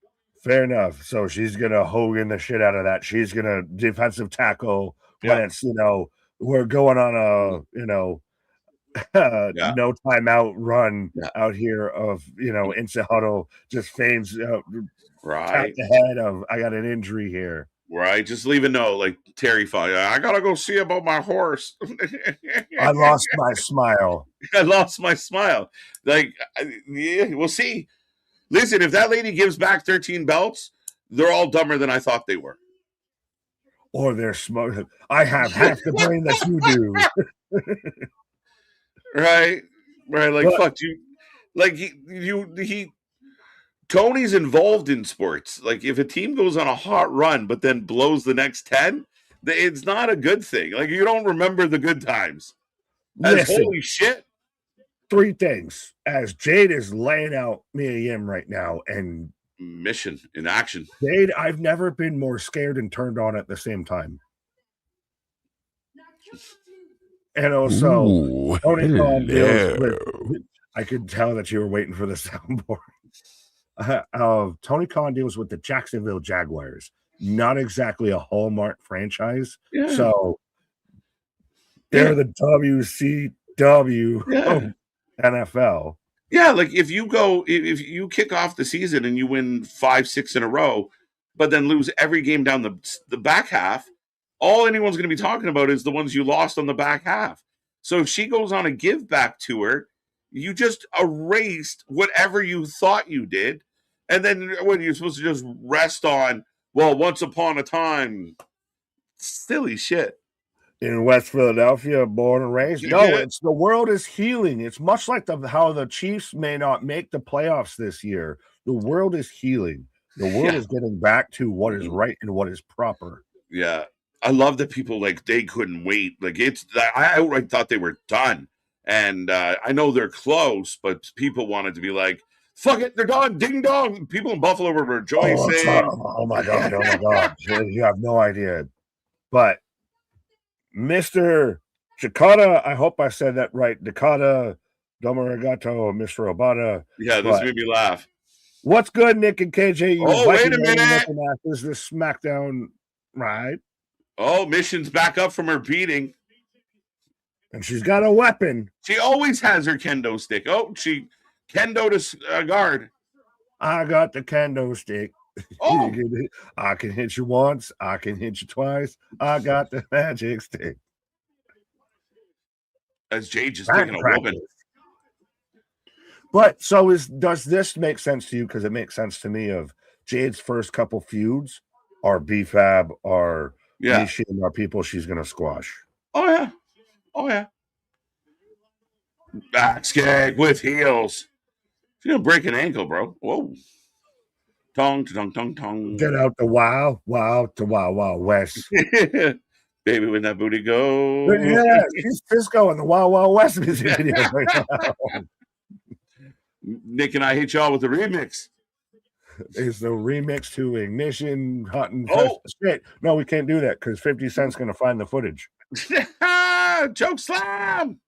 Fair enough. So she's gonna Hogan the shit out of that. She's gonna defensive tackle when it's we're going on a no timeout run out here of instant huddle, just feigns right ahead of I got an injury here. Right, just leave a note like Terry Funk. I gotta go see about my horse. I lost my smile. I lost my smile. Like, yeah, we'll see. Listen, if that lady gives back 13 belts, they're all dumber than I thought they were. Or they're smart. I have half the brain that you do. Right. Like, fuck you. Like, he Tony's involved in sports. Like, if a team goes on a hot run but then blows the next 10, it's not a good thing. Like, you don't remember the good times. Listen, holy shit. 3 things. As Jade is laying out Mia Yim right now, and mission in action. Jade, I've never been more scared and turned on at the same time. And also, Tony Khan deals with. I could tell that you were waiting for the soundboard. Tony Khan deals with the Jacksonville Jaguars, not exactly a Hallmark franchise. Yeah. So they're the WCW NFL. Yeah, like if you kick off the season and you win 5-6 in a row, but then lose every game down the back half, all anyone's going to be talking about is the ones you lost on the back half. So if she goes on a give back tour, you just erased whatever you thought you did. And then when you're supposed to just rest on, well, once upon a time, silly shit. In West Philadelphia, born and raised. No, it's the world is healing. It's much like how the Chiefs may not make the playoffs this year. The world is healing. The world is getting back to what is right and what is proper. Yeah. I love that people they couldn't wait. Like I outright thought they were done. And I know they're close, but people wanted to be like, fuck it, they're done. Ding dong. People in Buffalo were rejoicing. Oh my God. Oh my God. You have no idea. But Mr. Chikata, I hope I said that right. Dakota, Domarigato, Mr. Obata. Yeah, this made me laugh. What's good, Nick and KJ? Wait a minute. Is this SmackDown right? Oh, Mission's back up from her beating. And she's got a weapon. She always has her kendo stick. Oh, she kendo to guard. I got the kendo stick. Oh. I can hit you once. I can hit you twice. I got the magic stick. As Jade just picking a whooping. But does this make sense to you? Because it makes sense to me of Jade's first couple feuds are B-Fab, are Nishin, are people she's going to squash. Oh, yeah. Oh, yeah. Back kick with heels. She's going to break an ankle, bro. Whoa. Tong, tong, tong, tong. Get out the wow to wow west. Baby, when that booty go. Yeah, she's Fisco in the Wow West music video right now. Nick and I hit y'all with the remix. is the remix to Ignition, Hot and Oh. Shit. No, we can't do that because 50 Cent's going to find the footage. Choke slam.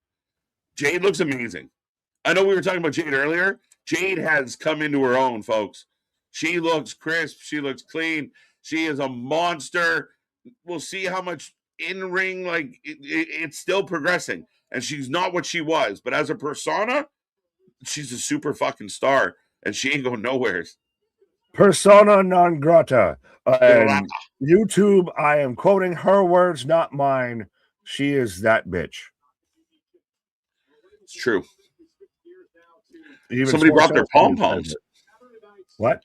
Jade looks amazing. I know we were talking about Jade earlier. Jade has come into her own, folks. She looks crisp. She looks clean. She is a monster. We'll see how much in ring, like it's still progressing, and she's not what she was. But as a persona, she's a super fucking star, and she ain't going nowhere. Persona non grata. And YouTube, I am quoting her words, not mine. She is that bitch. It's true. Even somebody brought their pom poms. What?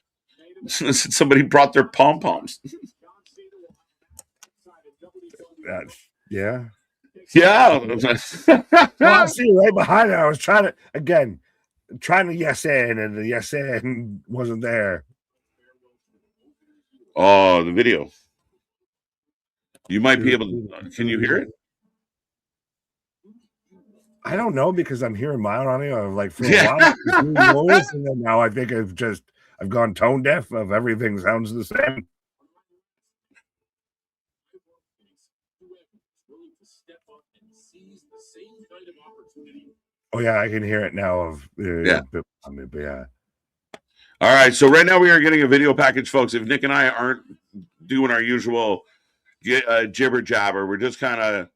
Somebody brought their pom poms. Yeah. Yeah. Well, see, right behind it, I was trying to yes and the yes and wasn't there. Oh, the video. You might be able to. Can you hear it? I don't know because I'm hearing my audio like for a while, and then now I think I've gone tone deaf of everything sounds the same. Oh yeah, I can hear it now. But yeah. All right, so right now we are getting a video package, folks. If Nick and I aren't doing our usual jibber jabber, we're just kind of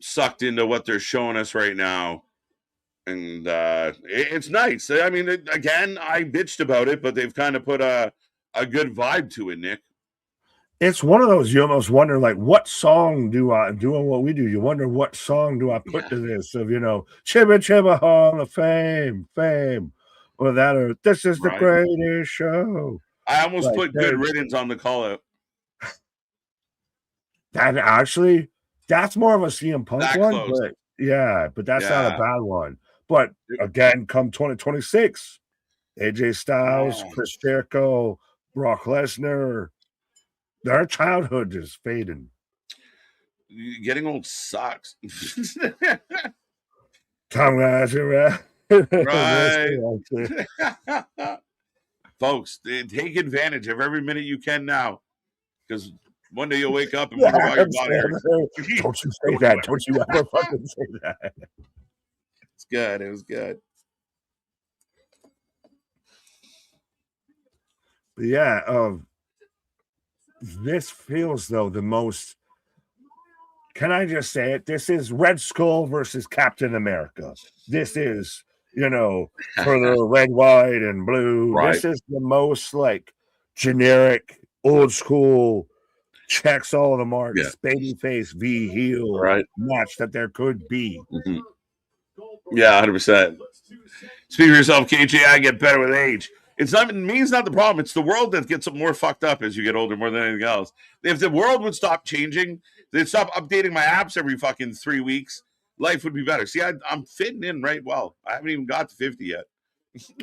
sucked into what they're showing us right now, and it's nice. I mean, again, I bitched about it, but they've kind of put a good vibe to it, Nick. It's one of those you almost wonder, like, what song do I doing what we do? You wonder what song do I put to this of Chibba Chibba Hall of Fame, or that, or this is the greatest show. I almost put Good Riddance on the call out. That actually, that's more of a CM Punk one, but that's not a bad one. But again, come 2026, AJ Styles, Chris Jericho, Brock Lesnar, their childhood is fading. Getting old sucks. Come on, right. Folks, take advantage of every minute you can now, because one day you'll wake up and wonder why your body hurts. Don't you say that. Don't you ever fucking say that. It's good. It was good. But yeah, this feels, though, the most, can I just say it? This is Red Skull versus Captain America. This is, for the red, white, and blue. Right. This is the most, like, generic, old school, checks all the marks, babyface v heel match that there could be. Mm-hmm. Yeah, 100%. Speak for yourself, KJ. I get better with age. It's not the problem. It's the world that gets more fucked up as you get older more than anything else. If the world would stop changing, they'd stop updating my apps every fucking 3 weeks, life would be better. See, I'm fitting in right well. I haven't even got to 50 yet.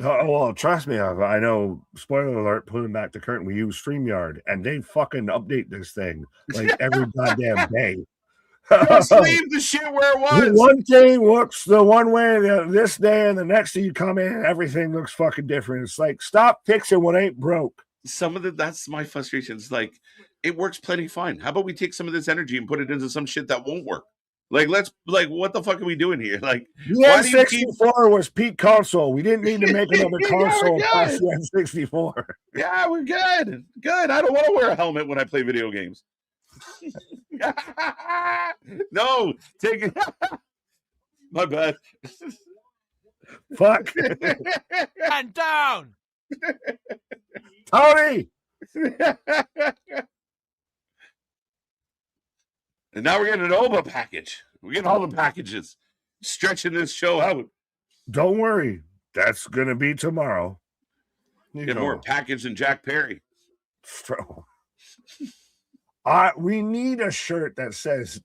Oh, well, trust me, I know, spoiler alert, pulling back the curtain, we use StreamYard, and they fucking update this thing like every goddamn day. Just leave the shit where it was. One thing looks the one way this day, and the next day you come in, everything looks fucking different. It's like, stop fixing what ain't broke. That's my frustration. It's like, it works plenty fine. How about we take some of this energy and put it into some shit that won't work? Like, what the fuck are we doing here? Like, the N64 was peak console. We didn't need to make another console past the N64. Yeah, we're good. Good. I don't want to wear a helmet when I play video games. No, take it. My bad. Fuck. And down. Tony. And now we're getting an OBA package. We're getting all the packages. Stretching this show out. Don't worry. That's going to be tomorrow. Get more package than Jack Perry. We need a shirt that says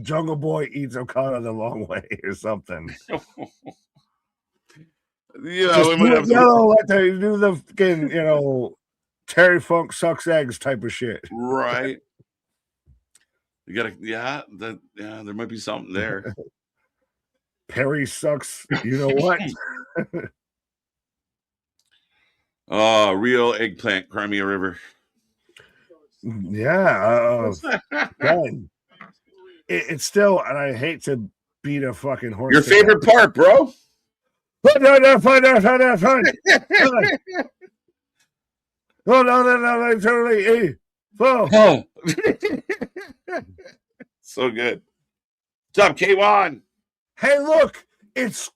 Jungle Boy eats Okada the long way or something. We let they do the fucking, Terry Funk sucks eggs type of shit. Right. You gotta, there might be something there. Perry sucks. You know what? Oh, real eggplant, Crimea River. Yeah. Again, it's still, and I hate to beat a fucking horse. Your favorite part, bro? Fun. Oh, no, totally. Oh. So good. What's up, K1? Hey, look, it's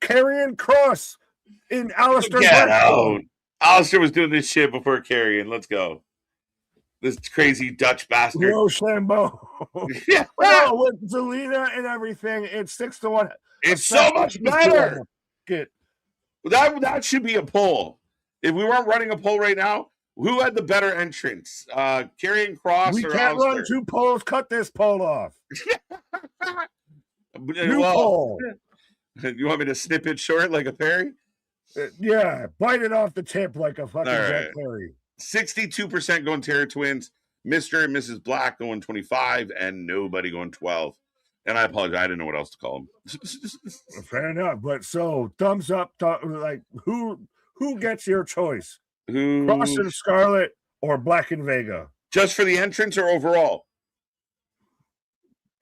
Karrion Kross in Alistair Get Black. out. Alistair was doing this shit before Karrion. Let's go. This crazy Dutch bastard. Rochambeau. Yeah. No, with Zelina and everything, it's 6-1. It's so much better. Good. That should be a poll. If we weren't running a poll right now, who had the better entrance? Karrion Kross We or can't Alistair? run 2 polls. Cut this poll off. New Well, poll. you want me to snip it short like a Perry? Yeah, bite it off the tip like a fucking All right. Jack Perry. 62% going Terror Twins, Mr. and Mrs. Black going 25, and nobody going 12. And I apologize, I didn't know what else to call them. Fair enough. But so thumbs up, like who gets your choice? Kross and Scarlett or Black and Vega? Just for the entrance or overall?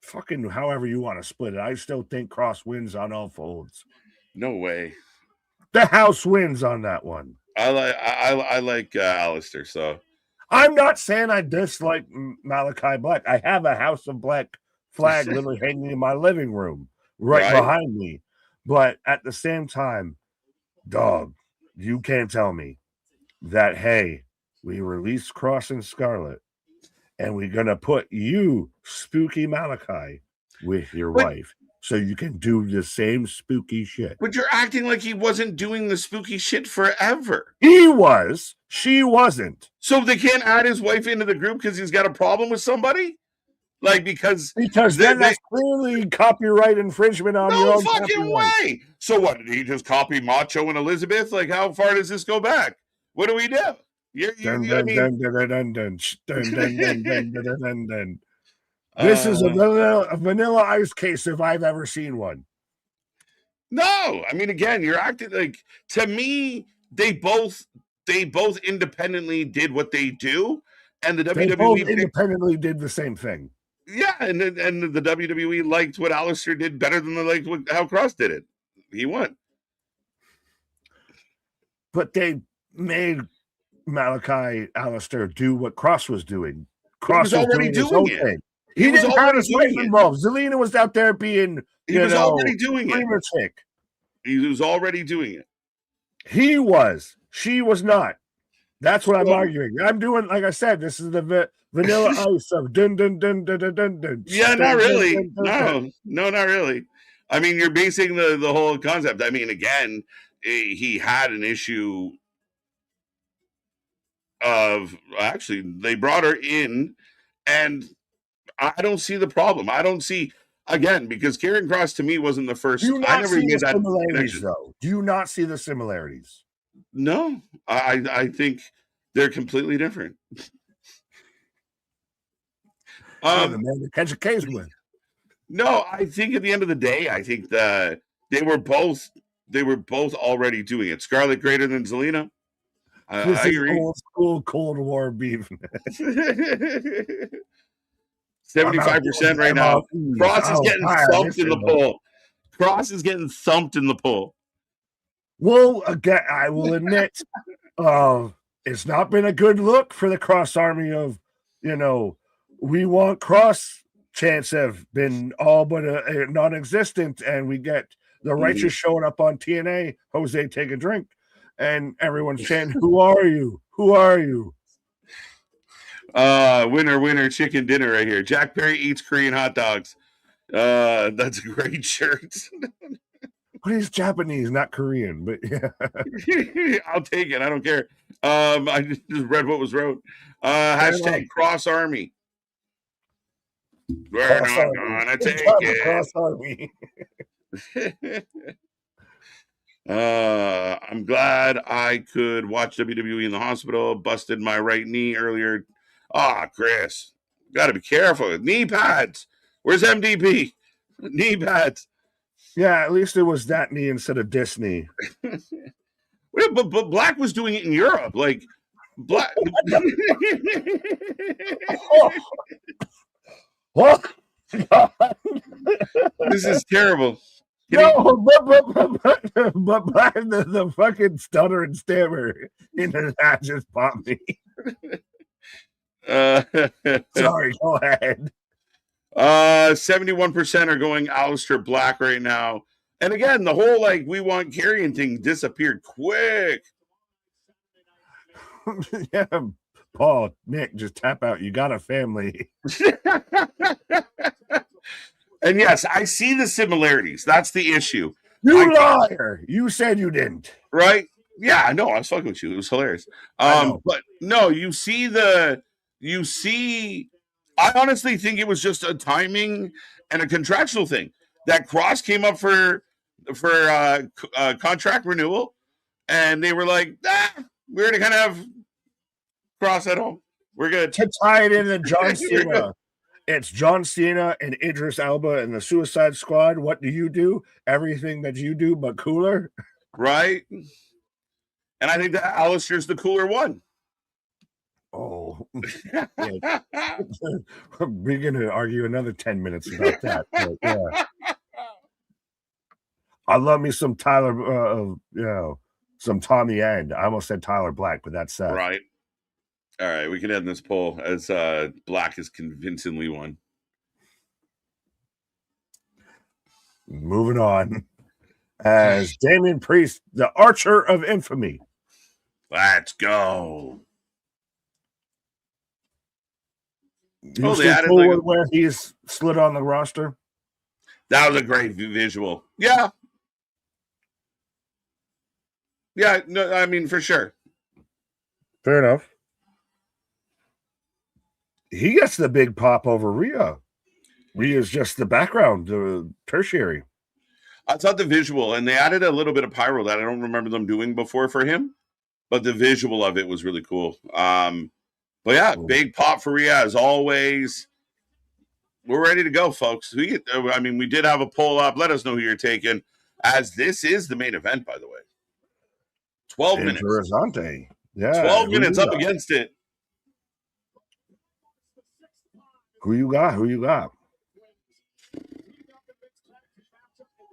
Fucking however you want to split it. I still think Kross wins on all folds. No way. The house wins on that one. I like Alistair, so I'm not saying I dislike Malachi Black. I have a House of Black flag literally hanging in my living room right behind me. But at the same time, dog, you can't tell me that, hey, we released Kross and Scarlett and we're going to put you, Spooky Malachi, with your wife so you can do the same spooky shit. But you're acting like he wasn't doing the spooky shit forever. He was. She wasn't. So they can't add his wife into the group because he's got a problem with somebody? Like, because then that's clearly copyright infringement on your own fucking copyright. way. So what, did he just copy Macho and Elizabeth? Like, how far does this go back? What do we do? This is a vanilla ice case if I've ever seen one. No, I mean, again, you're acting like, to me, they both independently did what they do, and the WWE independently did the same thing. Yeah, and the WWE liked what Alistair did better than they liked how Kross did it. He won. But they made Malachi Alistair do what Kross was doing. Kross was already doing it. Thing. He didn't have his wife involved. Zelina was out there being, he was already doing it. Chick. He was already doing it. He was. She was not. That's what I'm arguing. I'm doing, like I said, this is the vanilla ice of dun dun dun dun dun dun dun. Yeah, not really. No, not really. I mean, you're basing the whole concept. I mean, again, he had an issue of, actually, they brought her in, and I don't see the problem. I don't see, again, because Karrion Kross to me wasn't the first. I never made that connection. Though. Do you not see the similarities? No, I think they're completely different. The man that catch a case with. No, I think at the end of the day, I think that they were both already doing it. Scarlett greater than Zelina. I agree. Old school Cold War beef. 75% right now. Kross is getting thumped in the poll. Kross is getting thumped in the poll. Well, again, I will admit, it's not been a good look for the Kross army of, we want Kross chants have been all but non-existent, and we get the righteous showing up on TNA, Jose, take a drink, and everyone's chanting, who are you? Who are you? Winner, chicken dinner right here. Jack Perry eats Korean hot dogs. That's a great shirt. But he's Japanese, not Korean, but yeah. I'll take it. I don't care. I just read what was wrote. Hashtag Kross Army. We're not gonna take it. Kross Army. I'm glad I could watch WWE in the hospital. Busted my right knee earlier. Chris, got to be careful with knee pads. Where's MDP? Knee pads. Yeah, at least it was that knee instead of this knee. Yeah, but Black was doing it in Europe. Like, Black. What? This is terrible. No, but the fucking stutter and stammer in that just popped me. Sorry, go ahead. 71% are going Aleister Black right now. And again, the whole like we want Carrion thing disappeared quick. Yeah, Paul, Nick, just tap out. You got a family. And yes, I see the similarities. That's the issue. You liar. You said you didn't. Right? Yeah, I know. I was fucking with you. It was hilarious. But no, you see, I honestly think it was just a timing and a contractual thing. That Cross came up for contract renewal, and they were like, we're going to kind of Cross at home. We're good. To tie it into John Cena. It's John Cena and Idris Elba and the Suicide Squad. What do? Everything that you do, but cooler. Right? And I think that Aleister's the cooler one. Oh. We're going to argue another 10 minutes about that. But, yeah. I love me some Tyler, some Tommy End. I almost said Tyler Black, but that's right. All right, we can end this poll as Black is convincingly won. Moving on. As Damian Priest, the Archer of Infamy. Let's go. You see cool where he's slid on the roster? That was a great visual. Yeah. Yeah, no, I mean, for sure. Fair enough. He gets the big pop over Rhea. Rhea's just the background, the tertiary. I thought the visual, and they added a little bit of pyro that I don't remember them doing before for him, but the visual of it was really cool. But yeah, big pop for Rhea as always. We're ready to go, folks. We did have a poll up. Let us know who you're taking, as this is the main event, by the way. 12 minutes. Interessante. Yeah. 12 minutes up against it. Who you got?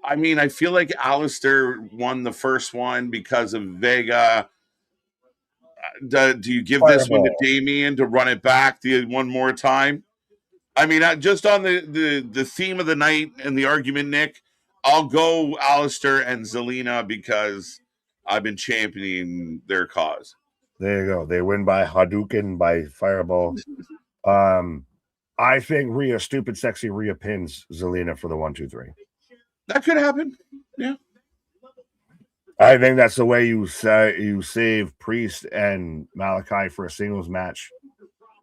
I mean, I feel like Aleister won the first one because of Vega. Do you give this one to Damian to run it back one more time? I mean, just on the theme of the night and the argument, Nick, I'll go Aleister and Zelina because I've been championing their cause. There you go. They win by Hadouken, by Fireball. I think Rhea, stupid, sexy Rhea pins Zelina for the 1, 2, 3. That could happen. Yeah. I think that's the way you save Priest and Malachi for a singles match.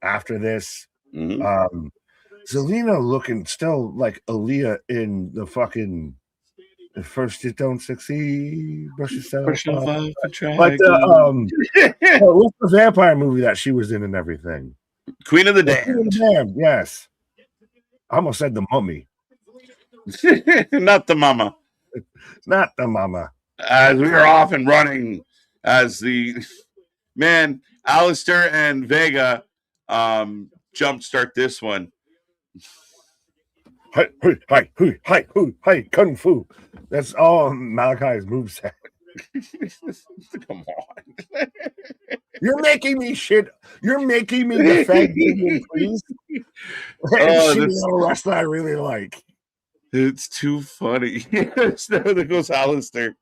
After this, Zelina looking still like Aaliyah in the fucking first you don't succeed, brush yourself off. Like what's the vampire movie that she was in and everything? Queen of the Damned. Yes. I almost said the Mummy. Not the mama. Not the mama. As we are off and running as the man, Aleister and Vega jumpstart this one. Hi, kung fu. That's all Malachi's moveset. Come on. You're making me shit. You're making me defend Damian Priest. She's a wrestler I really like. It's too funny. Yes, there goes Aleister.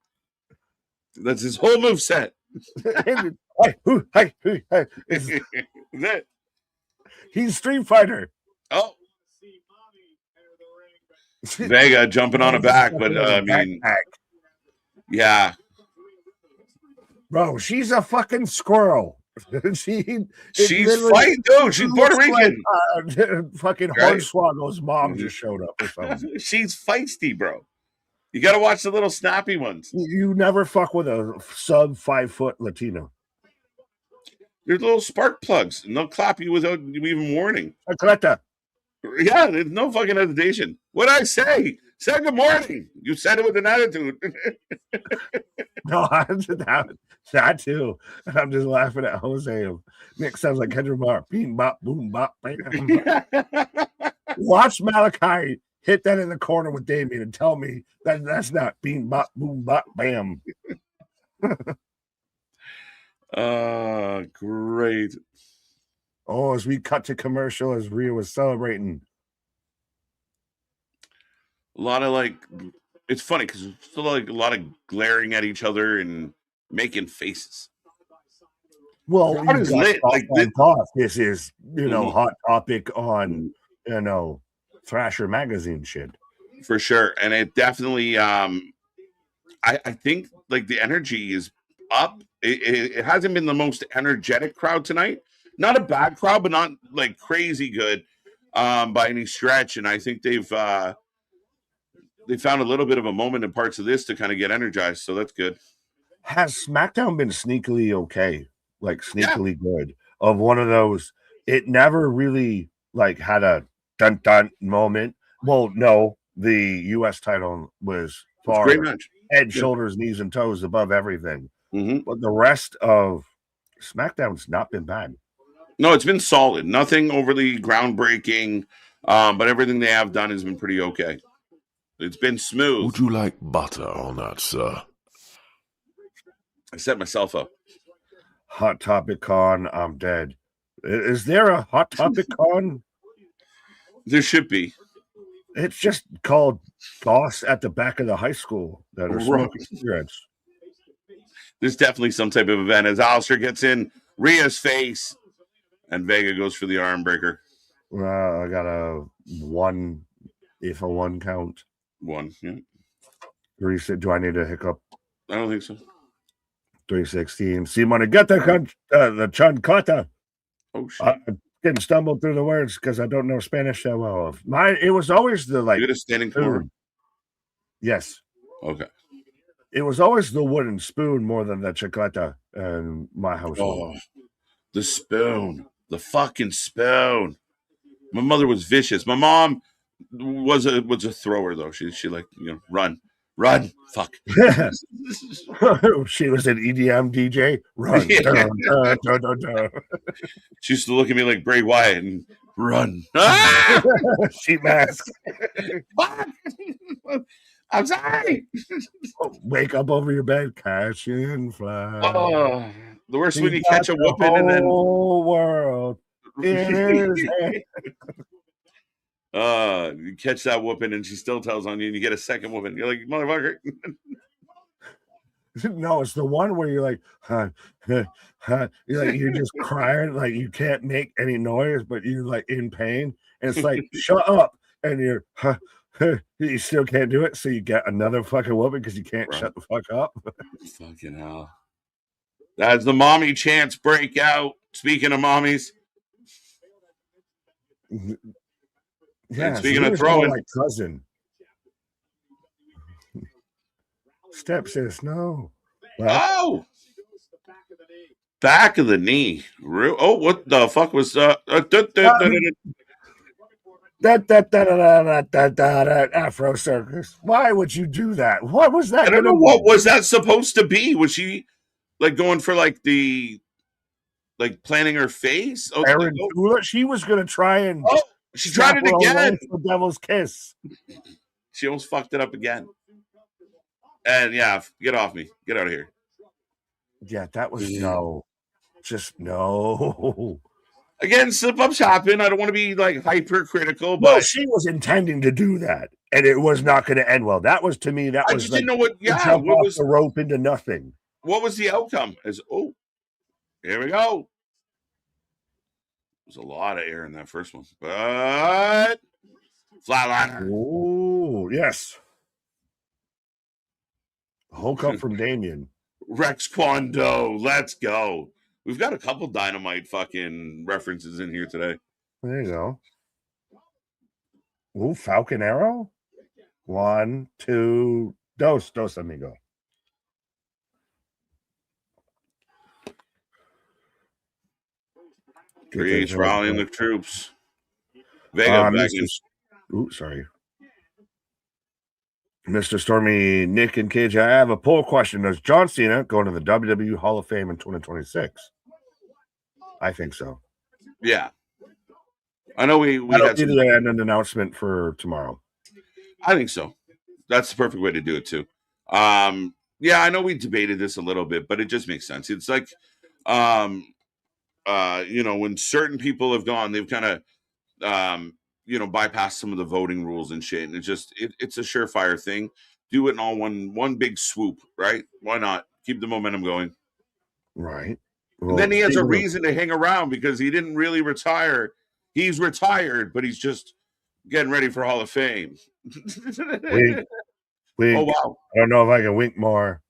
That's his whole moveset. He's Street Fighter. Oh. Vega jumping on a back, but I mean, yeah. Bro, she's a fucking squirrel. She's fighting, dude. She's Puerto Rican. Like, fucking Hornswoggle's mom just showed up or something. She's feisty, bro. You got to watch the little snappy ones. You never fuck with a sub 5 foot Latino. They're little spark plugs, and they'll clap you without even warning. Atleta. Yeah, there's no fucking hesitation. What'd I say? Say good morning. You said it with an attitude. No, that too. And I'm just laughing at Jose. Nick sounds like Kendrick Lamar. Beam bop, boom bop, bam. Watch Malachi hit that in the corner with Damien and tell me that that's not beam bop, boom bop, bam. Great. Oh, as we cut to commercial, as Rhea was celebrating. A lot of like, it's funny because it's still like a lot of glaring at each other and making faces. Well, Crowd is lit. Like this is, hot topic on, Thrasher magazine shit. For sure. And it definitely, I think like the energy is up. It hasn't been the most energetic crowd tonight. Not a bad crowd, but not like crazy good by any stretch. And I think they found a little bit of a moment in parts of this to kind of get energized. So that's good. Has SmackDown been sneakily okay? Like sneakily good? Of one of those, it never really like had a dun dun moment. Well, no, the US title was far great match. Head, shoulders, knees, and toes above everything. Mm-hmm. But the rest of SmackDown's not been bad. No, it's been solid. Nothing overly groundbreaking, but everything they have done has been pretty okay. It's been smooth. Would you like butter on that, sir? I set myself up. Hot Topic Con, I'm dead. Is there a Hot Topic Con? There should be. It's just called Boss at the back of the high school that are smoking cigarettes. There's definitely some type of event as Alistair gets in Rhea's face and Vega goes for the arm breaker. I got a one count. One, yeah. Do I need a hiccup? I don't think so. 316. Simone, get the chancleta. Oh, shit. I'm getting stumbled through the words because I don't know Spanish that well. It was always the like. You get a standing spoon? Yes. Okay. It was always the wooden spoon more than the chancleta in my household. Oh, the spoon. The fucking spoon. My mother was vicious. My mom was a thrower though. She like, run, fuck. She was an EDM DJ. Run. Dun, dun, dun, dun, dun. She used to look at me like Bray Wyatt and run. Sheet mask. I'm sorry. Wake up over your bed, catch and fly. Oh, the worst when you catch a whooping and then whole world in his hand. You catch that whooping and she still tells on you and you get a second whooping. You're like, motherfucker. No, it's the one where you're like, you're just crying, like you can't make any noise, but you're like in pain. And it's like, shut up. And you're you still can't do it, so you get another fucking whooping because you can't shut the fuck up. Fucking hell. That's the mommy chance breakout. Speaking of mommies. Yeah, speaking of throwing, like cousin. Step sis, no. Oh, back of the knee. Oh, what the fuck was Afro Circus? Why would you do that? What was that? I don't know. What was that supposed to be? Was she like going for like the planting her face? Oh, Aaron Tula? She was gonna try and she tried it again. The devil's kiss. She almost fucked it up again. And yeah, get off me. Get out of here. Yeah, that was no. Just no. Again, slip-ups happen. I don't want to be like hypercritical, but well, she was intending to do that, and it was not going to end well. That was to me. That I was just like, didn't know what. Yeah, jump off the rope into nothing. What was the outcome? Here we go. There's a lot of air in that first one, but flatliner. Oh yes. Hulk up from Damien. Rex Kwon-Do. Let's go. We've got a couple Dynamite fucking references in here today. There you go. Ooh, Falcon Arrow. 1, 2, dos, amigo. Preach, rallying the troops. Vega back in. Ooh, sorry. Mr. Stormy, Nick, and KJ, I have a poll question. Does John Cena go into the WWE Hall of Fame in 2026? I think so. Yeah. I know we That'll had be some, the announcement for tomorrow. I think so. That's the perfect way to do it too. Yeah, I know we debated this a little bit, but it just makes sense. It's like when certain people have gone, they've kind of bypassed some of the voting rules and shit. And it's a surefire thing. Do it in all one big swoop, right? Why not? Keep the momentum going. Right. Well, and then he has a reason to hang around because he didn't really retire. He's retired, but he's just getting ready for Hall of Fame. Wink. Oh, wow. I don't know if I can wink more.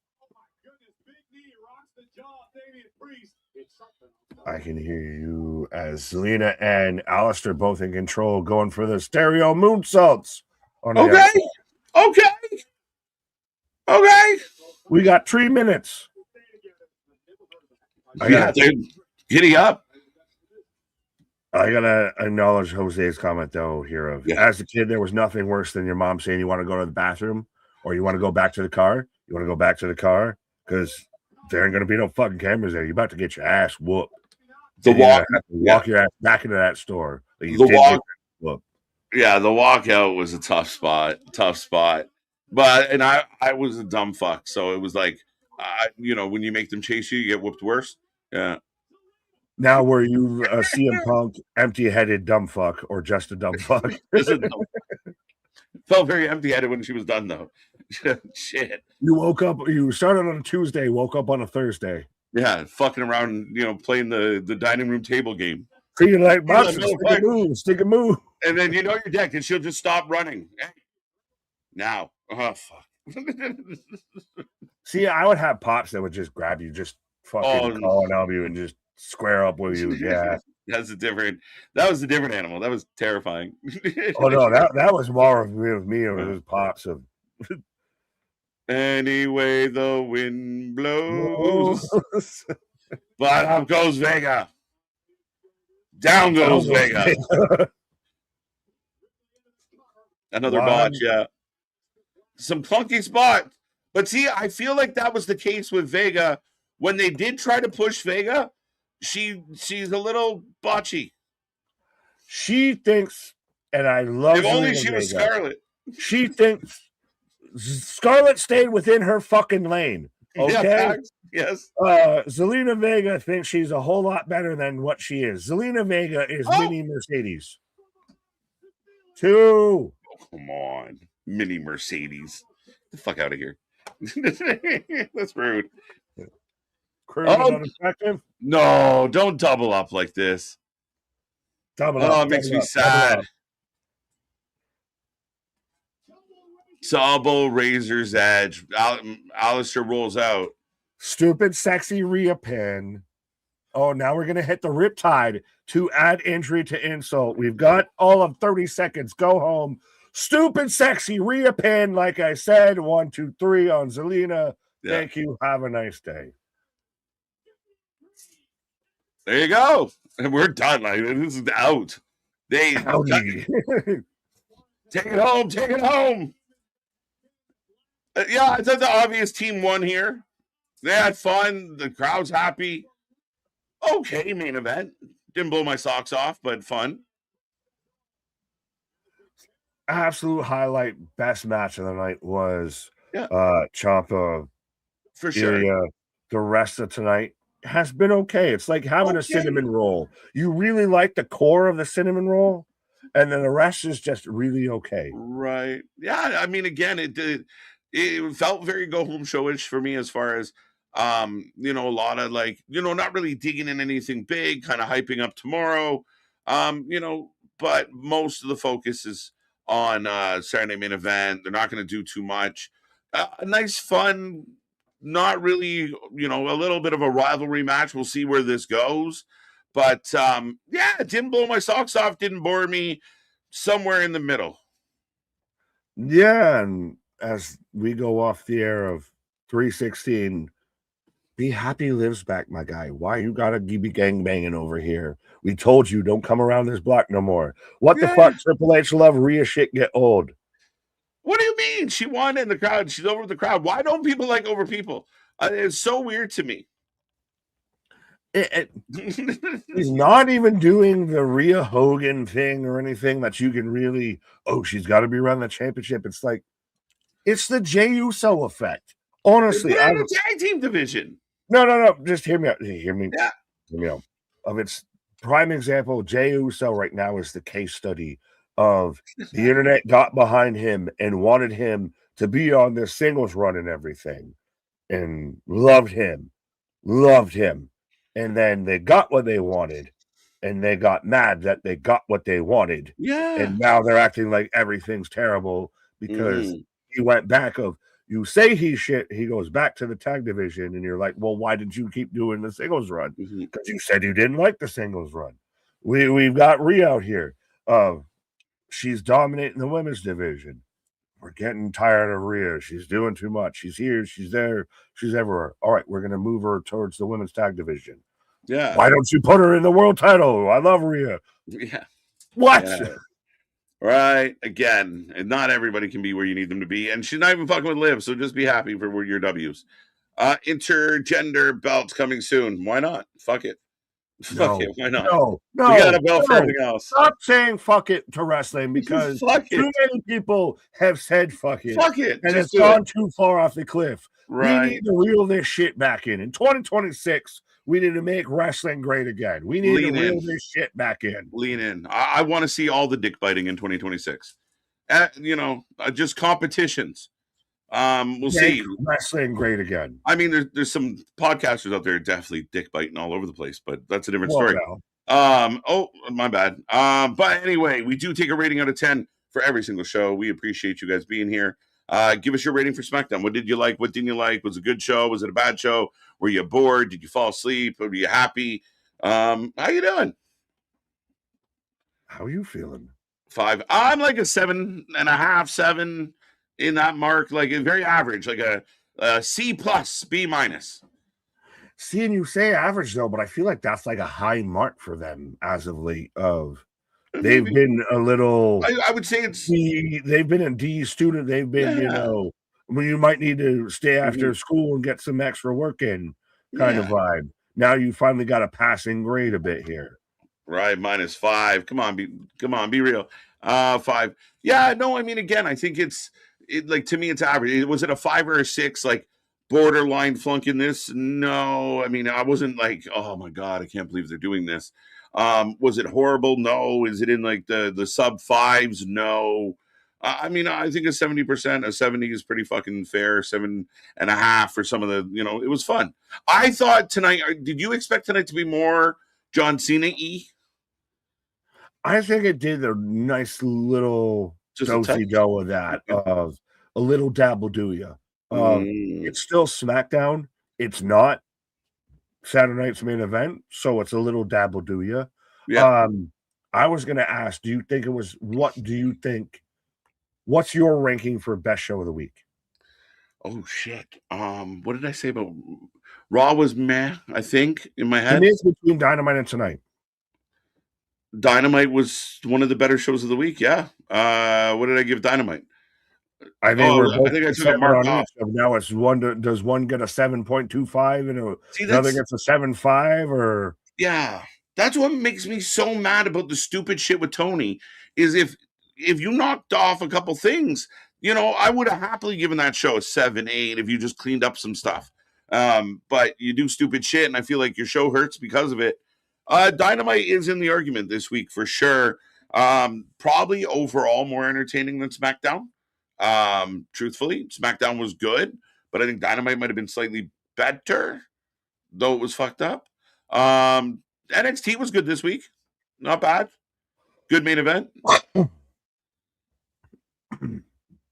I can hear you as Zelina and Alistair both in control going for the stereo moonsaults. Okay. We got 3 minutes. Giddy up. I gotta acknowledge Jose's comment though here as a kid, there was nothing worse than your mom saying you want to go to the bathroom or you want to go back to the car. You want to go back to the car because there ain't gonna be no fucking cameras there. You're about to get your ass whooped. Walk your ass back into that store. The walkout was a tough spot. But I was a dumb fuck, so it was like, when you make them chase you get whooped worse. Yeah. Now, were you a CM Punk empty-headed dumb fuck or just a dumb fuck? Felt very empty-headed when she was done, though. Shit. You woke up. You started on a Tuesday, woke up on a Thursday. Yeah, fucking around, playing the dining room table game. Feeling like stick a move. And then you know your deck, and she'll just stop running. Now, oh fuck. See, I would have pops that would just grab you, just fucking call an elbow and just square up with you. Yeah, that was a different animal. That was terrifying. Oh no, that was more of me or his pops of. Anyway, the wind blows, but up goes Vega. Down goes Vega. Another botch, yeah. Some clunky spot. But see, I feel like that was the case with Vega. When they did try to push Vega, she's a little botchy. She thinks, and I love if only she was Scarlett. She thinks Scarlett stayed within her fucking lane. Okay. Yeah, yes. Zelina Vega thinks she's a whole lot better than what she is. Zelina Vega is mini Mercedes. 2. Oh, come on. Mini Mercedes. Get the fuck out of here. That's rude. No, don't double up like this. It makes me sad. Double Razor's Edge. Alistair rolls out. Stupid sexy Rhea pin. Oh, now we're going to hit the Riptide to add injury to insult. We've got all of 30 seconds. Go home. Stupid sexy Rhea pin. Like I said, 1, 2, 3 on Zelina. Yeah. Thank you. Have a nice day. There you go. And we're done. Like, this is out. Take it home. Take it home. Yeah, I thought the obvious team won here. They had fun. The crowd's happy. Okay, main event. Didn't blow my socks off, but fun. Absolute highlight, best match of the night was Ciampa. For sure. The rest of tonight has been okay. It's like having a cinnamon roll. You really like the core of the cinnamon roll, and then the rest is just really okay. Right. Yeah, I mean, again, it felt very go-home showish for me as far as a lot of not really digging in anything big, kind of hyping up tomorrow. But most of the focus is on Saturday main event. They're not going to do too much. A nice, fun, not really, a little bit of a rivalry match. We'll see where this goes. But it didn't blow my socks off, didn't bore me. Somewhere in the middle. Yeah, and as we go off the air of 316, be happy lives back, my guy. Why you gotta be gang banging over here? We told you don't come around this block no more. What the fuck? Triple H love Rhea shit get old. What do you mean? She won in the crowd. She's over the crowd. Why don't people like over people? It's so weird to me. He's not even doing the Rhea Hogan thing or anything that you can really, she's got to be around the championship. It's like, it's the Jey Uso effect. Honestly, I'm a tag team division. No. Just hear me out. Hear me. Yeah. Hear me out. Of its prime example, Jey Uso right now is the case study of the internet got behind him and wanted him to be on this singles run and everything, and loved him. And then they got what they wanted, and they got mad that they got what they wanted. Yeah. And now they're acting like everything's terrible because he went back of, you say he's shit, he goes back to the tag division, and you're like, well, why did you keep doing the singles run? Because you said you didn't like the singles run. We've got Rhea out here. She's dominating the women's division. We're getting tired of Rhea. She's doing too much. She's here, she's there, she's everywhere. All right, we're going to move her towards the women's tag division. Yeah. Why don't you put her in the world title? I love Rhea. Yeah. What? Yeah. Right. Again, and not everybody can be where you need them to be. And she's not even fucking with Liv, so just be happy for your W's. Intergender belts coming soon. Why not? Fuck it. Fuck it. Why not? No. We got a belt for everything else. Stop saying fuck it to wrestling because too many people have said fuck it. Fuck it. And it's gone too far off the cliff. Right. We need to reel this shit back in. In 2026, we need to make wrestling great again. We need to reel this shit back in. Lean in. I want to see all the dick biting in 2026. Just competitions. We'll see. Wrestling great again. I mean, there's some podcasters out there definitely dick biting all over the place, but that's a different story. No. Oh, my bad. But anyway, we do take a rating out of 10 for every single show. We appreciate you guys being here. Give us your rating for SmackDown. What did you like? What didn't you like? Was it a good show? Was it a bad show? Were you bored? Did you fall asleep? Were you happy? How you doing? How are you feeling? 5. I'm like a 7.5, 7 in that mark, like a very average, like a C plus, B minus. Seeing you say average though, but I feel like that's like a high mark for them as of late. They've been a little. I would say it's. They've been a D student. They've been, you might need to stay after school and get some extra work in, kind of vibe. Now you finally got a passing grade a bit here. Right, -5. Come on, be real. 5. Yeah, no, I mean, again, I think like to me, it's average. Was it a 5 or a 6? Like borderline flunking this? No, I mean, I wasn't like, oh my god, I can't believe they're doing this. Was it horrible? No. Is it in like the sub 5s? No. I mean, I think a 70%, a 70 is pretty fucking fair. 7.5 for some of the, it was fun. I thought tonight. Did you expect tonight to be more John Cena-y? I think it did a nice little do-si-do of that, of a little dabble do ya. It's still SmackDown. It's not Saturday night's main event, so it's a little dabble do ya. Yeah. I was going to ask, what do you think, what's your ranking for best show of the week? Oh, shit. What did I say about Raw was meh, I think, in my head. It is between Dynamite and tonight. Dynamite was one of the better shows of the week. Yeah. What did I give Dynamite? I think I think I took a mark off. Now it's does one get a 7.25 and another gets a 7.5 or? Yeah. That's what makes me so mad about the stupid shit with Tony is if you knocked off a couple things, I would have happily given that show a 7, 8 if you just cleaned up some stuff. But you do stupid shit and I feel like your show hurts because of it. Dynamite is in the argument this week for sure. Probably overall more entertaining than SmackDown. Truthfully, SmackDown was good, but I think Dynamite might have been slightly better, though it was fucked up. NXT was good this week. Not bad. Good main event.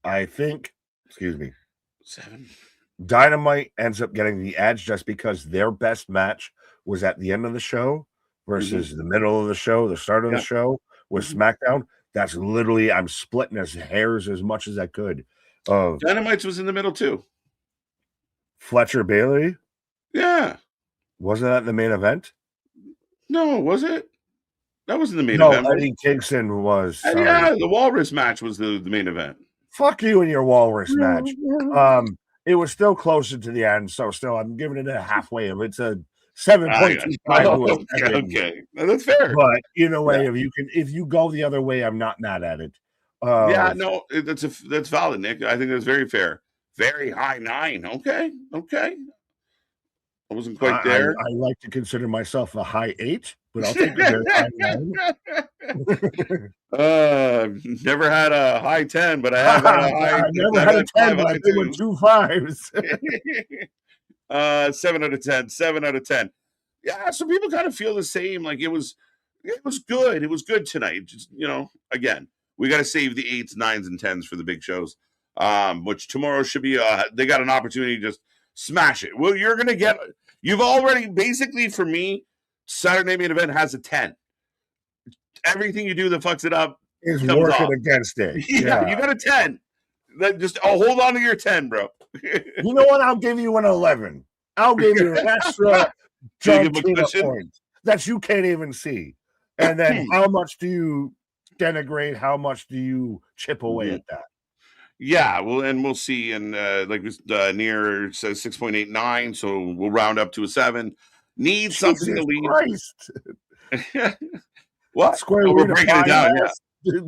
I think, 7. Dynamite ends up getting the edge just because their best match was at the end of the show versus the middle of the show, the start of the show with SmackDown. That's literally, I'm splitting his hairs as much as I could. Dynamite was in the middle too. Fletcher Bailey? Yeah. Wasn't that the main event? No, was it? That wasn't the main event. No, Eddie Kingston was. Yeah, the Walrus match was the main event. Fuck you and your walrus match. It was still closer to the end, so still I'm giving it a halfway of it's a 7.25. Okay, that's fair. But either way, if you go the other way, I'm not mad at it. Yeah, no, that's valid, Nick. I think that's very fair. Very high 9. Okay. I wasn't quite there. I like to consider myself a high 8, but I'll take a very high 9. Never had a high 10, but I have had a high. I never had a 10, but I did with 2 5s. 7 out of 10. 7 out of 10. Yeah, some people kind of feel the same. Like it was good. It was good tonight. Just again, we got to save the 8s, 9s, and 10s for the big shows. Which tomorrow should be. They got an opportunity to just smash it. Well, you're gonna get. You've already basically for me. Saturday main event has a 10. Everything you do that fucks it up is working against it. Yeah, you got a 10. Just hold on to your 10, bro. You know what? I'll give you an 11. I'll give you an extra John Cena point that you can't even see. And then how much do you denigrate? How much do you chip away at that? Yeah, well, and we'll see. And near says 6.89, so we'll round up to a 7. Need something to lead. What? Square we're breaking it down. Yeah.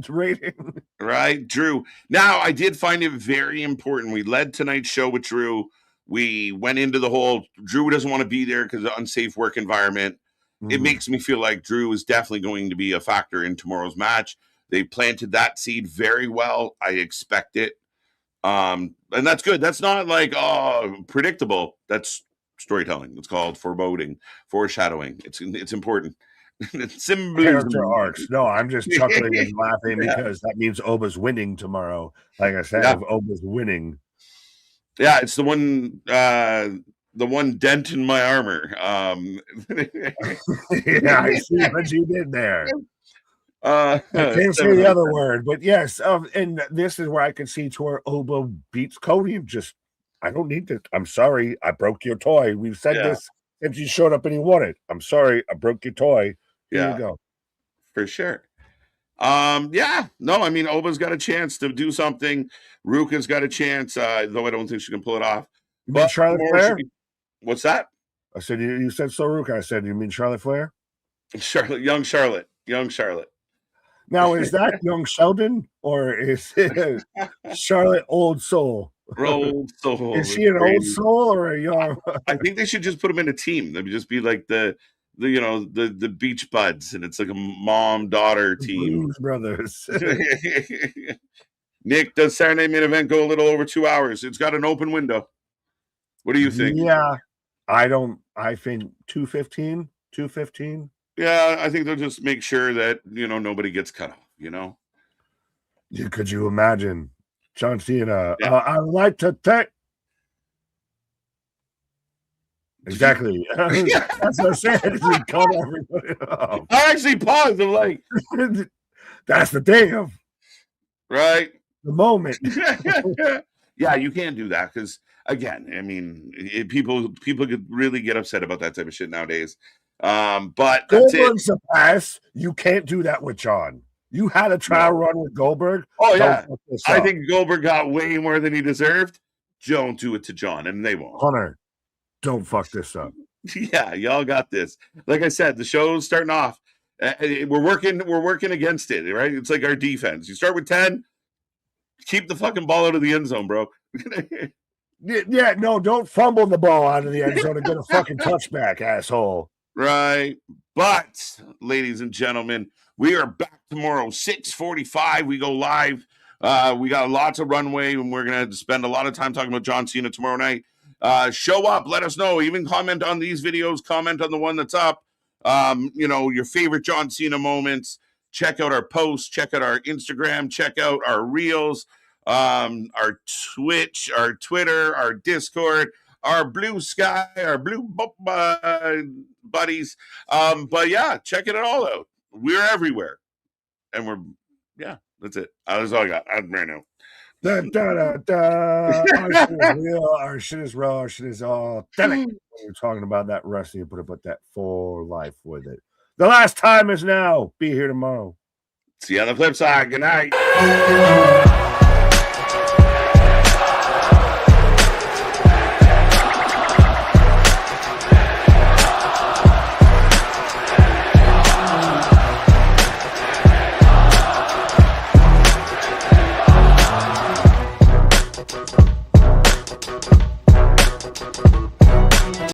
Rating. Right, Drew. Now, I did find it very important. We led tonight's show with Drew. We went into the whole Drew doesn't want to be there because of the unsafe work environment. Mm-hmm. It makes me feel like Drew is definitely going to be a factor in tomorrow's match. They planted that seed very well. I expect it. And that's good. That's not like predictable. That's storytelling. It's called foreboding, foreshadowing. It's important. Character arcs. No, I'm just chuckling and laughing because that means Oba's winning tomorrow. Like I said, if Oba's winning. Yeah, it's the one dent in my armor. Yeah, I see what you did there. I can't say the other word, but yes, and this is where I can see to where Oba beats Cody and I don't need this. I'm sorry, I broke your toy. We've said this since you showed up and you won it. I'm sorry, I broke your toy. Here you go. For sure. No, I mean, Oba's got a chance to do something. Ruka's got a chance, though I don't think she can pull it off. You mean Charlotte Flair? What's that? I said, you said so, Ruka. I said, you mean Charlotte Flair? Young Charlotte. Now, is that young Sheldon or is it Charlotte Old Soul? Old Soul. Is she an old soul or a young? I think they should just put them in a team. They would just be like the Beach Buds, and it's like a mom-daughter team. Blues Brothers. Nick, does Saturday main event go a little over 2 hours? It's got an open window. What do you think? Yeah, I think 2:15. Yeah, I think they'll just make sure that nobody gets cut off. Could you imagine John Cena? I like to take. Exactly. That's what I said. Cut everybody off. I actually paused. I'm like, that's the thing of right the moment. Yeah, you can't do that because again, I mean, people could really get upset about that type of shit nowadays. But Goldberg's a pass. You can't do that with John. You had a trial run with Goldberg. Oh yeah, I think Goldberg got way more than he deserved. Don't do it to John, and they won't. Hunter, don't fuck this up. Yeah, y'all got this. Like I said, the show's starting off. We're working against it, right? It's like our defense. You start with 10, keep the fucking ball out of the end zone, bro. Yeah, no, don't fumble the ball out of the end zone and get a fucking touchback, asshole. Right. But, ladies and gentlemen, we are back tomorrow, 6:45. We go live. We got lots of runway, and we're going to spend a lot of time talking about John Cena tomorrow night. Show up. Let us know. Even comment on these videos. Comment on the one that's up. Your favorite John Cena moments. Check out our posts. Check out our Instagram. Check out our reels. Our Twitch, our Twitter, our Discord, our Blue Sky, our Blue buddies. But yeah, check it all out. We're everywhere. And that's it. That's all I got. Right now. Our shit is raw. Our shit is authentic. When you're talking about that wrestling, you put that for life with it. The last time is now. Be here tomorrow. See you on the flip side. Good night.